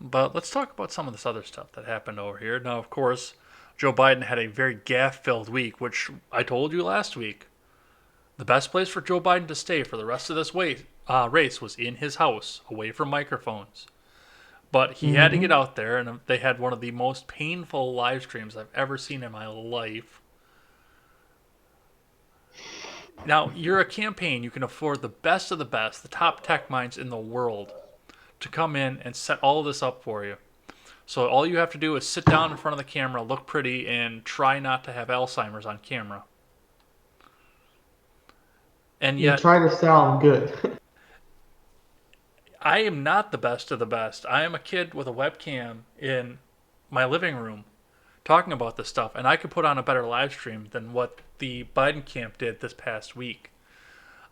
Speaker 2: But let's talk about some of this other stuff that happened over here. Now, of course, Joe Biden had a very gaffe-filled week, which I told you last week. The best place for Joe Biden to stay for the rest of this race was in his house, away from microphones. But he had to get out there, and they had one of the most painful live streams I've ever seen in my life. Now, you're a campaign. You can afford the best of the best, the top tech minds in the world, to come in and set all of this up for you. So all you have to do is sit down in front of the camera, look pretty, and try not to have Alzheimer's on camera. And yet,
Speaker 1: you try to sound good.
Speaker 2: I am not the best of the best. I am a kid with a webcam in my living room talking about this stuff, and I could put on a better live stream than what the Biden camp did this past week.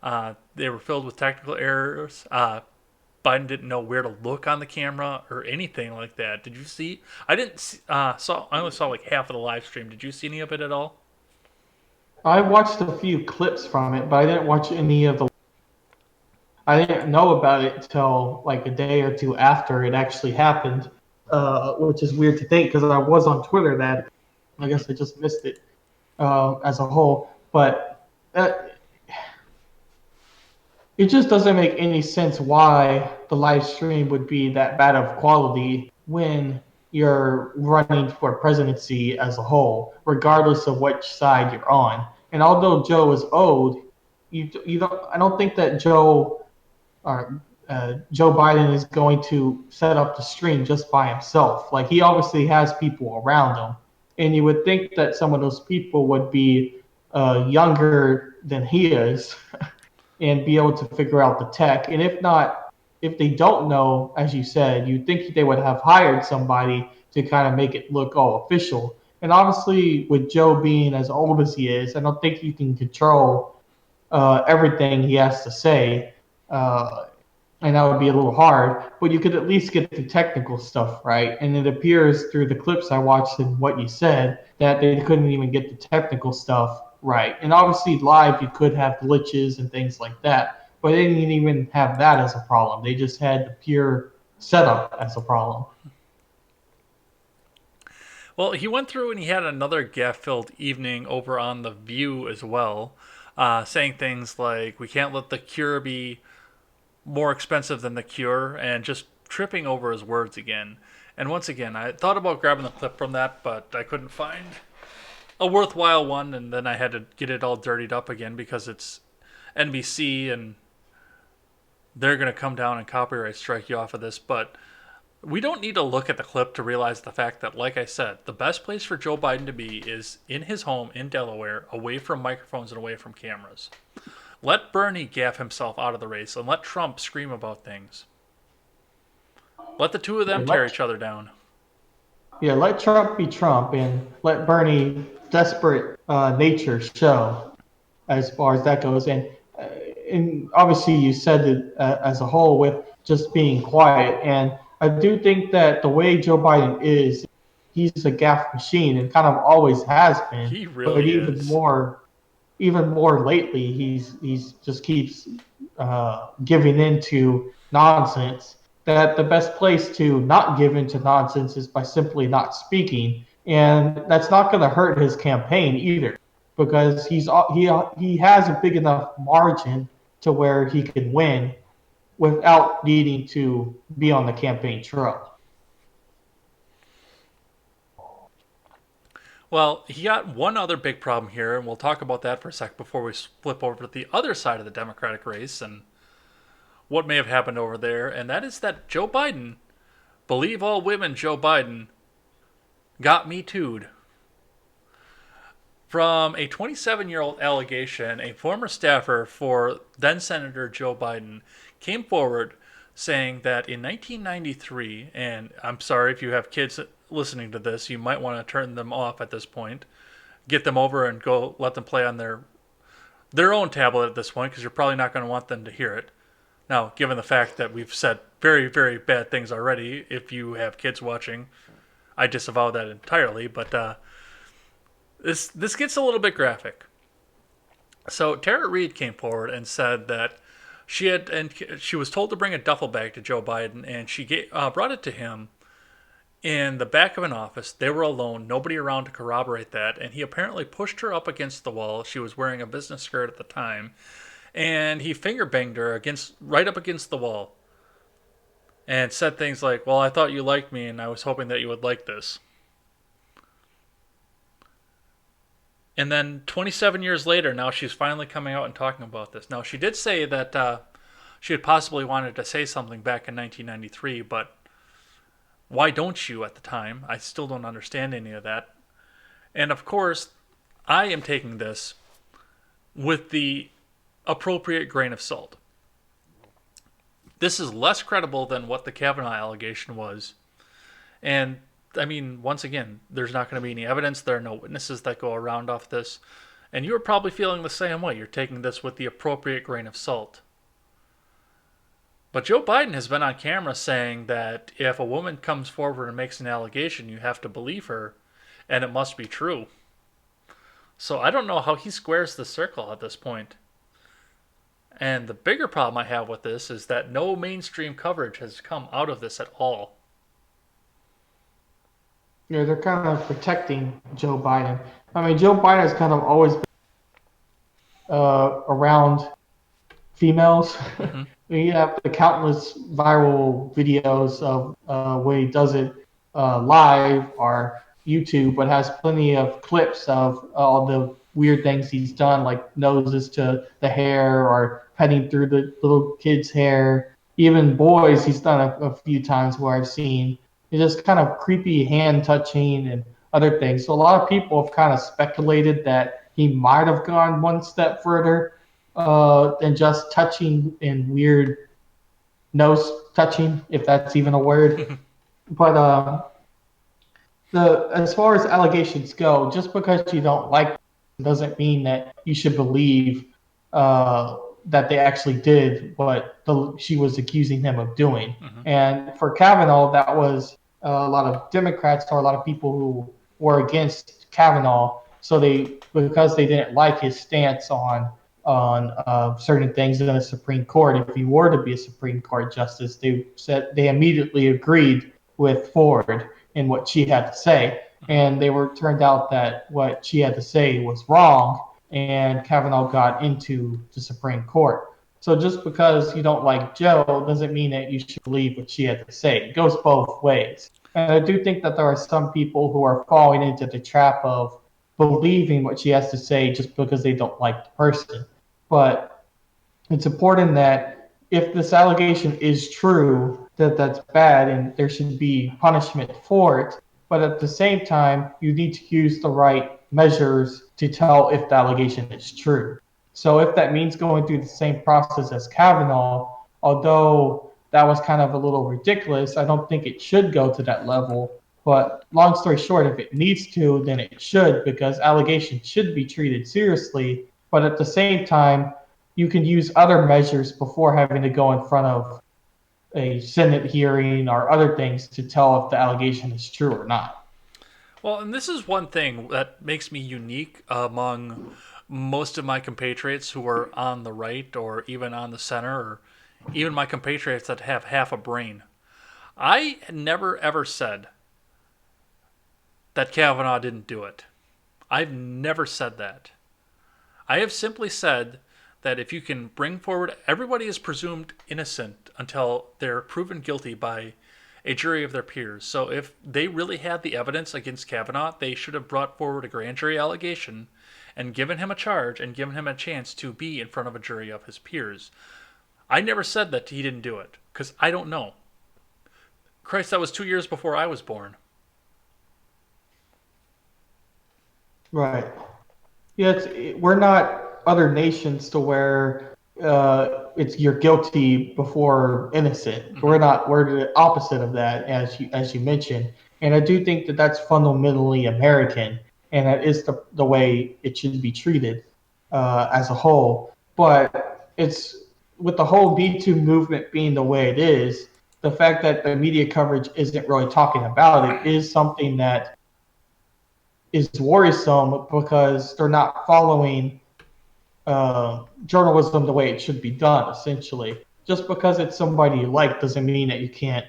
Speaker 2: They were filled with technical errors. Biden didn't know where to look on the camera or anything like that. Did you see? I didn't see, I only saw like half of the live stream. Did you see any of it at all?
Speaker 1: I watched a few clips from it, but I didn't watch any of the. I didn't know about it until like a day or two after it actually happened, which is weird to think because I was on Twitter that. I guess I just missed it as a whole, but it just doesn't make any sense why the live stream would be that bad of quality when you're running for presidency as a whole, regardless of which side you're on. And although Joe is old, you don't. I don't think that Joe Biden is going to set up the stream just by himself. Like he obviously has people around him, and you would think that some of those people would be younger than he is and be able to figure out the tech. And if not, if they don't know, as you said, you'd think they would have hired somebody to kind of make it look all official. And obviously, with Joe being as old as he is, I don't think you can control everything he has to say. and that would be a little hard, but you could at least get the technical stuff right. And it appears through the clips I watched and what you said that they couldn't even get the technical stuff right. And obviously, live, you could have glitches and things like that, but they didn't even have that as a problem. They just had the pure setup as a problem.
Speaker 2: Well, he went through and he had another gaffe-filled evening over on The View as well, saying things like, we can't let the cure be more expensive than the cure, and just tripping over his words again. And once again, I thought about grabbing the clip from that, but I couldn't find a worthwhile one, and then I had to get it all dirtied up again because it's NBC and they're going to come down and copyright strike you off of this. But we don't need to look at the clip to realize the fact that, like I said, the best place for Joe Biden to be is in his home in Delaware, away from microphones and away from cameras. Let Bernie gaff himself out of the race and let Trump scream about things. Let the two of them tear each other down.
Speaker 1: Yeah, let Trump be Trump and let Bernie desperate nature show as far as that goes. And obviously, you said it as a whole with just being quiet. And I do think that the way Joe Biden is, he's a gaffe machine and kind of always has been.
Speaker 2: He
Speaker 1: But
Speaker 2: really is.
Speaker 1: even more lately, he's just keeps giving into nonsense. That the best place to not give into nonsense is by simply not speaking, and that's not going to hurt his campaign either, because he has a big enough margin to where he can win without needing to be on the campaign trail.
Speaker 2: Well, he got one other big problem here, and we'll talk about that for a sec before we flip over to the other side of the Democratic race and what may have happened over there, and that is that Joe Biden, believe all women Joe Biden, got Me Too'd. From a 27-year-old allegation, a former staffer for then Senator Joe Biden came forward saying that in 1993, and I'm sorry if you have kids listening to this, you might want to turn them off at this point. Get them over and go let them play on their own tablet at this point, because you're probably not going to want them to hear it. Now, given the fact that we've said very, very bad things already, if you have kids watching, I disavow that entirely, but this gets a little bit graphic. So Tara Reid came forward and said that she was told to bring a duffel bag to Joe Biden, and she brought it to him in the back of an office. They were alone, nobody around to corroborate that, and he apparently pushed her up against the wall. She was wearing a business skirt at the time, and he finger banged her right up against the wall, and said things like, "Well, I thought you liked me, and I was hoping that you would like this." And then 27 years later, now she's finally coming out and talking about this. Now, she did say that she had possibly wanted to say something back in 1993, but why don't you at the time? I still don't understand any of that. And of course, I am taking this with the appropriate grain of salt. This is less credible than what the Kavanaugh allegation was. And I mean, once again, there's not going to be any evidence. There are no witnesses that go around off this. And you're probably feeling the same way. You're taking this with the appropriate grain of salt. But Joe Biden has been on camera saying that if a woman comes forward and makes an allegation, you have to believe her, and it must be true. So I don't know how he squares the circle at this point. And the bigger problem I have with this is that no mainstream coverage has come out of this at all.
Speaker 1: You know, they're kind of protecting Joe Biden. I mean, Joe Biden has kind of always been around females.
Speaker 2: Mm-hmm.
Speaker 1: You have the countless viral videos of when he does it live or YouTube, but has plenty of clips of all the weird things he's done, like noses to the hair or petting through the little kid's hair. Even boys, he's done a few times where I've seen. It's just kind of creepy hand touching and other things. So a lot of people have kind of speculated that he might have gone one step further than just touching and weird nose touching, if that's even a word. But the as far as allegations go, just because you don't like them doesn't mean that you should believe that they actually did what she was accusing him of doing.
Speaker 2: Mm-hmm.
Speaker 1: And for Kavanaugh, that was a lot of Democrats or a lot of people who were against Kavanaugh. So because they didn't like his stance on certain things in the Supreme Court, if he were to be a Supreme Court justice, they immediately agreed with Ford in what she had to say, and they were turned out that what she had to say was wrong, and Kavanaugh got into the Supreme Court. So just because you don't like Joe doesn't mean that you should believe what she had to say. It goes both ways. And I do think that there are some people who are falling into the trap of believing what she has to say just because they don't like the person. But it's important that if this allegation is true, that that's bad and there should be punishment for it. But at the same time, you need to use the right measures to tell if the allegation is true. So if that means going through the same process as Kavanaugh, although that was kind of a little ridiculous, I don't think it should go to that level. But long story short, if it needs to, then it should, because allegations should be treated seriously. But at the same time, you can use other measures before having to go in front of a Senate hearing or other things to tell if the allegation is true or not.
Speaker 2: Well, and this is one thing that makes me unique among most of my compatriots who are on the right or even on the center, or even my compatriots that have half a brain. I never ever said that Kavanaugh didn't do it. I've never said that. I have simply said that if you can bring forward, everybody is presumed innocent until they're proven guilty by a jury of their peers. So if they really had the evidence against Kavanaugh, they should have brought forward a grand jury allegation and given him a charge and given him a chance to be in front of a jury of his peers. I never said that he didn't do it, because I don't know. Christ, that was 2 years before I was born.
Speaker 1: Right. Yeah, we're not other nations to where it's you're guilty before innocent.
Speaker 2: Mm-hmm.
Speaker 1: We're the opposite of that, as you mentioned. And I do think that that's fundamentally American, and that is the way it should be treated as a whole. But it's with the whole Me Too movement being the way it is, the fact that the media coverage isn't really talking about it is something that is worrisome because they're not following journalism the way it should be done. Essentially, just because it's somebody you like doesn't mean that you can't.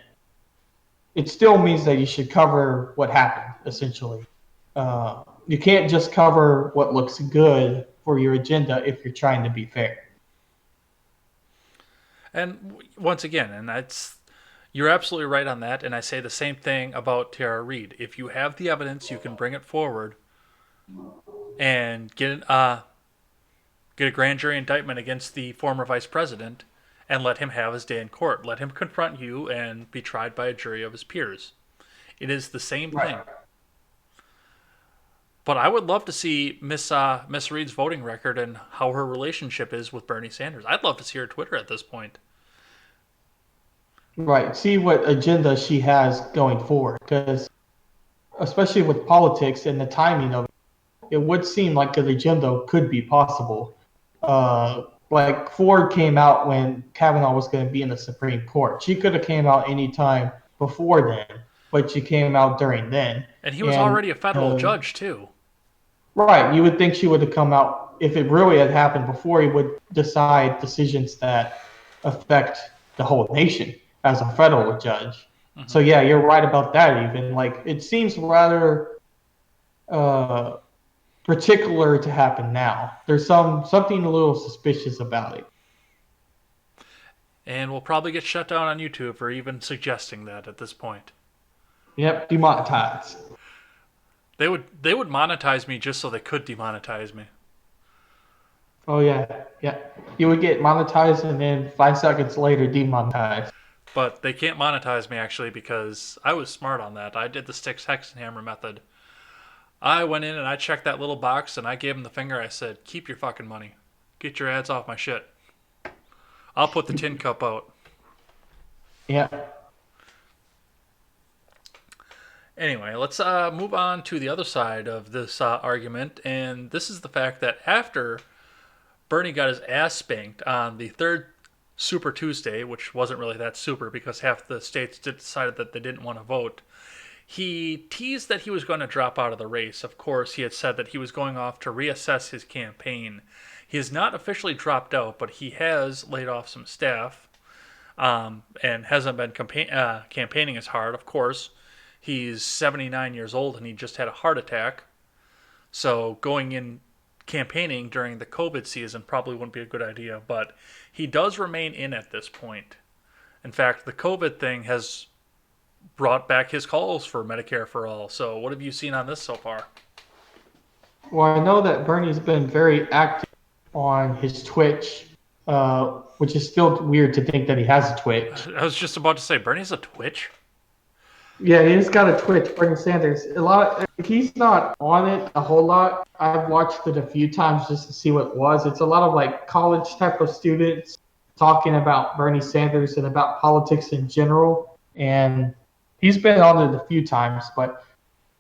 Speaker 1: It still means that you should cover what happened. Essentially, you can't just cover what looks good for your agenda if you're trying to be fair.
Speaker 2: And once again, and that's you're absolutely right on that. And I say the same thing about Tara Reid. If you have the evidence, you can bring it forward and get a grand jury indictment against the former vice president and let him have his day in court. Let him confront you and be tried by a jury of his peers. It is the same thing. But I would love to see Miss Reid's voting record and how her relationship is with Bernie Sanders. I'd love to see her Twitter at this point.
Speaker 1: Right. See what agenda she has going forward, because especially with politics and the timing of it, it would seem like an agenda could be possible. Like Ford came out when Kavanaugh was going to be in the Supreme Court. She could have came out any time before then, but she came out during then.
Speaker 2: And he was already a federal judge, too.
Speaker 1: Right. You would think she would have come out, if it really had happened before, he would decide decisions that affect the whole nation as a federal judge. Mm-hmm. So, yeah, you're right about that even. Like, it seems rather particular to happen now. There's something a little suspicious about it.
Speaker 2: And we'll probably get shut down on YouTube for even suggesting that at this point.
Speaker 1: Yep, demonetized.
Speaker 2: They would monetize me just so they could demonetize me.
Speaker 1: Oh yeah. You would get monetized and then 5 seconds later demonetized.
Speaker 2: But they can't monetize me actually because I was smart on that. I did the sticks, hex, and hammer method. I went in and I checked that little box and I gave him the finger. I said, "Keep your fucking money. Get your ads off my shit. I'll put the tin cup out."
Speaker 1: Yeah.
Speaker 2: Anyway, let's move on to the other side of this argument, and this is the fact that after Bernie got his ass spanked on the third Super Tuesday, which wasn't really that super because half the states decided that they didn't want to vote. He teased that he was going to drop out of the race. Of course, he had said that he was going off to reassess his campaign. He has not officially dropped out, but he has laid off some staff and hasn't been campaigning as hard. Of course, he's 79 years old and he just had a heart attack. So going in campaigning during the COVID season probably wouldn't be a good idea, but he does remain in at this point. In fact, the COVID thing has brought back his calls for Medicare for All. So what have you seen on this so far?
Speaker 1: Well, I know that Bernie's been very active on his Twitch, which is still weird to think that he has a Twitch.
Speaker 2: I was just about to say, Bernie's a Twitch?
Speaker 1: Yeah, he's got a Twitch, Bernie Sanders. He's not on it a whole lot. I've watched it a few times just to see what it was. It's a lot of like college type of students talking about Bernie Sanders and about politics in general. And he's been on it a few times, but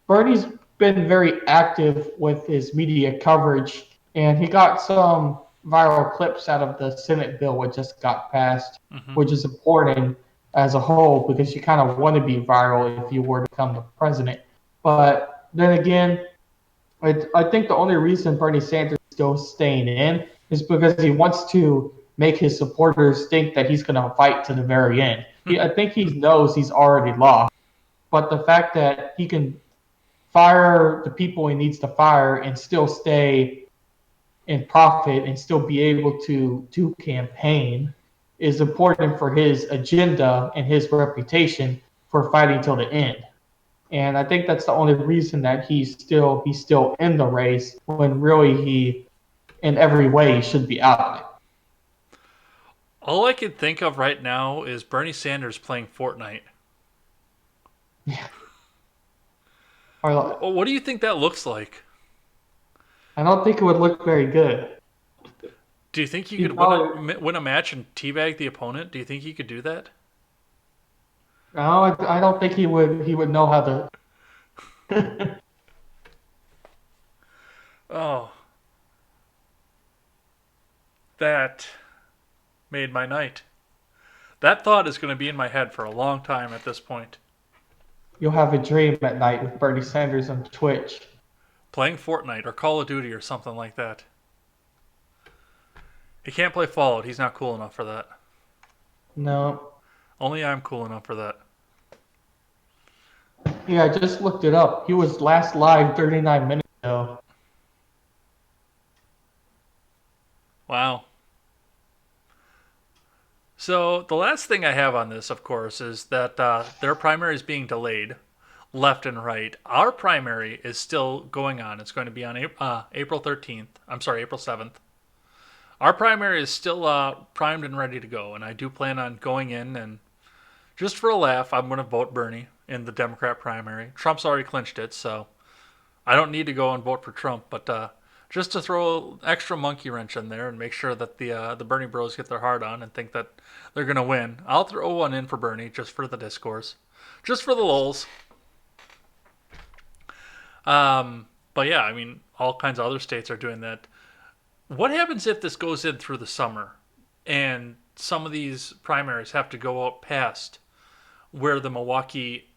Speaker 1: Bernie's been very active with his media coverage, and he got some viral clips out of the Senate bill which just got passed, which is important as a whole because you kind of want to be viral if you were to become the president. But then again, I think the only reason Bernie Sanders is still staying in is because he wants to make his supporters think that he's going to fight to the very end. I think he knows he's already lost, but the fact that he can fire the people he needs to fire and still stay in profit and still be able to campaign is important for his agenda and his reputation for fighting till the end. And I think that's the only reason that he's still in the race when really he, in every way, should be out of it.
Speaker 2: All I can think of right now is Bernie Sanders playing Fortnite.
Speaker 1: Yeah.
Speaker 2: What do you think that looks like?
Speaker 1: I don't think it would look very good.
Speaker 2: Do you think you
Speaker 1: He
Speaker 2: could
Speaker 1: probably-
Speaker 2: win a match and teabag the opponent? Do you think you could do that?
Speaker 1: No, I don't think he would. He would know how to.
Speaker 2: Oh, that made my night. That thought is going to be in my head for a long time at this point.
Speaker 1: You'll have a dream at night with Bernie Sanders on Twitch.
Speaker 2: Playing Fortnite or Call of Duty or something like that. He can't play Fallout. He's not cool enough for that.
Speaker 1: No.
Speaker 2: Only I'm cool enough for that.
Speaker 1: Yeah, I just looked it up. He was last live 39 minutes ago.
Speaker 2: Wow. So the last thing I have on this, of course, is that their primary is being delayed left and right. Our primary is still going on. It's going to be on April 13th. I'm sorry, April 7th. Our primary is still primed and ready to go, and I do plan on going in and just for a laugh, I'm going to vote Bernie in the Democrat primary. Trump's already clinched it, so I don't need to go and vote for Trump, but just to throw an extra monkey wrench in there and make sure that the Bernie bros get their heart on and think that they're going to win, I'll throw one in for Bernie just for the discourse, just for the lulz. But yeah, I mean, all kinds of other states are doing that. What happens if this goes in through the summer and some of these primaries have to go out past where the Milwaukee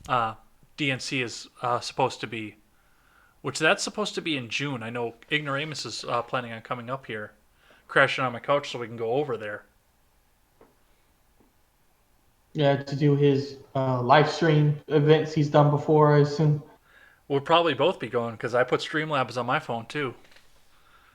Speaker 2: DNC is supposed to be? Which that's supposed to be in June. I know Ignoramus is planning on coming up here, crashing on my couch so we can go over there.
Speaker 1: Yeah, to do his live stream events he's done before, I assume.
Speaker 2: We'll probably both be going because I put Streamlabs on my phone too.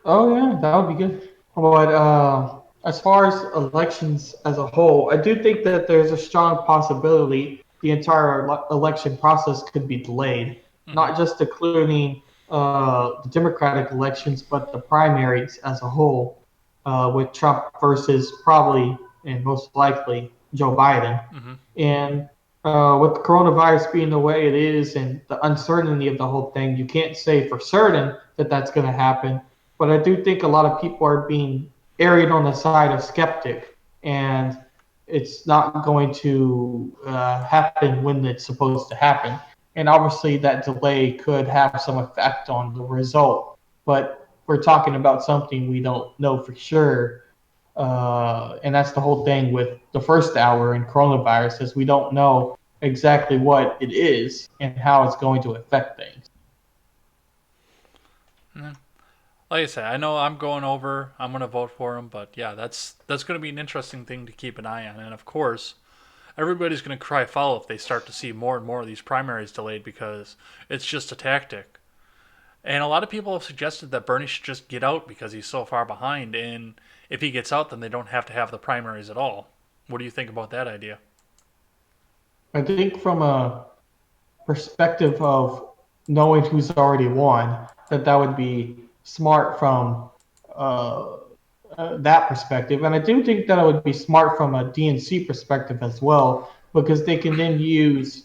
Speaker 1: Oh, yeah, that would be good. But as far as elections as a whole, I do think that there's a strong possibility the entire election process could be delayed, not just including the Democratic elections, but the primaries as a whole, with Trump versus probably and most likely Joe Biden. And with the coronavirus being the way it is and the uncertainty of the whole thing, you can't say for certain that that's going to happen. But I do think a lot of people are being erring on the side of skeptic, and it's not going to happen when it's supposed to happen. And obviously, that delay could have some effect on the result. But we're talking about something we don't know for sure. And that's the whole thing with the first hour in coronavirus is we don't know exactly what it is and how it's going to affect things.
Speaker 2: Like I said, I know I'm going over. I'm going to vote for him, but yeah, that's going to be an interesting thing to keep an eye on. And of course, everybody's going to cry foul if they start to see more and more of these primaries delayed because it's just a tactic. And a lot of people have suggested that Bernie should just get out because he's so far behind. And if he gets out, then they don't have to have the primaries at all. What do you think about that idea?
Speaker 1: I think from a perspective of knowing who's already won, that would be smart from uh, that perspective. And I do think that it would be smart from a DNC perspective as well, because they can then use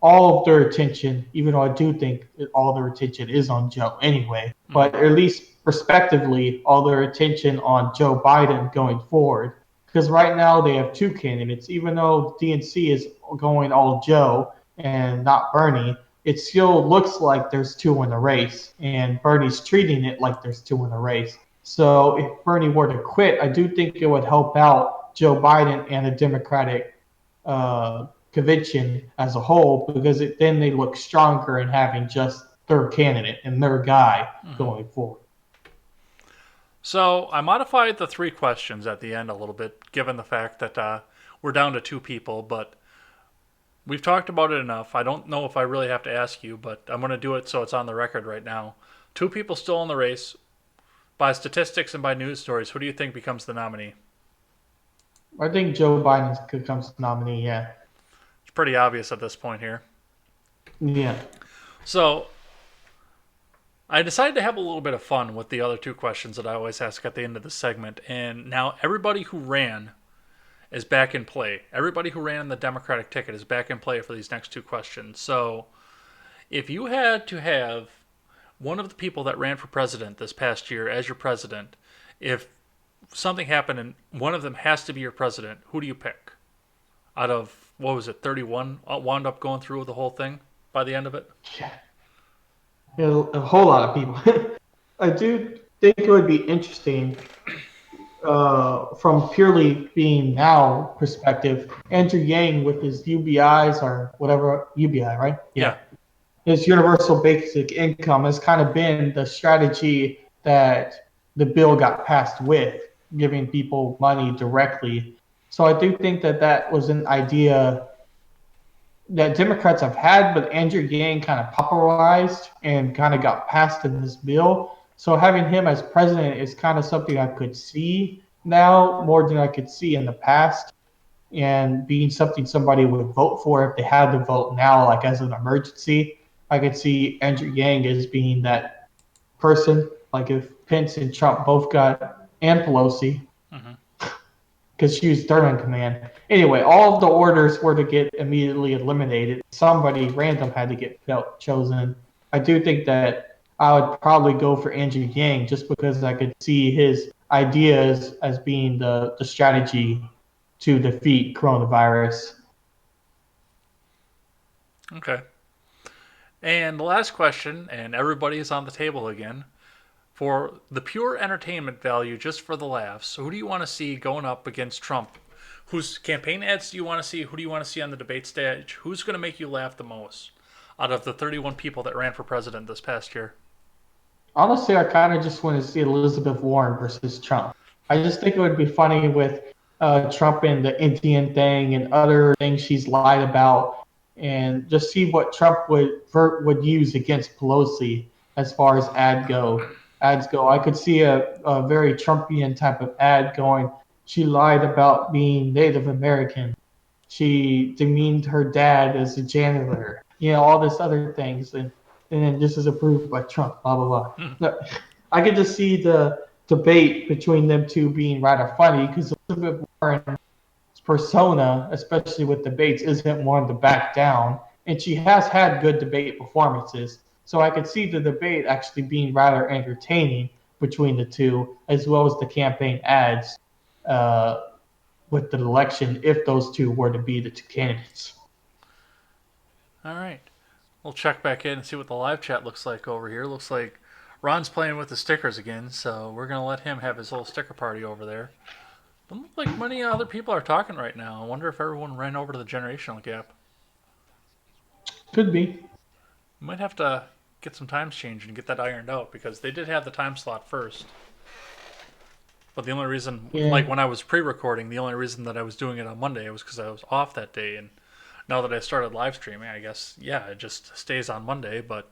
Speaker 1: all of their attention, even though I do think that all their attention is on Joe anyway,
Speaker 2: Mm-hmm.
Speaker 1: but at least prospectively, all their attention on Joe Biden going forward. Because right now they have two candidates, even though DNC is going all Joe and not Bernie, it still looks like there's two in the race, and Bernie's treating it like there's two in the race. So if Bernie were to quit, I do think it would help out Joe Biden and the Democratic convention as a whole because then they look stronger in having just their candidate and their guy
Speaker 2: Mm-hmm.
Speaker 1: going forward.
Speaker 2: So I modified the three questions at the end a little bit, given the fact that we're down to two people, but we've talked about it enough. I don't know if I really have to ask you, but I'm going to do it so it's on the record right now. Two people still in the race. By statistics and by news stories, who do you think becomes the nominee?
Speaker 1: I think Joe Biden becomes the nominee. Yeah,
Speaker 2: It's pretty obvious at this point here.
Speaker 1: yeah.
Speaker 2: So I decided to have a little bit of fun with the other two questions that I always ask at the end of the segment. And now everybody who ran is back in play. Everybody who ran the Democratic ticket is back in play for these next two questions. So if you had to have one of the people that ran for president this past year as your president, if something happened and one of them has to be your president, who do you pick? Out of, what was it, 31 wound up going through the whole thing by the end of it?
Speaker 1: Yeah. A whole lot of people. I do think it would be interesting from purely being now perspective. Andrew Yang with his UBIs or whatever UBI, right?
Speaker 2: Yeah.
Speaker 1: Yeah, his universal basic income has kind of been the strategy that the bill got passed with, giving people money directly. So I do think that that was an idea that Democrats have had, but Andrew Yang kind of popularized and kind of got passed in this bill. So having him as president is kind of something I could see now more than I could see in the past, and being something somebody would vote for if they had to vote now, like as an emergency. I could see Andrew Yang as being that person. Like if Pence and Trump both got, and Pelosi,
Speaker 2: Mm-hmm.
Speaker 1: because she was third in command. Anyway, all of the orders were to get immediately eliminated. Somebody random had to get chosen. I do think that I would probably go for Andrew Yang just because I could see his ideas as being the strategy to defeat coronavirus.
Speaker 2: Okay. And the last question, and everybody is on the table again. For the pure entertainment value, just for the laughs, who do you want to see going up against Trump? Whose campaign ads do you want to see? Who do you want to see on the debate stage? Who's going to make you laugh the most out of the 31 people that ran for president this past year?
Speaker 1: Honestly, I kind of just want to see Elizabeth Warren versus Trump. I just think it would be funny with Trump and the Indian thing and other things she's lied about, and just see what Trump would use against Pelosi as far as ads go. I could see a very Trumpian type of ad going. She lied about being Native American. She demeaned her dad as a janitor. You know, all this other things, and then this is approved by Trump. Blah blah blah. No, I could just see the debate between them two being rather funny because Elizabeth Warren's persona, especially with debates, isn't one to back down, and she has had good debate performances. So I could see the debate actually being rather entertaining between the two, as well as the campaign ads uh, with the election if those two were to be the two candidates.
Speaker 2: All right. We'll check back in and see what the live chat looks like over here. Looks like Ron's playing with the stickers again, so we're gonna let him have his little sticker party over there. Doesn't look like many other people are talking right now. I wonder if everyone ran over to the generational gap.
Speaker 1: Could be.
Speaker 2: We might have to get some times changed and get that ironed out because they did have the time slot first. But the only reason,
Speaker 1: Yeah.
Speaker 2: like when I was pre-recording, the only reason that I was doing it on Monday was because I was off that day. And now that I started live streaming, I guess, yeah, it just stays on Monday. But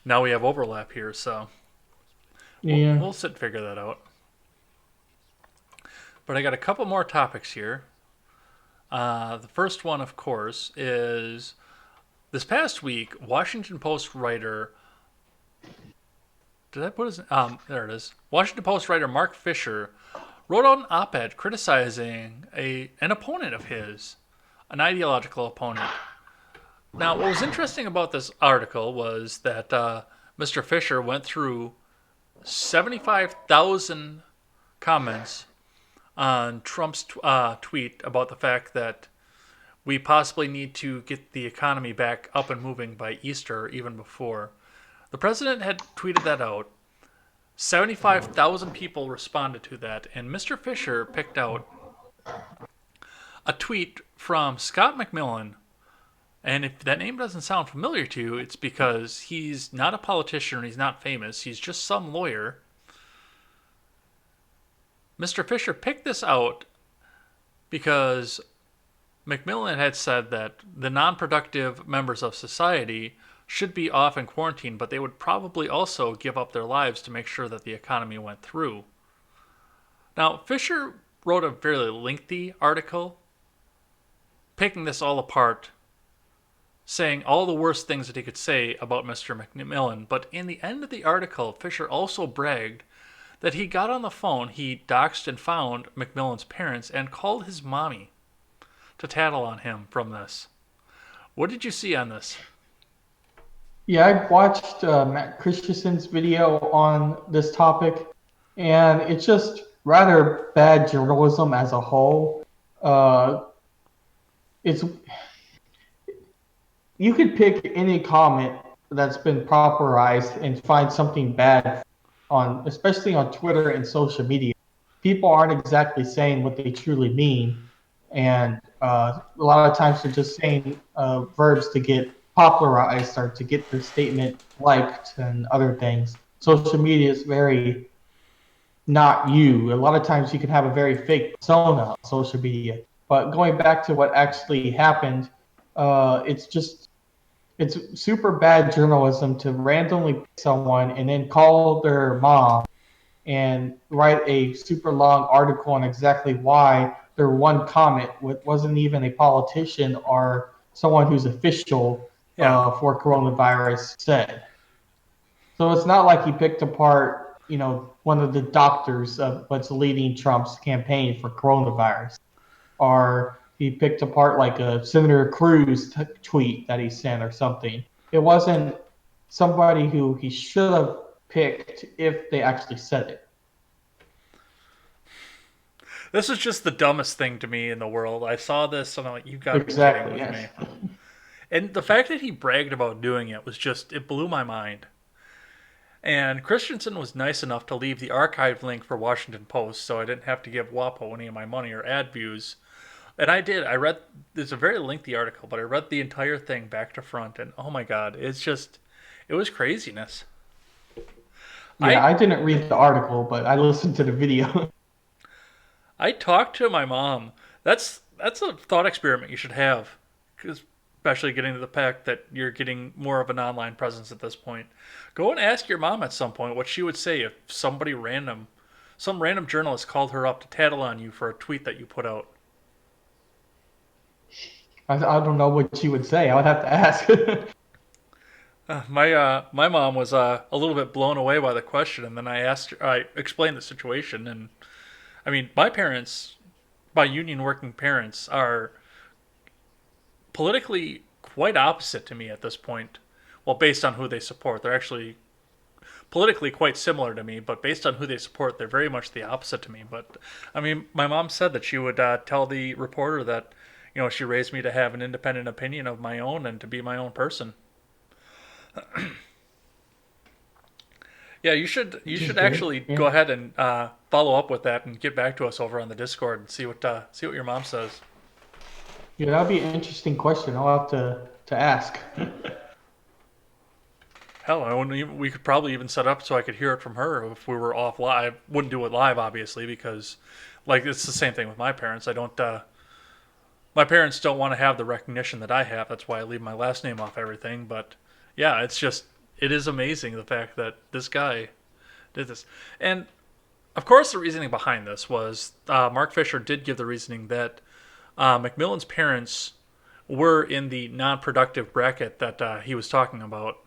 Speaker 2: now we have overlap here, so
Speaker 1: Yeah.
Speaker 2: we'll sit and figure that out. But I got a couple more topics here. The first one, of course, is this past week, Washington Post writer. Did I put his? There it is. Washington Post writer Mark Fisher wrote out an op-ed criticizing an opponent of his, an ideological opponent. Now, what was interesting about this article was that Mr. Fisher went through 75,000 comments on Trump's tweet about the fact that we possibly need to get the economy back up and moving by Easter or even before. The president had tweeted that out. 75,000 people responded to that, and Mr. Fisher picked out a tweet from Scott McMillan. And if that name doesn't sound familiar to you, it's because he's not a politician and he's not famous. He's just some lawyer. Mr. Fisher picked this out because McMillan had said that the non-productive members of society should be off in quarantine, but they would probably also give up their lives to make sure that the economy went through. Now, Fisher wrote a fairly lengthy article picking this all apart, saying all the worst things that he could say about Mr. McMillan, but in the end of the article, Fisher also bragged that he got on the phone, he doxed and found McMillan's parents, and called his mommy to tattle on him from this. What did you see on this?
Speaker 1: Yeah, I watched Matt Christensen's video on this topic, and it's just rather bad journalism as a whole. It's You could pick any comment that's been popularized and find something bad on, especially on Twitter and social media. People aren't exactly saying what they truly mean, and a lot of times they're just saying verbs to get popularized or to get their statement liked and other things. Social media is very not you. A lot of times you can have a very fake persona on social media. But going back to what actually happened, it's super bad journalism to randomly pick someone and then call their mom and write a super long article on exactly why their one comment wasn't even a politician or someone who's official for coronavirus said. So it's not like he picked apart, one of the doctors of what's leading Trump's campaign for coronavirus, or he picked apart like a Senator Cruz tweet that he sent or something. It wasn't somebody who he should have picked if they actually said it.
Speaker 2: This is just the dumbest thing to me in the world. I saw this and I'm like, you gotta be
Speaker 1: Exactly.
Speaker 2: kidding with
Speaker 1: Yes.
Speaker 2: me. And the fact that he bragged about doing it was just, it blew my mind. And Christensen was nice enough to leave the archive link for Washington Post so I didn't have to give WAPO any of my money or ad views. And I did. I read, it's a very lengthy article, but I read the entire thing back to front, and oh my god, it was craziness.
Speaker 1: Yeah, I didn't read the article, but I listened to the video.
Speaker 2: I talked to my mom. That's a thought experiment you should have, especially getting to the fact that you're getting more of an online presence at this point. Go and ask your mom at some point what she would say if some random journalist called her up to tattle on you for a tweet that you put out.
Speaker 1: I don't know what she would say. I would have to ask.
Speaker 2: My mom was a little bit blown away by the question, and then I explained the situation, and I mean, my parents, my union working parents, are politically quite opposite to me at this point. Well, based on who they support, they're actually politically quite similar to me, but based on who they support, they're very much the opposite to me. But I mean, my mom said that she would tell the reporter that she raised me to have an independent opinion of my own and to be my own person. Yeah, you should
Speaker 1: Just great.
Speaker 2: actually go
Speaker 1: Yeah.
Speaker 2: ahead and follow up with that and get back to us over on the Discord and see what your mom says.
Speaker 1: Yeah, that'll be an interesting question. I'll have to ask.
Speaker 2: Hell, I wouldn't even, we could probably even set up so I could hear it from her if we were off live. Wouldn't do it live, obviously, because like it's the same thing with my parents. I don't. My parents don't want to have the recognition that I have. That's why I leave my last name off everything. But yeah, it is amazing the fact that this guy did this. And of course, the reasoning behind this was Mark Fisher did give the reasoning that Macmillan's parents were in the non-productive bracket that he was talking about.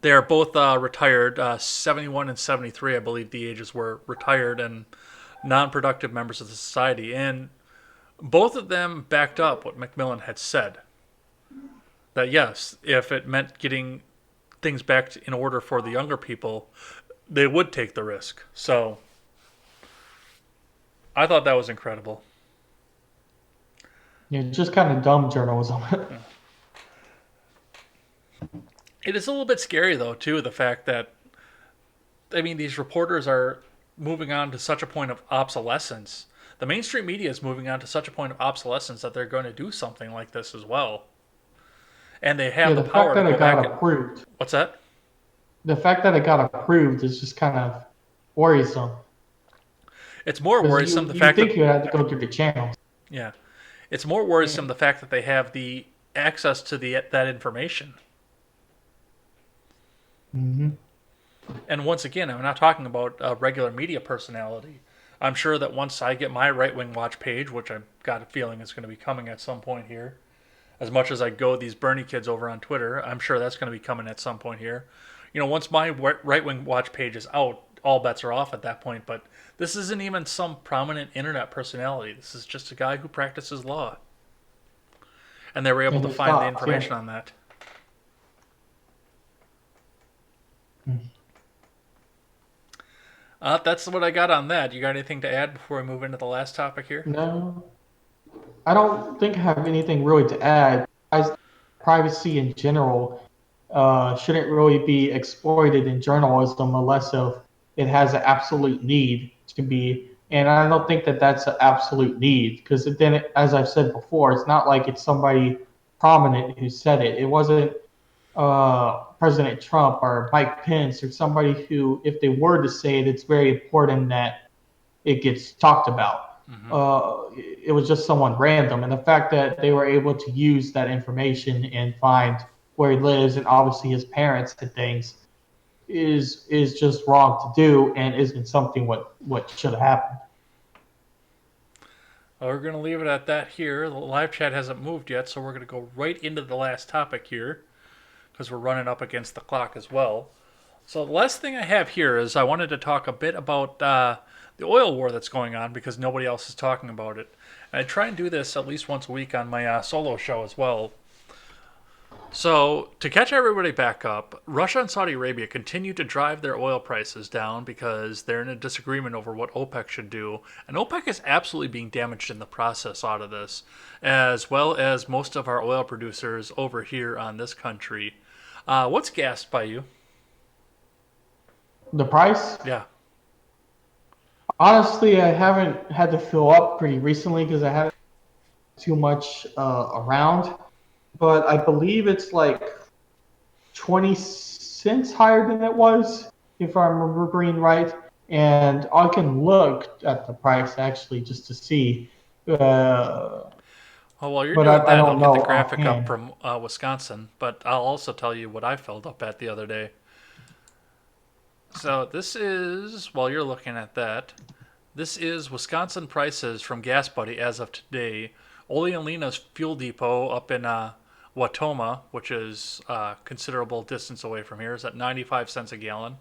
Speaker 2: They are both retired, 71 and 73, I believe the ages were, retired and non-productive members of the society. And both of them backed up what Macmillan had said. That yes, if it meant getting things back in order for the younger people, they would take the risk. So I thought that was incredible.
Speaker 1: Yeah, just kind of dumb journalism.
Speaker 2: It is a little bit scary though, too, the fact that I mean these reporters are moving on to such a point of obsolescence. The mainstream media is moving on to such a point of obsolescence that they're going to do something like this as well. And they
Speaker 1: Yeah,
Speaker 2: have the
Speaker 1: the fact
Speaker 2: power to
Speaker 1: that
Speaker 2: go
Speaker 1: it got
Speaker 2: back and
Speaker 1: approved,
Speaker 2: what's that?
Speaker 1: the fact that it got approved is just kind of worrisome
Speaker 2: It's more
Speaker 1: because
Speaker 2: worrisome
Speaker 1: you
Speaker 2: the
Speaker 1: you
Speaker 2: fact
Speaker 1: think
Speaker 2: that
Speaker 1: you had to go through the channels.
Speaker 2: yeah, it's more worrisome the fact that they have the access to the that information.
Speaker 1: Mm-hmm.
Speaker 2: And once again, I'm not talking about a regular media personality. I'm sure that once I get my right wing watch page, which I've got a feeling is going to be coming at some point here, as much as I go these Bernie kids over on Twitter, I'm sure that's going to be coming at some point here. Once my right wing watch page is out, all bets are off at that point. But this isn't even some prominent internet personality. This is just a guy who practices law. And they were able
Speaker 1: And
Speaker 2: to
Speaker 1: it
Speaker 2: find the
Speaker 1: stopped. Yeah.
Speaker 2: information on that. That's what I got on that. You got anything to add before we move into the last topic here?
Speaker 1: No, I don't think I have anything really to add. Privacy in general shouldn't really be exploited in journalism unless if it has an absolute need to be. And I don't think that that's an absolute need because then, as I've said before, it's not like it's somebody prominent who said it. It wasn't President Trump or Mike Pence or somebody who, if they were to say it, it's very important that it gets talked about. It was just someone random, and the fact that they were able to use that information and find where he lives and obviously his parents and things is just wrong to do and isn't something what should have happened.
Speaker 2: Well, we're going to leave it at that here. The live chat hasn't moved yet, so we're going to go right into the last topic here because we're running up against the clock as well. So the last thing I have here is I wanted to talk a bit about the oil war that's going on because nobody else is talking about it. And I try and do this at least once a week on my solo show as well. So, to catch everybody back up, Russia and Saudi Arabia continue to drive their oil prices down because they're in a disagreement over what OPEC should do. And OPEC is absolutely being damaged in the process out of this, as well as most of our oil producers over here on this country. What's gassed by you?
Speaker 1: The price,
Speaker 2: Yeah.
Speaker 1: honestly, I haven't had to fill up pretty recently because I haven't too much around, but I believe it's like 20 cents higher than it was, if I'm remembering right. And I can look at the price actually just to see,
Speaker 2: Well, while you're
Speaker 1: but
Speaker 2: doing
Speaker 1: I
Speaker 2: that, I'll
Speaker 1: don't
Speaker 2: get
Speaker 1: know
Speaker 2: the graphic up
Speaker 1: offhand.
Speaker 2: from Wisconsin, but I'll also tell you what I filled up at the other day. So this is, while you're looking at that, this is Wisconsin prices from Gas Buddy as of today. Ole and Lena's fuel depot up in Watoma, which is a considerable distance away from here, is at 95 cents a gallon.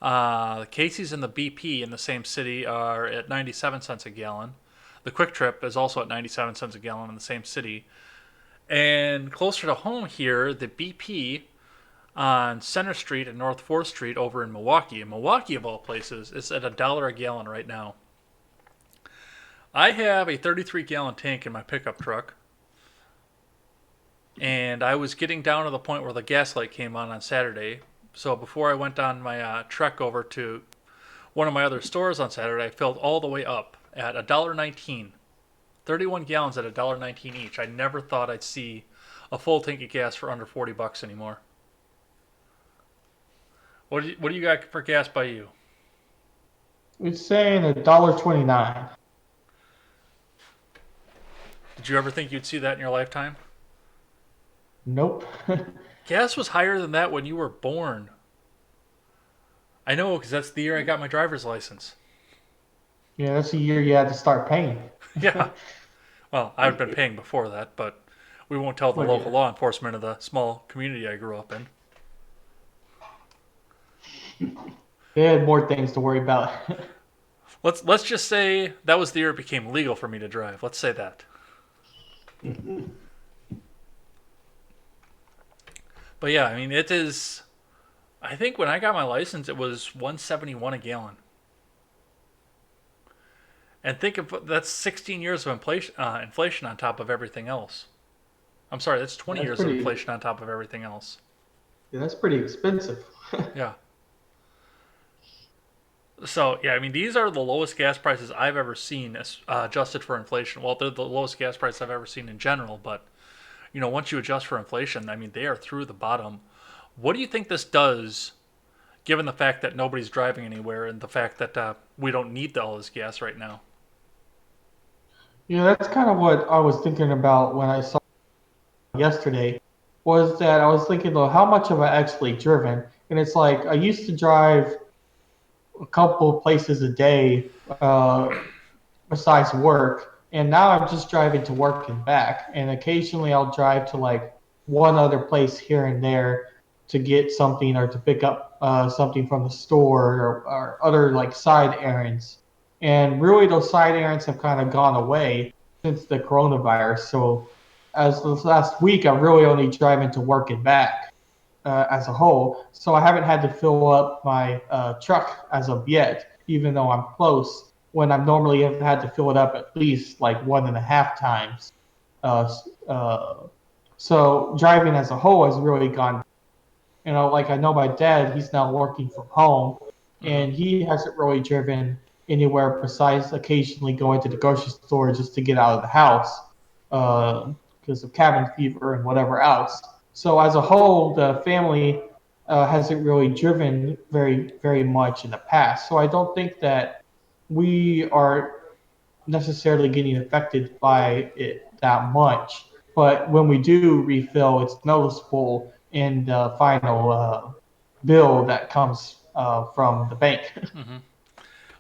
Speaker 2: The Casey's and the BP in the same city are at 97 cents a gallon. The Quick Trip is also at 97 cents a gallon in the same city. And closer to home here, the BP on Center Street and North 4th Street over in Milwaukee. In Milwaukee, of all places, it's at $1 a gallon right now. I have a 33-gallon tank in my pickup truck, and I was getting down to the point where the gas light came on Saturday, So before I went on my trek over to one of my other stores on Saturday, I filled all the way up at $1.19. 31 gallons at $1.19 each. I never thought I'd see a full tank of gas for under $40 anymore. What do you got for gas by you?
Speaker 1: It's saying $1.29.
Speaker 2: Did you ever think you'd see that in your lifetime?
Speaker 1: Nope.
Speaker 2: Gas was higher than that when you were born. I know, because that's the year I got my driver's license.
Speaker 1: Yeah, that's the year you had to start paying.
Speaker 2: Yeah. Well, I've been paying before that, but we won't tell the
Speaker 1: Well,
Speaker 2: local
Speaker 1: yeah.
Speaker 2: law enforcement of the small community I grew up in.
Speaker 1: They had more things to worry about.
Speaker 2: Let's just say that was the year it became legal for me to drive. Let's say that. But yeah, I mean, it is. I think when I got my license, it was 171 a gallon. And think of that's 16 years of inflation on top of everything else. I'm sorry, that's 20
Speaker 1: That's
Speaker 2: years of
Speaker 1: pretty.
Speaker 2: inflation on top of everything else.
Speaker 1: Yeah, that's pretty expensive.
Speaker 2: Yeah. So yeah, I mean, these are the lowest gas prices I've ever seen adjusted for inflation. Well, they're the lowest gas prices I've ever seen in general, but once you adjust for inflation, I mean, they are through the bottom. What do you think this does, given the fact that nobody's driving anywhere and the fact that we don't need all this gas right now?
Speaker 1: Yeah, that's kind of what I was thinking about when I saw it yesterday. Was that I was thinking, though, how much have I actually driven? And it's like I used to drive a couple of places a day besides work, and now I'm just driving to work and back. And occasionally I'll drive to like one other place here and there to get something or to pick up something from the store or other like side errands. And really, those side errands have kind of gone away since the coronavirus. So, as this last week, I'm really only driving to work and back as a whole. So I haven't had to fill up my truck as of yet, even though I'm close. When I normally have had to fill it up at least like 1.5 times. Uh, so driving as a whole has really gone. Like I know my dad, he's now working from home,
Speaker 2: Mm-hmm.
Speaker 1: and he hasn't really driven anywhere besides occasionally going to the grocery store just to get out of the house because of cabin fever and whatever else. So as a whole, the family hasn't really driven very, very much in the past. So I don't think that we are necessarily getting affected by it that much. But when we do refill, it's noticeable in the final bill that comes from the bank.
Speaker 2: Mm-hmm.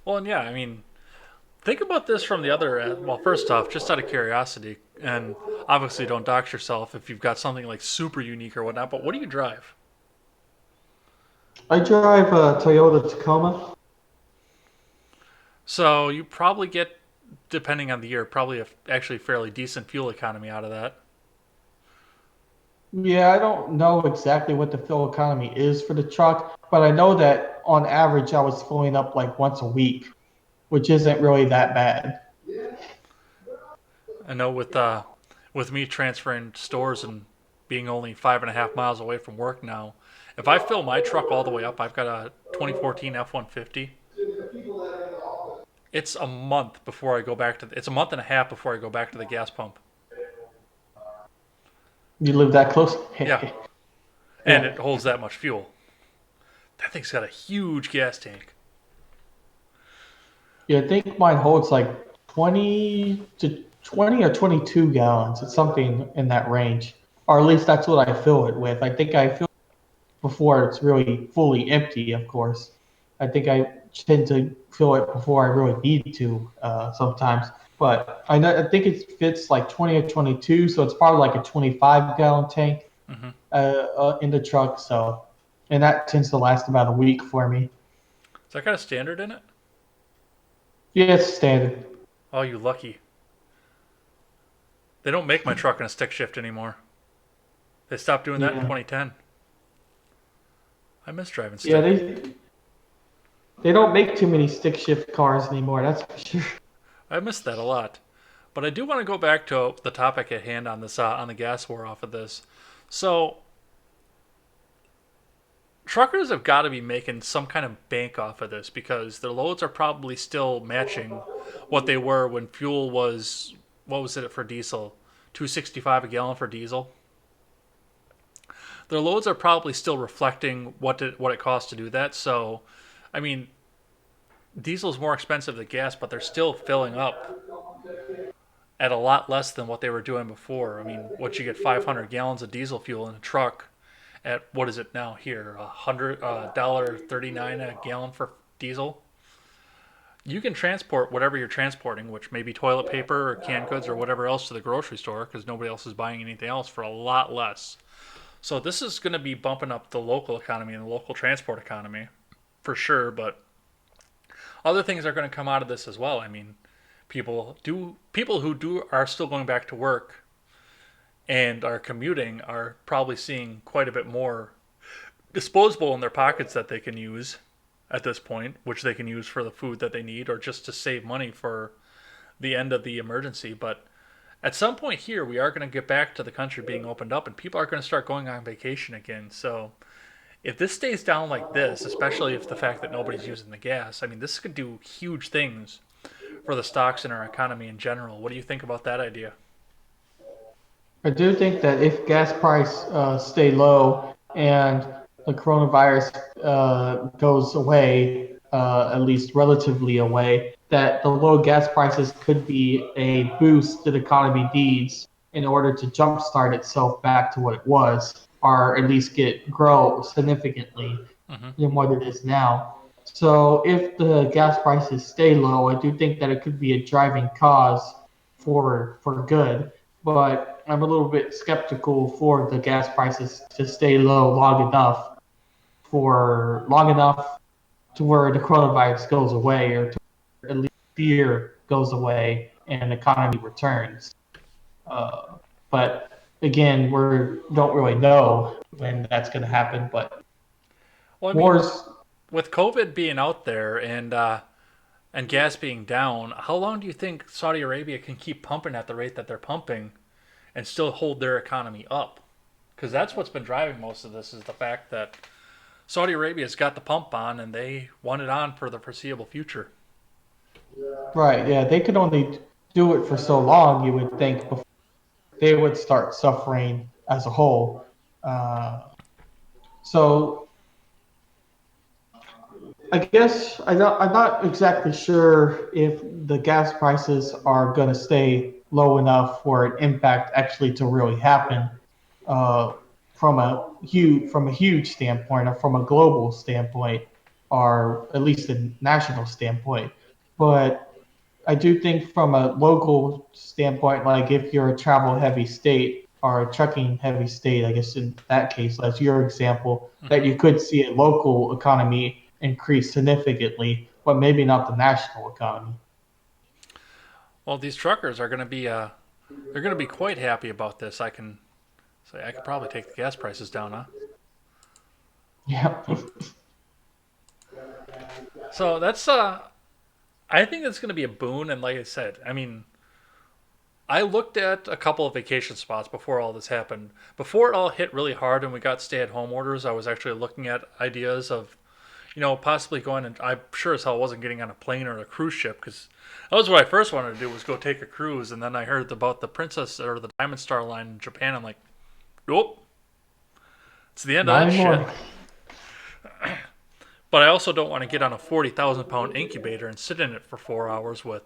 Speaker 2: Well, and yeah, I mean, think about this from the other end. Well, first off, just out of curiosity, and obviously don't dox yourself if you've got something like super unique or whatnot, but what do you drive?
Speaker 1: I drive a Toyota Tacoma.
Speaker 2: So you probably get, depending on the year, probably actually fairly decent fuel economy out of that.
Speaker 1: Yeah, I don't know exactly what the fuel economy is for the truck, but I know that on average I was filling up like once a week, which isn't really that bad.
Speaker 2: I know with me transferring stores and being only 5.5 miles away from work now, if I fill my truck all the way up, I've got a 2014 F-150. It's a month before I go back to. It's a month and a half before I go back to the gas pump.
Speaker 1: You live that close?
Speaker 2: Yeah, and
Speaker 1: Yeah.
Speaker 2: it holds that much fuel. That thing's got a huge gas tank.
Speaker 1: Yeah, I think mine holds like 20 or 22 gallons. It's something in that range. Or at least that's what I fill it with. I think I fill it before it's really fully empty, of course. I think I tend to fill it before I really need to sometimes. But I think it fits like 20 or 22, so it's probably like a 25-gallon tank
Speaker 2: Hmm.
Speaker 1: in the truck. So, and that tends to last about a week for me.
Speaker 2: Is that got a standard in it?
Speaker 1: Yeah, it's standard.
Speaker 2: Oh, you lucky. They don't make my truck in a stick shift anymore. They stopped doing that in
Speaker 1: Yeah.
Speaker 2: 2010. I miss driving
Speaker 1: Yeah,
Speaker 2: stick.
Speaker 1: they don't make too many stick shift cars anymore. That's for sure.
Speaker 2: I miss that a lot. But I do want to go back to the topic at hand on this on the gas war off of this. So truckers have got to be making some kind of bank off of this because their loads are probably still matching what they were when fuel was, what was it for diesel? 265 a gallon for diesel. Their loads are probably still reflecting what it costs to do that. So, I mean, diesel's more expensive than gas, but they're still filling up at a lot less than what they were doing before. I mean, what you get 500 gallons of diesel fuel in a truck at what is it now here, $100.39 a gallon for diesel. You can transport whatever you're transporting, which may be toilet paper or canned goods or whatever else, to the grocery store because nobody else is buying anything else for a lot less. So this is going to be bumping up the local economy and the local transport economy for sure. But other things are going to come out of this as well. I mean, people who do are still going back to work and are commuting are probably seeing quite a bit more disposable in their pockets that they can use at this point, which they can use for the food that they need or just to save money for the end of the emergency. But at some point here, we are going to get back to the country being opened up and people are going to start going on vacation again. So if this stays down like this, especially if the fact that nobody's using the gas, I mean, this could do huge things for the stocks in our economy in general. What do you think about that idea?
Speaker 1: I do think that if gas price stay low and the coronavirus goes away, at least relatively away, that the low gas prices could be a boost that the economy needs in order to jumpstart itself back to what it was, or at least grow significantly
Speaker 2: Mm-hmm.
Speaker 1: than what it is now. So if the gas prices stay low, I do think that it could be a driving cause for good. But I'm a little bit skeptical for the gas prices to stay low long enough to where the coronavirus goes away, or to at least fear goes away and the economy returns. But again, we don't really know when that's going to happen. But
Speaker 2: Well, I mean,
Speaker 1: wars.
Speaker 2: with COVID being out there and gas being down, how long do you think Saudi Arabia can keep pumping at the rate that they're pumping and still hold their economy up? Because that's what's been driving most of this is the fact that Saudi Arabia's got the pump on and they want it on for the foreseeable future.
Speaker 1: Right, yeah, they could only do it for so long, you would think, before they would start suffering as a whole. Uh, so I guess I'm not exactly sure if the gas prices are going to stay low enough for an impact actually to really happen uh, from a huge standpoint, or from a global standpoint, or at least a national standpoint. But I do think from a local standpoint, like if you're a travel heavy state or a trucking heavy state, I guess in that case, that's your example, that
Speaker 2: Mm-hmm.
Speaker 1: you could see a local economy increase significantly, but maybe not the national economy.
Speaker 2: Well, these truckers are going to be they're going to be quite happy about this. I can say I could probably take the gas prices down, huh?
Speaker 1: Yeah.
Speaker 2: So that's I think that's going to be a boon. And like I said, I mean, I looked at a couple of vacation spots before all this happened. Before it all hit really hard and we got stay-at-home orders, I was actually looking at ideas of, possibly going, and I'm sure as hell wasn't getting on a plane or a cruise ship because that was what I first wanted to do was go take a cruise. And then I heard about the Princess or the Diamond Star line in Japan. I'm like, nope, it's the end of
Speaker 1: Not
Speaker 2: that shit.
Speaker 1: anymore.
Speaker 2: But I also don't want to get on a 40,000 pound incubator and sit in it for 4 hours with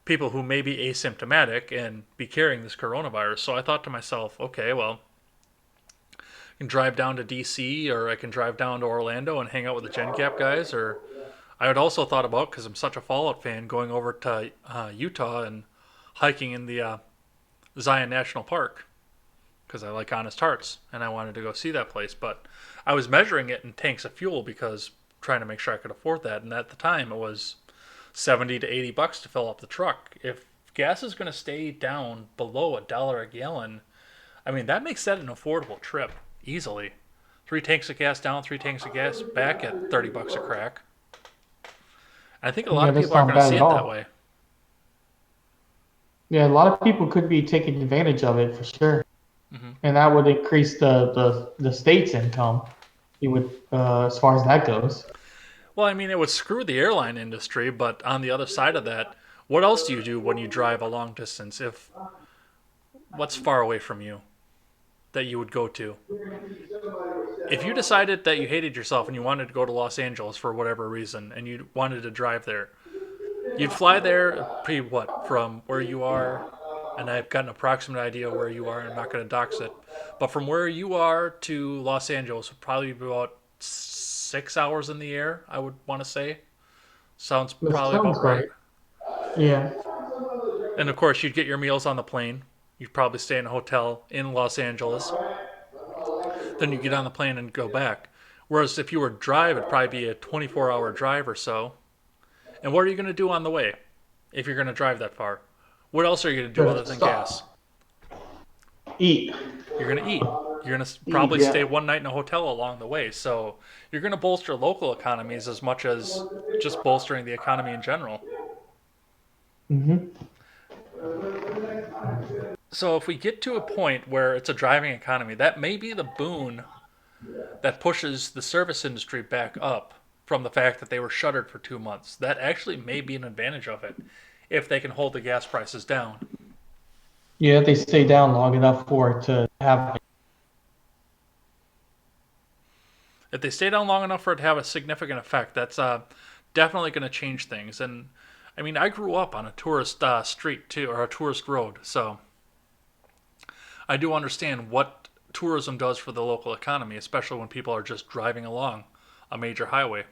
Speaker 2: people who may be asymptomatic and be carrying this coronavirus. So I thought to myself, okay, well, I can drive down to DC or I can drive down to Orlando and hang out with the Gen Gap guys. Or I had also thought about, because I'm such a Fallout fan, going over to Utah and hiking in the Zion National Park because I like Honest Hearts and I wanted to go see that place. But I was measuring it in tanks of fuel because trying to make sure I could afford that. And at the time, it was 70 to 80 bucks to fill up the truck. If gas is going to stay down below $1 a gallon, I mean, that makes that an affordable trip easily. 3 tanks of gas down, 3 tanks of gas back at 30 bucks a crack. I think a lot
Speaker 1: Yeah,
Speaker 2: of
Speaker 1: that's
Speaker 2: people are
Speaker 1: not
Speaker 2: going to
Speaker 1: bad
Speaker 2: see
Speaker 1: at
Speaker 2: it that
Speaker 1: all.
Speaker 2: way.
Speaker 1: Yeah, a lot of people could be taking advantage of it for sure,
Speaker 2: Hmm.
Speaker 1: and that would increase the state's income he would, as far as that goes.
Speaker 2: Well, I mean, it would screw the airline industry, but on the other side of that, what else do you do when you drive a long distance? If what's far away from you that you would go to? If you decided that you hated yourself and you wanted to go to Los Angeles for whatever reason and you wanted to drive there, you'd fly there pretty what from where you are, and I've got an approximate idea where you are. I'm not going to dox it, but from where you are to Los Angeles would probably be about 6 hours in the air. I would want to say sounds
Speaker 1: That
Speaker 2: probably
Speaker 1: sounds
Speaker 2: about right.
Speaker 1: right. Yeah.
Speaker 2: And of course, you'd get your meals on the plane. You'd probably stay in a hotel in Los Angeles. Then you get on the plane and go back. Whereas if you were to drive, it'd probably be a 24-hour drive or so. And what are you going to do on the way if you're going to drive that far? What else are you going to do other than gas?
Speaker 1: Eat.
Speaker 2: You're going to eat. You're going to
Speaker 1: Eat,
Speaker 2: probably
Speaker 1: yeah.
Speaker 2: stay one night in a hotel along the way. So you're going to bolster local economies as much as just bolstering the economy in general.
Speaker 1: Mm-hmm.
Speaker 2: So if we get to a point where it's a driving economy, that may be the boon that pushes the service industry back up from the fact that they were shuttered for 2 months. That actually may be an advantage of it if they can hold the gas prices down.
Speaker 1: Yeah, they stay down long enough for it to have.
Speaker 2: If they stay down long enough for it to have a significant effect, that's definitely going to change things. And I mean, I grew up on a tourist street too, or a tourist road, so I do understand what tourism does for the local economy, especially when people are just driving along a major highway.